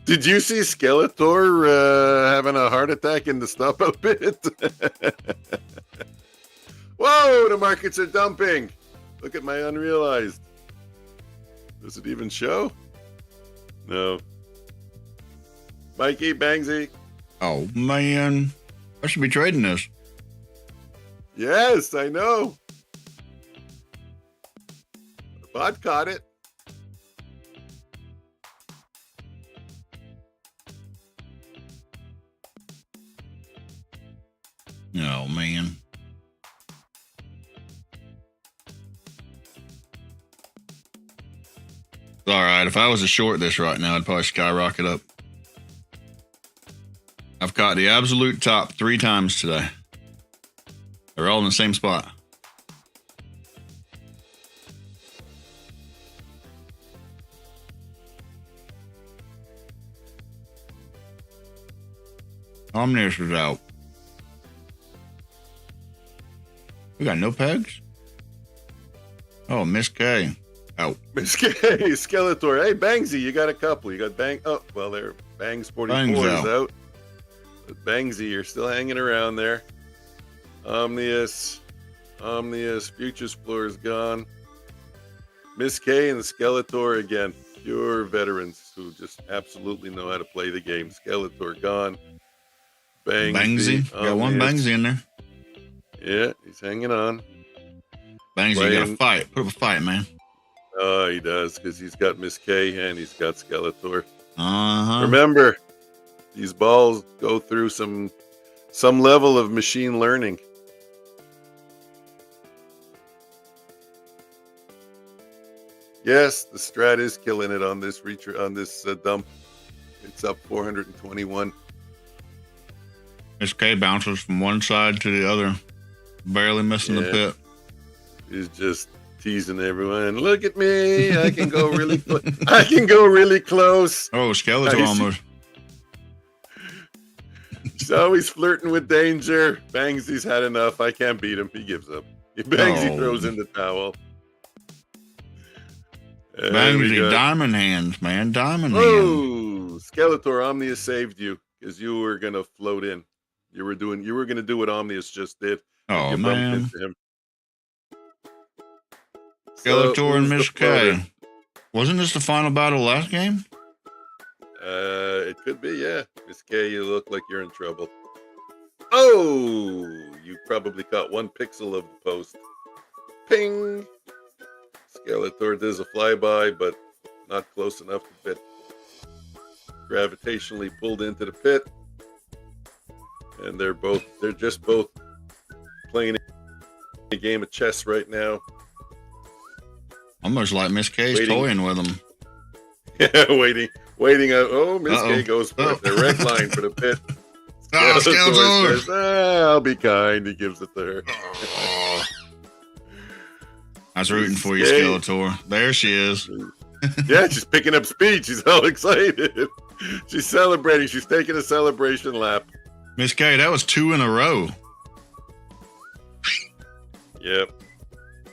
Did you see Skeletor having a heart attack in the stop out pit? Whoa, the markets are dumping. Look at my unrealized. Does it even show? No. Mikey, Bangsy. Oh, man. I should be trading this. Yes, I know. The bot caught it. Oh, man. All right. If I was to short this right now, I'd probably skyrocket up. I've caught the absolute top 3 times today. They're all in the same spot. Omnius is out. We got no pegs? Oh, Miss K. Out. Miss K, Skeletor. Hey, Bangsy, you got a couple. You got Bang. Oh, well, there. Bangs 44 Bangs is out. out. But Bangsy, you're still hanging around there. Omnius, Futures Floor is gone. Miss K and Skeletor again. Pure veterans who just absolutely know how to play the game. Skeletor gone. Bangsy. Got one Bangsy in there. Yeah, he's hanging on. Bangsy, you got to fight. Put up a fight, man. Oh, he does, because he's got Miss K and he's got Skeletor. Uh-huh. Remember, these balls go through some level of machine learning. Yes, the strat is killing it on this dump. It's up 421. Miss K bounces from one side to the other, barely missing the pit. He's just teasing everyone. Look at me! I can go really close. I can go really close. Oh, Skeletor almost. He's always flirting with danger. Bangsy's had enough. I can't beat him. He gives up. Bangsy throws in the towel. Bangsy, diamond hands, man. Diamond hands. Oh, Skeletor, Omnius saved you because you were gonna float in. You were gonna do what Omnius just did. Oh, you man. bumped into him. Skeletor and Miss K. Wasn't this the final battle last game? It could be, yeah. Miss K, you look like you're in trouble. Oh, you probably caught 1 pixel of the post. Ping! Skeletor does a flyby, but not close enough to fit. Gravitationally pulled into the pit. And they're just both playing a game of chess right now. Almost like Miss K's toying with them. Yeah, waiting out. Oh, Miss K goes for a direct line for the pit. Skeletor says, I'll be kind. He gives it to her. I was rooting for you, Skeletor. There she is. Yeah, she's picking up speed. She's all excited. She's celebrating. She's taking a celebration lap. Miss K, that was 2 in a row. Yep.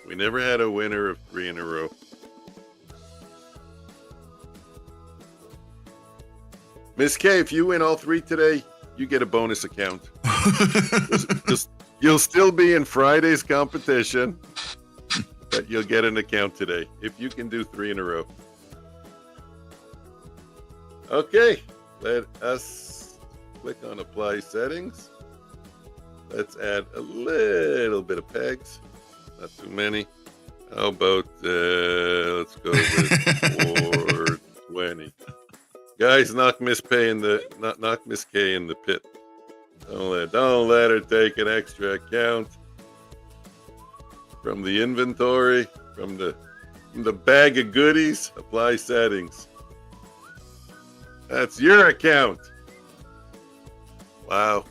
We never had a winner of 3 in a row. Miss K, if you win all 3 today, you get a bonus account. You'll still be in Friday's competition, but you'll get an account today if you can do 3 in a row. Okay, let us click on Apply Settings. Let's add a little bit of pegs. Not too many. How about, let's go with 420. Guys, knock Miss K in the pit. Don't let her take an extra account from the inventory, from the bag of goodies. Apply settings. That's your account. Wow.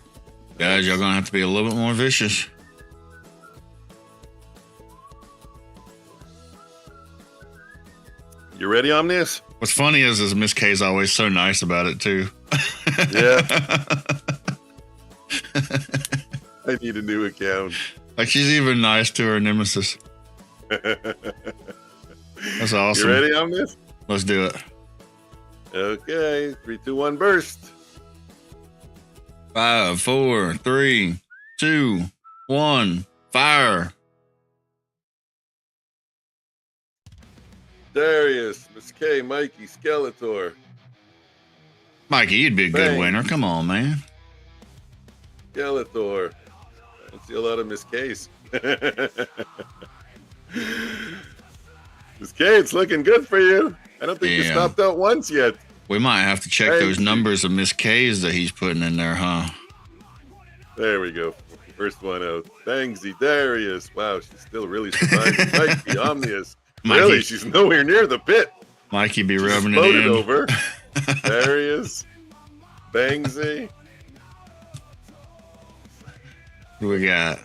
Guys, y'all gonna have to be a little bit more vicious. You ready, Omnius? What's funny is Miss K's always so nice about it too. Yeah. I need a new account. Like she's even nice to her nemesis. That's awesome. You ready, Omnius? Let's do it. Okay, 3, 2, 1, burst. 5, 4, 3, 2, 1, fire. Darius, Miss K, Mikey, Skeletor. Mikey, you'd be a good Bang. winner. Come on, man. Skeletor. I don't see a lot of Miss K's. Miss K, it's looking good for you. I don't think you Yeah. stopped out once yet. We might have to check those numbers of Miss K's that he's putting in there, huh? There we go. First one out. Bangsy, Darius. Wow, she's still really surviving. Mikey, Omnius. Mikey. Really, she's nowhere near the pit. Mikey be She rubbing it floated in. over. Darius, Bangsy. Who we got?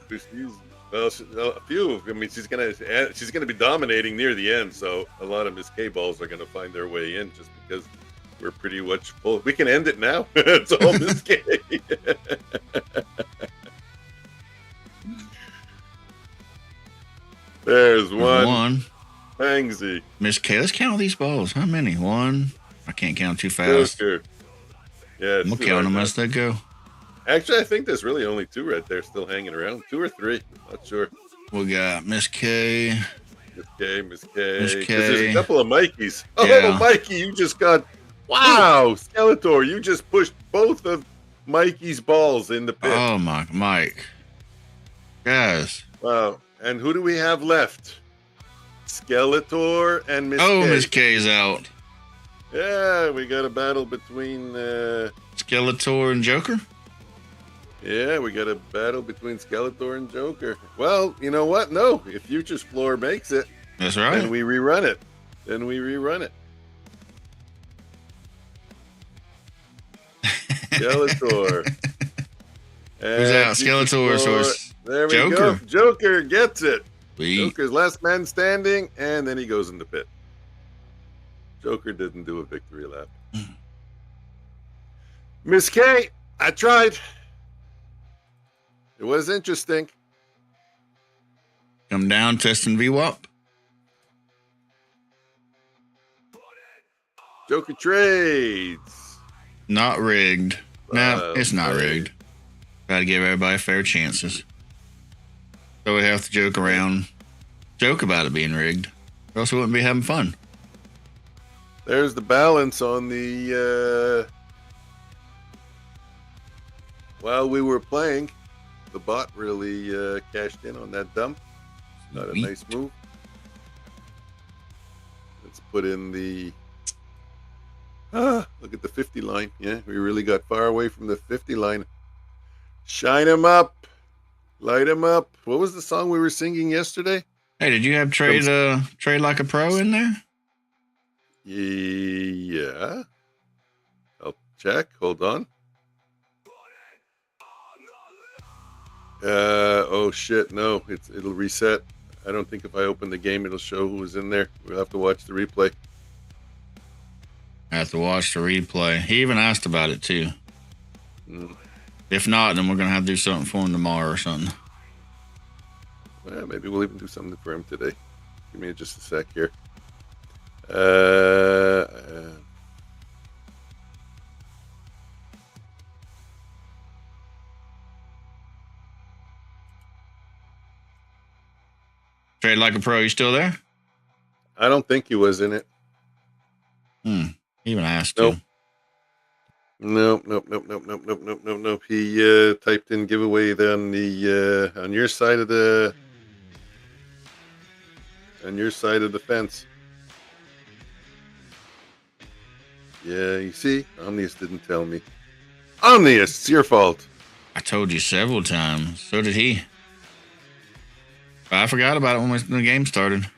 Well, a few. I mean, she's gonna be dominating near the end. So a lot of Miss K balls are gonna find their way in just because we're pretty much full. We can end it now. It's all Miss K. There's one. Bangsy. Miss K, let's count these balls. How many? One. I can't count too fast. Joker. Yeah, We'll count them as they go. Actually, I think there's really only 2 right there still hanging around. 2 or 3. Not sure. We got Miss K. Miss K. Miss 'Cause K. there's a couple of Mikeys. Oh, Yeah. Mikey, you just got... Wow, Skeletor, you just pushed both of Mikey's balls in the pit. Oh, my, Mike. Guys. Wow. And who do we have left? Skeletor and Miss K. Miss K's out. Yeah, we got a battle between... Skeletor and Joker? Yeah, we got a battle between Skeletor and Joker. Well, you know what? No, if Futures Floor makes it, That's right. then we rerun it. Skeletor. Who's out? Futures Skeletor. So Floor. it's There we Joker. go. Joker gets it. Sweet. Joker's last man standing, and then he goes in the pit. Joker didn't do a victory lap. Miss K, I tried. It was interesting. Come down, testing VWAP. Joker trades. Not rigged. No, it's not Okay. rigged. Got to give everybody fair chances. So we have to joke around, joke about it being rigged, or else we wouldn't be having fun. There's the balance on the... While we were playing, the bot really cashed in on that dump. Not a Sweet. nice move. Let's put in the... look at the 50 line. Yeah, we really got far away from the 50 line. Shine him up. Light him up. What was the song we were singing yesterday? Hey, did you have trade like a pro in there? Yeah. I'll check. Hold on. Oh shit, no. It'll reset. I don't think if I open the game it'll show who was in there. We'll have to watch the replay. I have to watch the replay. He even asked about it too. Mm. If not, then we're gonna have to do something for him tomorrow or something. Well, maybe we'll even do something for him today. Give me just a sec here. Trade like a pro. You still there? I don't think he was in it. He even asked Nope. to. Nope. He typed in giveaway on the on your side of the fence. Yeah, you see, Omnius didn't tell me. Omnius, it's your fault. I told you several times. So did he. But I forgot about it when the game started.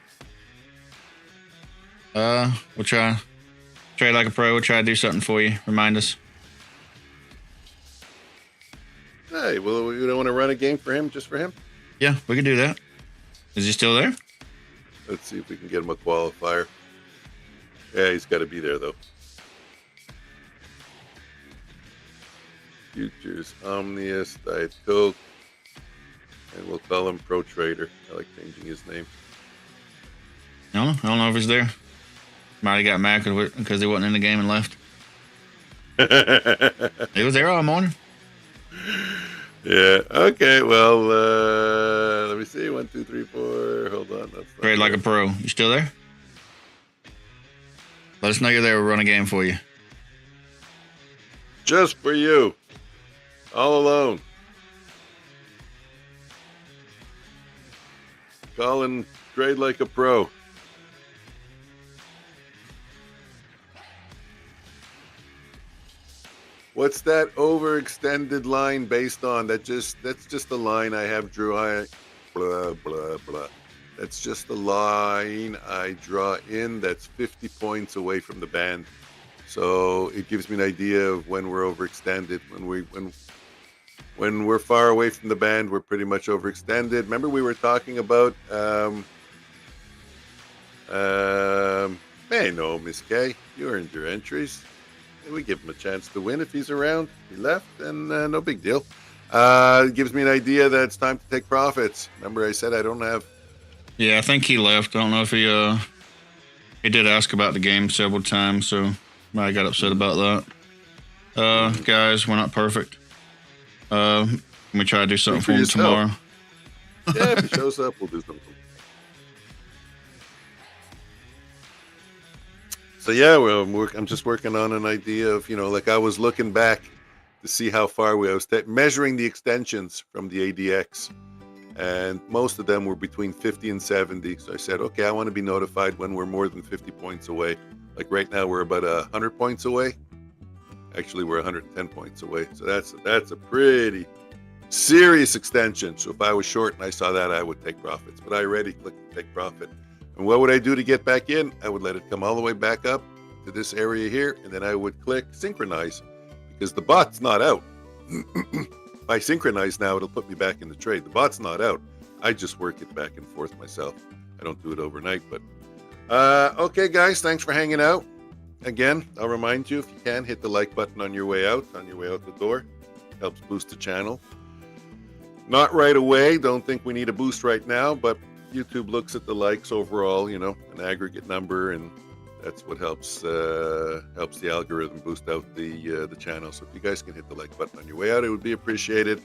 We'll try. Trade like a pro. We'll try to do something for you. Remind us. Hey, well, we don't want to run a game for him, just for him? Yeah, we can do that. Is he still there? Let's see if we can get him a qualifier. Yeah, he's got to be there, though. Futures, Omnius, Diet Coke, and we'll call him Pro Trader. I like changing his name. I don't know if he's there. Might have got mad because he wasn't in the game and left. He was there all morning. Yeah. Okay. Well, let me see. 1, 2, 3, 4. Hold on. That's Trade like a pro. You still there? Let us know you're there. We'll run a game for you. Just for you. All alone. Colin, trade like a pro. What's that overextended line based on? That's just a line I have drew. Blah blah blah. That's just a line I draw in that's 50 points away from the band. So it gives me an idea of when we're overextended. When we're far away from the band, we're pretty much overextended. Remember we were talking about hey no, Miss K, you earned your entries. We give him a chance to win if he's around. He left, and no big deal. It gives me an idea that it's time to take profits. Remember I said I don't have... Yeah, I think he left. I don't know if he did ask about the game several times, so I got upset about that. Guys, we're not perfect. We try to do something for him tomorrow. Yeah, if he shows up, we'll do something. So yeah, I'm just working on an idea of, like I was looking back to see how far I was measuring the extensions from the ADX, and most of them were between 50 and 70. So I said, okay, I want to be notified when we're more than 50 points away. Like right now, we're about 100 points away. Actually, we're 110 points away. So that's a pretty serious extension. So if I was short and I saw that, I would take profits. But I already clicked take profit. And what would I do to get back in? I would let it come all the way back up to this area here, and then I would click synchronize because the bot's not out. If I synchronize now, it'll put me back in the trade. The bot's not out. I just work it back and forth myself. I don't do it overnight, but okay, guys, thanks for hanging out. Again, I'll remind you, if you can, hit the like button on your way out the door. Helps boost the channel. Not right away. Don't think we need a boost right now, but YouTube looks at the likes overall, an aggregate number, and that's what helps the algorithm boost out the channel. So if you guys can hit the like button on your way out, it would be appreciated.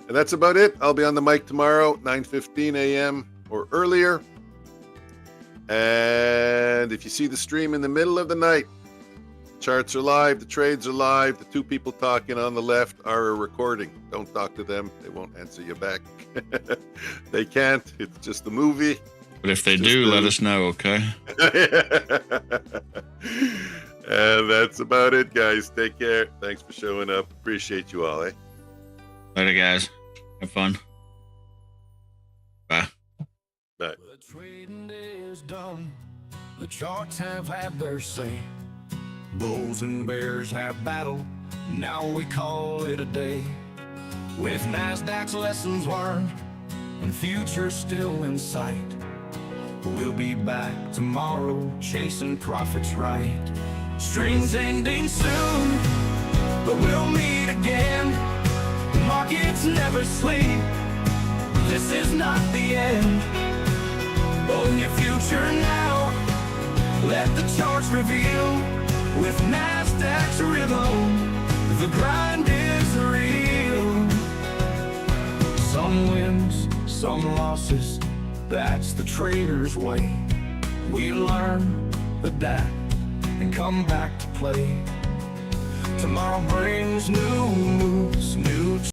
And that's about it. I'll be on the mic tomorrow, 9:15 a.m. or earlier. And if you see the stream in the middle of the night, charts are live, the trades are live, the two people talking on the left are a recording. Don't talk to them. They won't answer you back. They can't. It's just a movie. But if they do, let us know, okay? And that's about it, guys. Take care. Thanks for showing up. Appreciate you all, eh? Later, guys. Have fun. Bye. Bye. The trading day is done. The charts have had their say. Bulls and bears have battled. Now we call it a day. With Nasdaq's lessons learned and futures still in sight, we'll be back tomorrow chasing profits right. Streams ending soon, but we'll meet again. Markets never sleep. This is not the end. Own your future now. Let the charts reveal. With Nasdaq's rhythm, the grind is real. Some wins, some losses, that's the trader's way. We learn, adapt, and come back to play. Tomorrow brings new moves, new